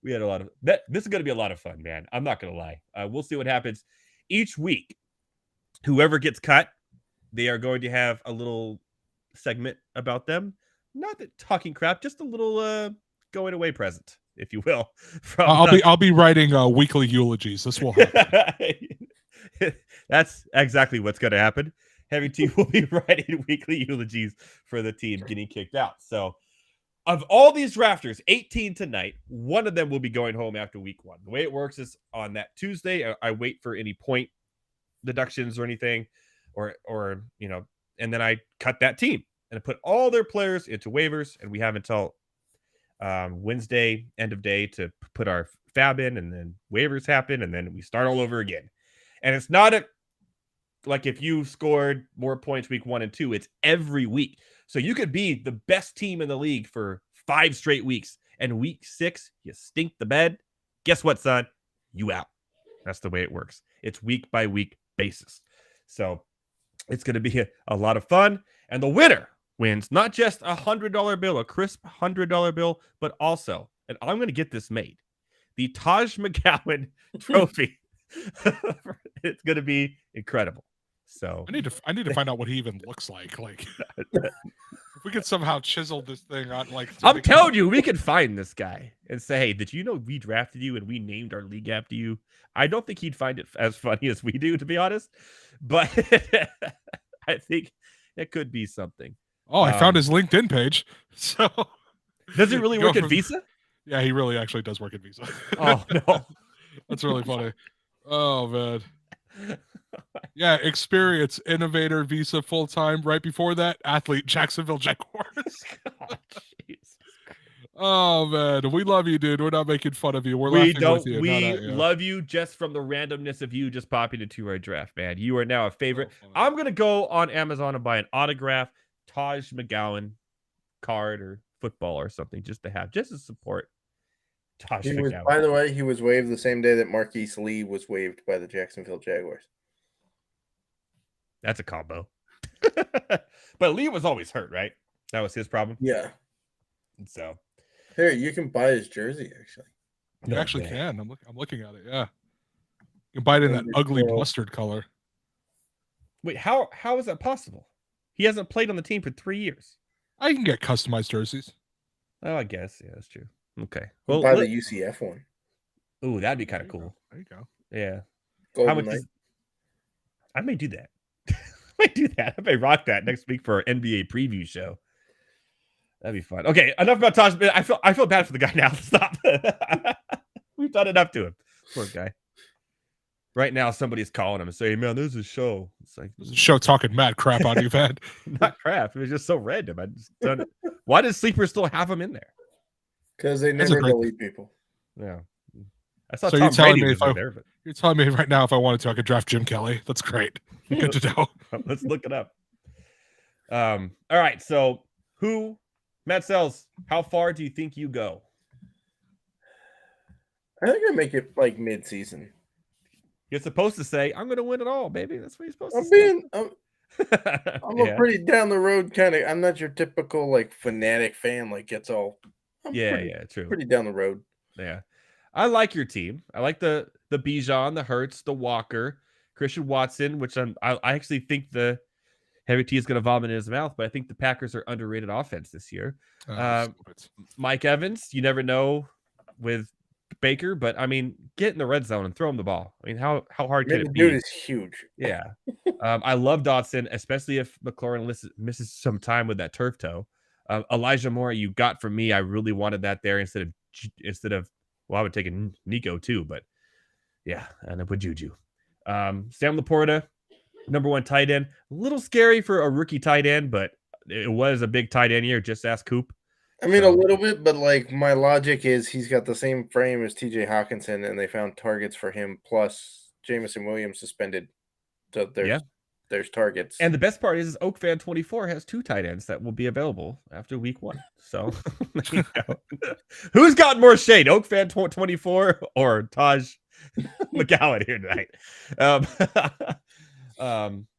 We had a lot of that. This is going to be a lot of fun, man. I'm not going to lie. We'll see what happens. Each week, whoever gets cut, they are going to have a little segment about them. Not that talking crap, just a little going away present, if you will. I'll be writing weekly eulogies. This will happen. That's exactly what's going to happen. Heavy T will be writing weekly eulogies for the team getting kicked out. So, of all these drafters, 18 tonight, one of them will be going home after week 1. The way it works is on that Tuesday, I wait for any point deductions or anything, or and then I cut that team and I put all their players into waivers, and we have until Wednesday end of day to put our fab in, and then waivers happen, and then we start all over again. And it's not like if you scored more points week 1 and 2, it's every week. So you could be the best team in the league for 5 straight weeks, and week 6 you stink the bed. Guess what, son? You out. That's the way it works. It's week by week basis. So it's going to be a lot of fun, and the winner wins not just $100 bill, a crisp $100 bill, but also, and I'm going to get this made, the Taj McGowan Trophy. It's going to be incredible. So I need to find out what he even looks like. Like, if we could somehow chisel this thing on, like, I'm telling you, we could find this guy and say, hey, did you know we drafted you and we named our league after you? I don't think he'd find it as funny as we do, to be honest, but I think it could be something. Oh, I found his LinkedIn page. So does it really work at Visa? Yeah, he really actually does work at Visa. Oh no, that's really funny. Oh man. Yeah, experience, innovator, Visa, full-time. Right before that, athlete, Jacksonville Jaguars. Oh, jeez. Oh man, we love you, dude. We're not making fun of you. We're We laughing don't. with you. We not at you. love you just from the randomness of you just popping into our draft, man. You are now a favorite. So funny. I'm gonna go on Amazon and buy an autograph Taj McGowan card or football or something just to have, just to support Taj He was, McGowan. by the way, he was waived the same day that Marquise Lee was waived by the Jacksonville Jaguars. That's a combo. But Lee was always hurt, right? That was his problem. Yeah. So Here, you can buy his jersey, actually. You no actually way. can. I'm looking at it. Yeah, you can buy it in that Number ugly 12. mustard color. Wait, how is that possible? He hasn't played on the team for 3 years. I can get customized jerseys. Oh, I guess. Yeah, that's true. Okay. Well, Well, buy the UCF one. ooh, that'd be kind There of you cool. go. There you go. Yeah. Golden How much Knight. is... I may do that. I may do that. I may rock that next week for our NBA preview show. That'd be fun. Okay, enough about Taj. I feel bad for the guy now. Stop. We've done enough to him. Poor guy. Right now, somebody's calling him and saying, "Man, there's a show." It's like There's a show talking mad crap on you, man. not crap. It was just so random. I just done. Why does Sleeper still have him in there? Because they That's a never great- delete people. Yeah. I saw So you're Tom telling Brady me was if I- in there, but You're telling me right now if I wanted to, I could draft Jim Kelly. That's great. Good to know. let's look it up. All right. So Matt Selz, how far do you think you go? I think I make it like mid-season. You're supposed to say, "I'm going to win it all, baby." That's what you're supposed to I'm say. I'm Yeah. a pretty down the road kind of. I'm not your typical like fanatic fan. Like gets all. I'm Yeah, true. pretty down the road. Yeah. I like your team. I like the Bijan, the Hurts, the Walker, Christian Watson, which I actually think the Heavy T is going to vomit in his mouth, but I think the Packers are underrated offense this year. Stupid. Mike Evans, you never know with Baker, but I mean, get in the red zone and throw him the ball. I mean, how hard can Man, it the dude be? is huge. Yeah. I love Dotson, especially if McLaurin misses some time with that turf toe. Elijah Moore, you got from me. I really wanted that there instead of well, I would take a Nico too, but yeah, and I put Juju. Sam Laporta, number 1 tight end. A little scary for a rookie tight end, but it was a big tight end year. Just ask Coop. I mean, So- a little bit, but like my logic is he's got the same frame as TJ Hawkinson, and they found targets for him. Plus, Jamison Williams suspended, so there's targets. And the best part is Oak Fan 24 has 2 tight ends that will be available after week 1. So there you go. Who's got more shade, Oak Fan 24 or Taj McGowan here tonight?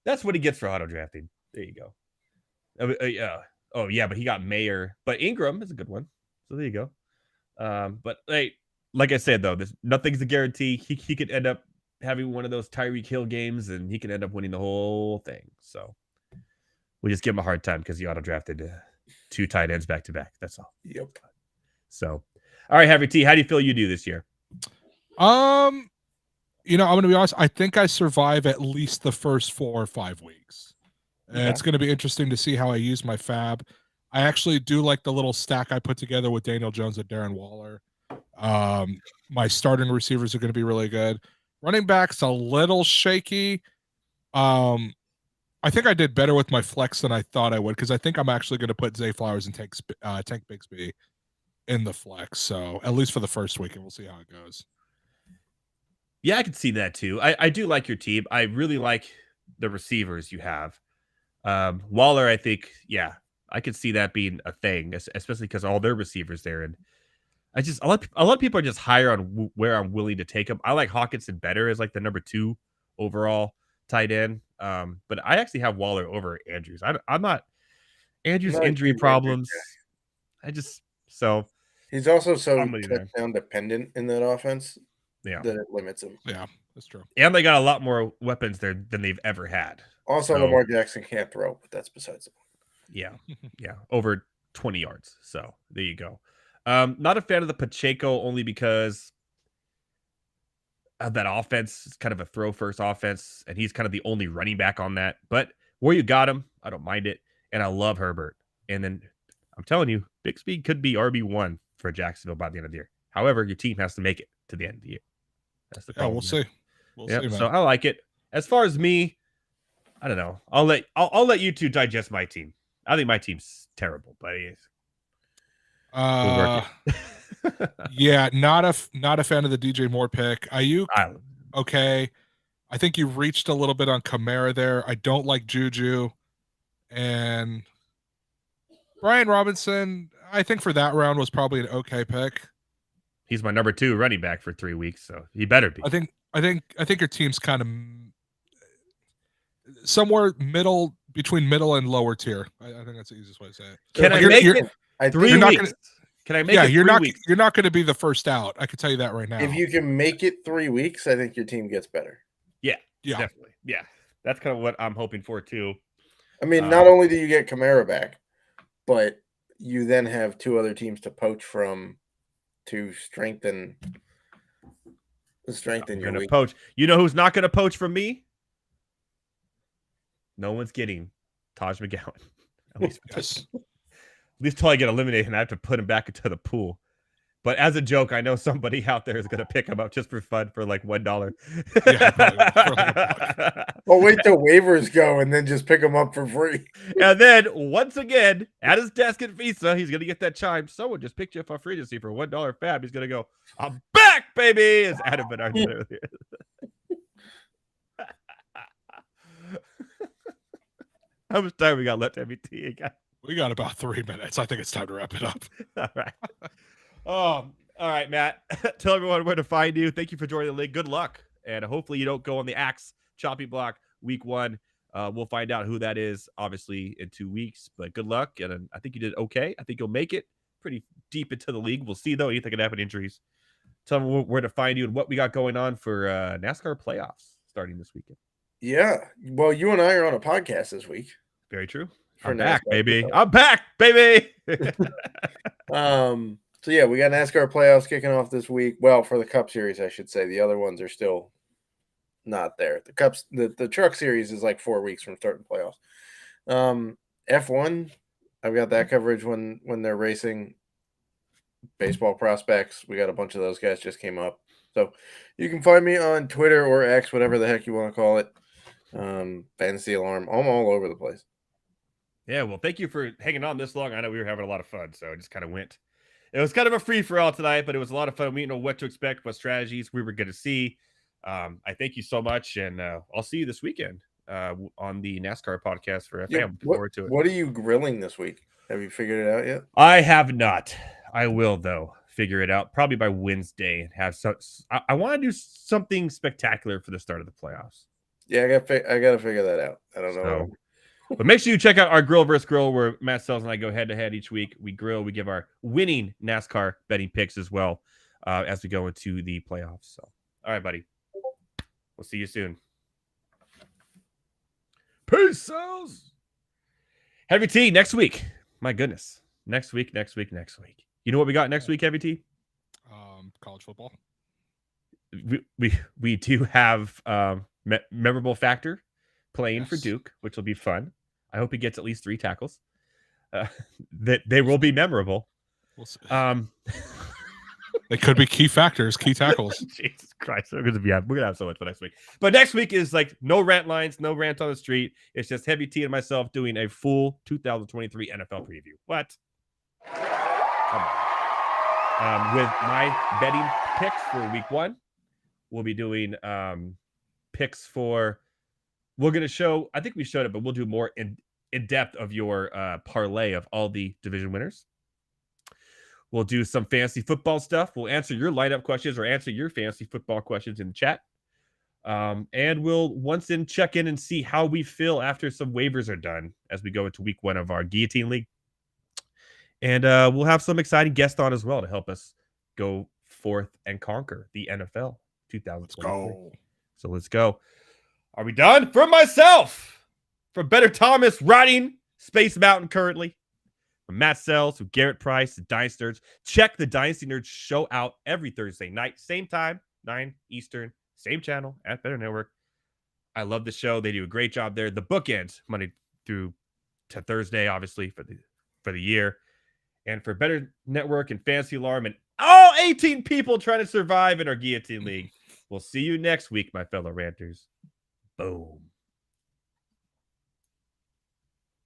That's what he gets for auto drafting. There you go. Oh yeah, but he got Mayer. But Ingram is a good one. So there you go. But like I said though, nothing's a guarantee. He could end up having one of those Tyreek Hill games, and he can end up winning the whole thing. So we just give him a hard time because he auto drafted 2 tight ends back to back. That's all. Yep. So, all right, Heavy T, how do you feel you do this year? I'm going to be honest. I think I survive at least the first 4 or 5 weeks. Okay. It's going to be interesting to see how I use my fab. I actually do like the little stack I put together with Daniel Jones and Darren Waller. My starting receivers are going to be really good. Running back's a little shaky. I think I did better with my flex than I thought I would because I think I'm actually going to put Zay Flowers and Tank Bigsby in the flex. So at least for the first week, and we'll see how it goes. Yeah, I can see that too. I do like your team. I really like the receivers you have. Waller, I think, yeah, I could see that being a thing, especially because all their receivers there. And a lot of people are just higher on where I'm willing to take them. I like Hawkinson better as like the number 2 overall tight end. But I actually have Waller over Andrews. I'm not Andrews' Not a injury huge problems. So He's also so I'm with you there. touchdown dependent in that offense yeah. that it limits him. Yeah, that's true. And they got a lot more weapons there than they've ever had. Also, So- Lamar Jackson can't throw, but that's besides the point. Yeah. Over 20 yards. So there you go. Not a fan of the Pacheco only because of that offense. It's kind of a throw first offense, and he's kind of the only running back on that. But where you got him, I don't mind it. And I love Herbert. And then I'm telling you, Bixby could be RB1 for Jacksonville by the end of the year. However, your team has to make it to the end of the year. That's the Yeah, problem. we'll see. We'll see, man. So I like it. As far as me, I don't know. I'll let you two digest my team. I think my team's terrible, but we'll work it. Yeah, not a fan of the DJ Moore pick. Ayuk, okay. I think you reached a little bit on Kamara there. I don't like Juju. And Brian Robinson, I think for that round was probably an okay pick. He's my number 2 running back for 3 weeks, so he better be. I think your team's kind of somewhere between middle and lower tier. I think that's the easiest way to say it. Can I make it 3 weeks? Can I make it 3 weeks? You're not going to be the first out. I can tell you that right now. If you can make it 3 weeks, I think your team gets better. Yeah, definitely. Yeah, that's kind of what I'm hoping for too. I mean, not only do you get Kamara back, but you then have 2 other teams to poach from to strengthen your week. Poach. You know who's not going to poach from me? No one's getting Taj McGowan. At least until I get eliminated and I have to put him back into the pool. But as a joke, I know somebody out there is going to pick him up just for fun for like $1. Well, wait till waivers go and then just pick him up for free. And then once again, at his desk at Visa, he's going to get that chime. Someone just picked you up on free agency for $1 fab. He's going to go, I'm back, baby. As Adam Bernard said earlier. How much time we got left, MBT again? We got about 3 minutes. I think it's time to wrap it up. All right. All right, Matt. Tell everyone where to find you. Thank you for joining the league. Good luck. And hopefully you don't go on the axe choppy block week 1. We'll find out who that is, obviously, in 2 weeks. But good luck. And I think you did okay. I think you'll make it pretty deep into the league. We'll see, though. Anything could happen, injuries. Tell me where to find you and what we got going on for NASCAR playoffs starting this weekend. Yeah. Well, you and I are on a podcast this week. Very true. I'm back, baby. I'm back, baby. So yeah, we got NASCAR playoffs kicking off this week. Well, for the Cup Series, I should say. The other ones are still not there. The Truck Series is like 4 weeks from starting playoffs. F1, I've got that coverage when they're racing. Baseball prospects, we got a bunch of those guys just came up. So you can find me on Twitter or X, whatever the heck you want to call it. Fantasy Alarm. I'm all over the place. Yeah, well, thank you for hanging on this long. I know we were having a lot of fun, so it just kind of went. It was kind of a free-for-all tonight, but it was a lot of fun. We didn't know what to expect, what strategies we were going to see. I thank you so much, and I'll see you this weekend on the NASCAR podcast for FM. Yeah, Looking forward to it. What are you grilling this week? Have you figured it out yet? I have not. I will, though, figure it out probably by Wednesday. And have I want to do something spectacular for the start of the playoffs. Yeah, I got to figure that out. I don't know. But make sure you check out our Grill vs. Grill, where Matt Selz and I go head-to-head each week. We grill. We give our winning NASCAR betting picks as well as we go into the playoffs. So, all right, buddy. We'll see you soon. Peace, Selz. Heavy T, next week. My goodness. Next week. You know what we got next week, Heavy T? College football. We do have memorable factor playing for Duke, which will be fun. I hope he gets at least 3 tackles. That they will be memorable. We'll see. They could be key factors, key tackles. Jesus Christ, we're gonna have so much for next week. But next week is like no rant lines, no rant on the street. It's just Heavy T and myself doing a full 2023 NFL preview. What? Come on. With my betting picks for week 1, we'll be doing picks for. We're going to show, I think we showed it, but we'll do more in depth of your parlay of all the division winners. We'll do some fantasy football stuff. We'll answer your lineup questions or answer your fantasy football questions in the chat. And we'll once in check in and see how we feel after some waivers are done as we go into week 1 of our Guillotine League. And we'll have some exciting guests on as well to help us go forth and conquer the NFL 2023. Let's go. So let's go. Are we done? For myself, from Better Thomas, riding Space Mountain currently. From Matt Selz, from Garret Price, the Dynasty Nerds. Check the Dynasty Nerds show out every Thursday night. Same time, 9 Eastern. Same channel at Better Network. I love the show. They do a great job there. The bookends, Monday through to Thursday, obviously, for the year. And for Better Network and Fantasy Alarm and all 18 people trying to survive in our Guillotine League. We'll see you next week, my fellow ranters. Boom.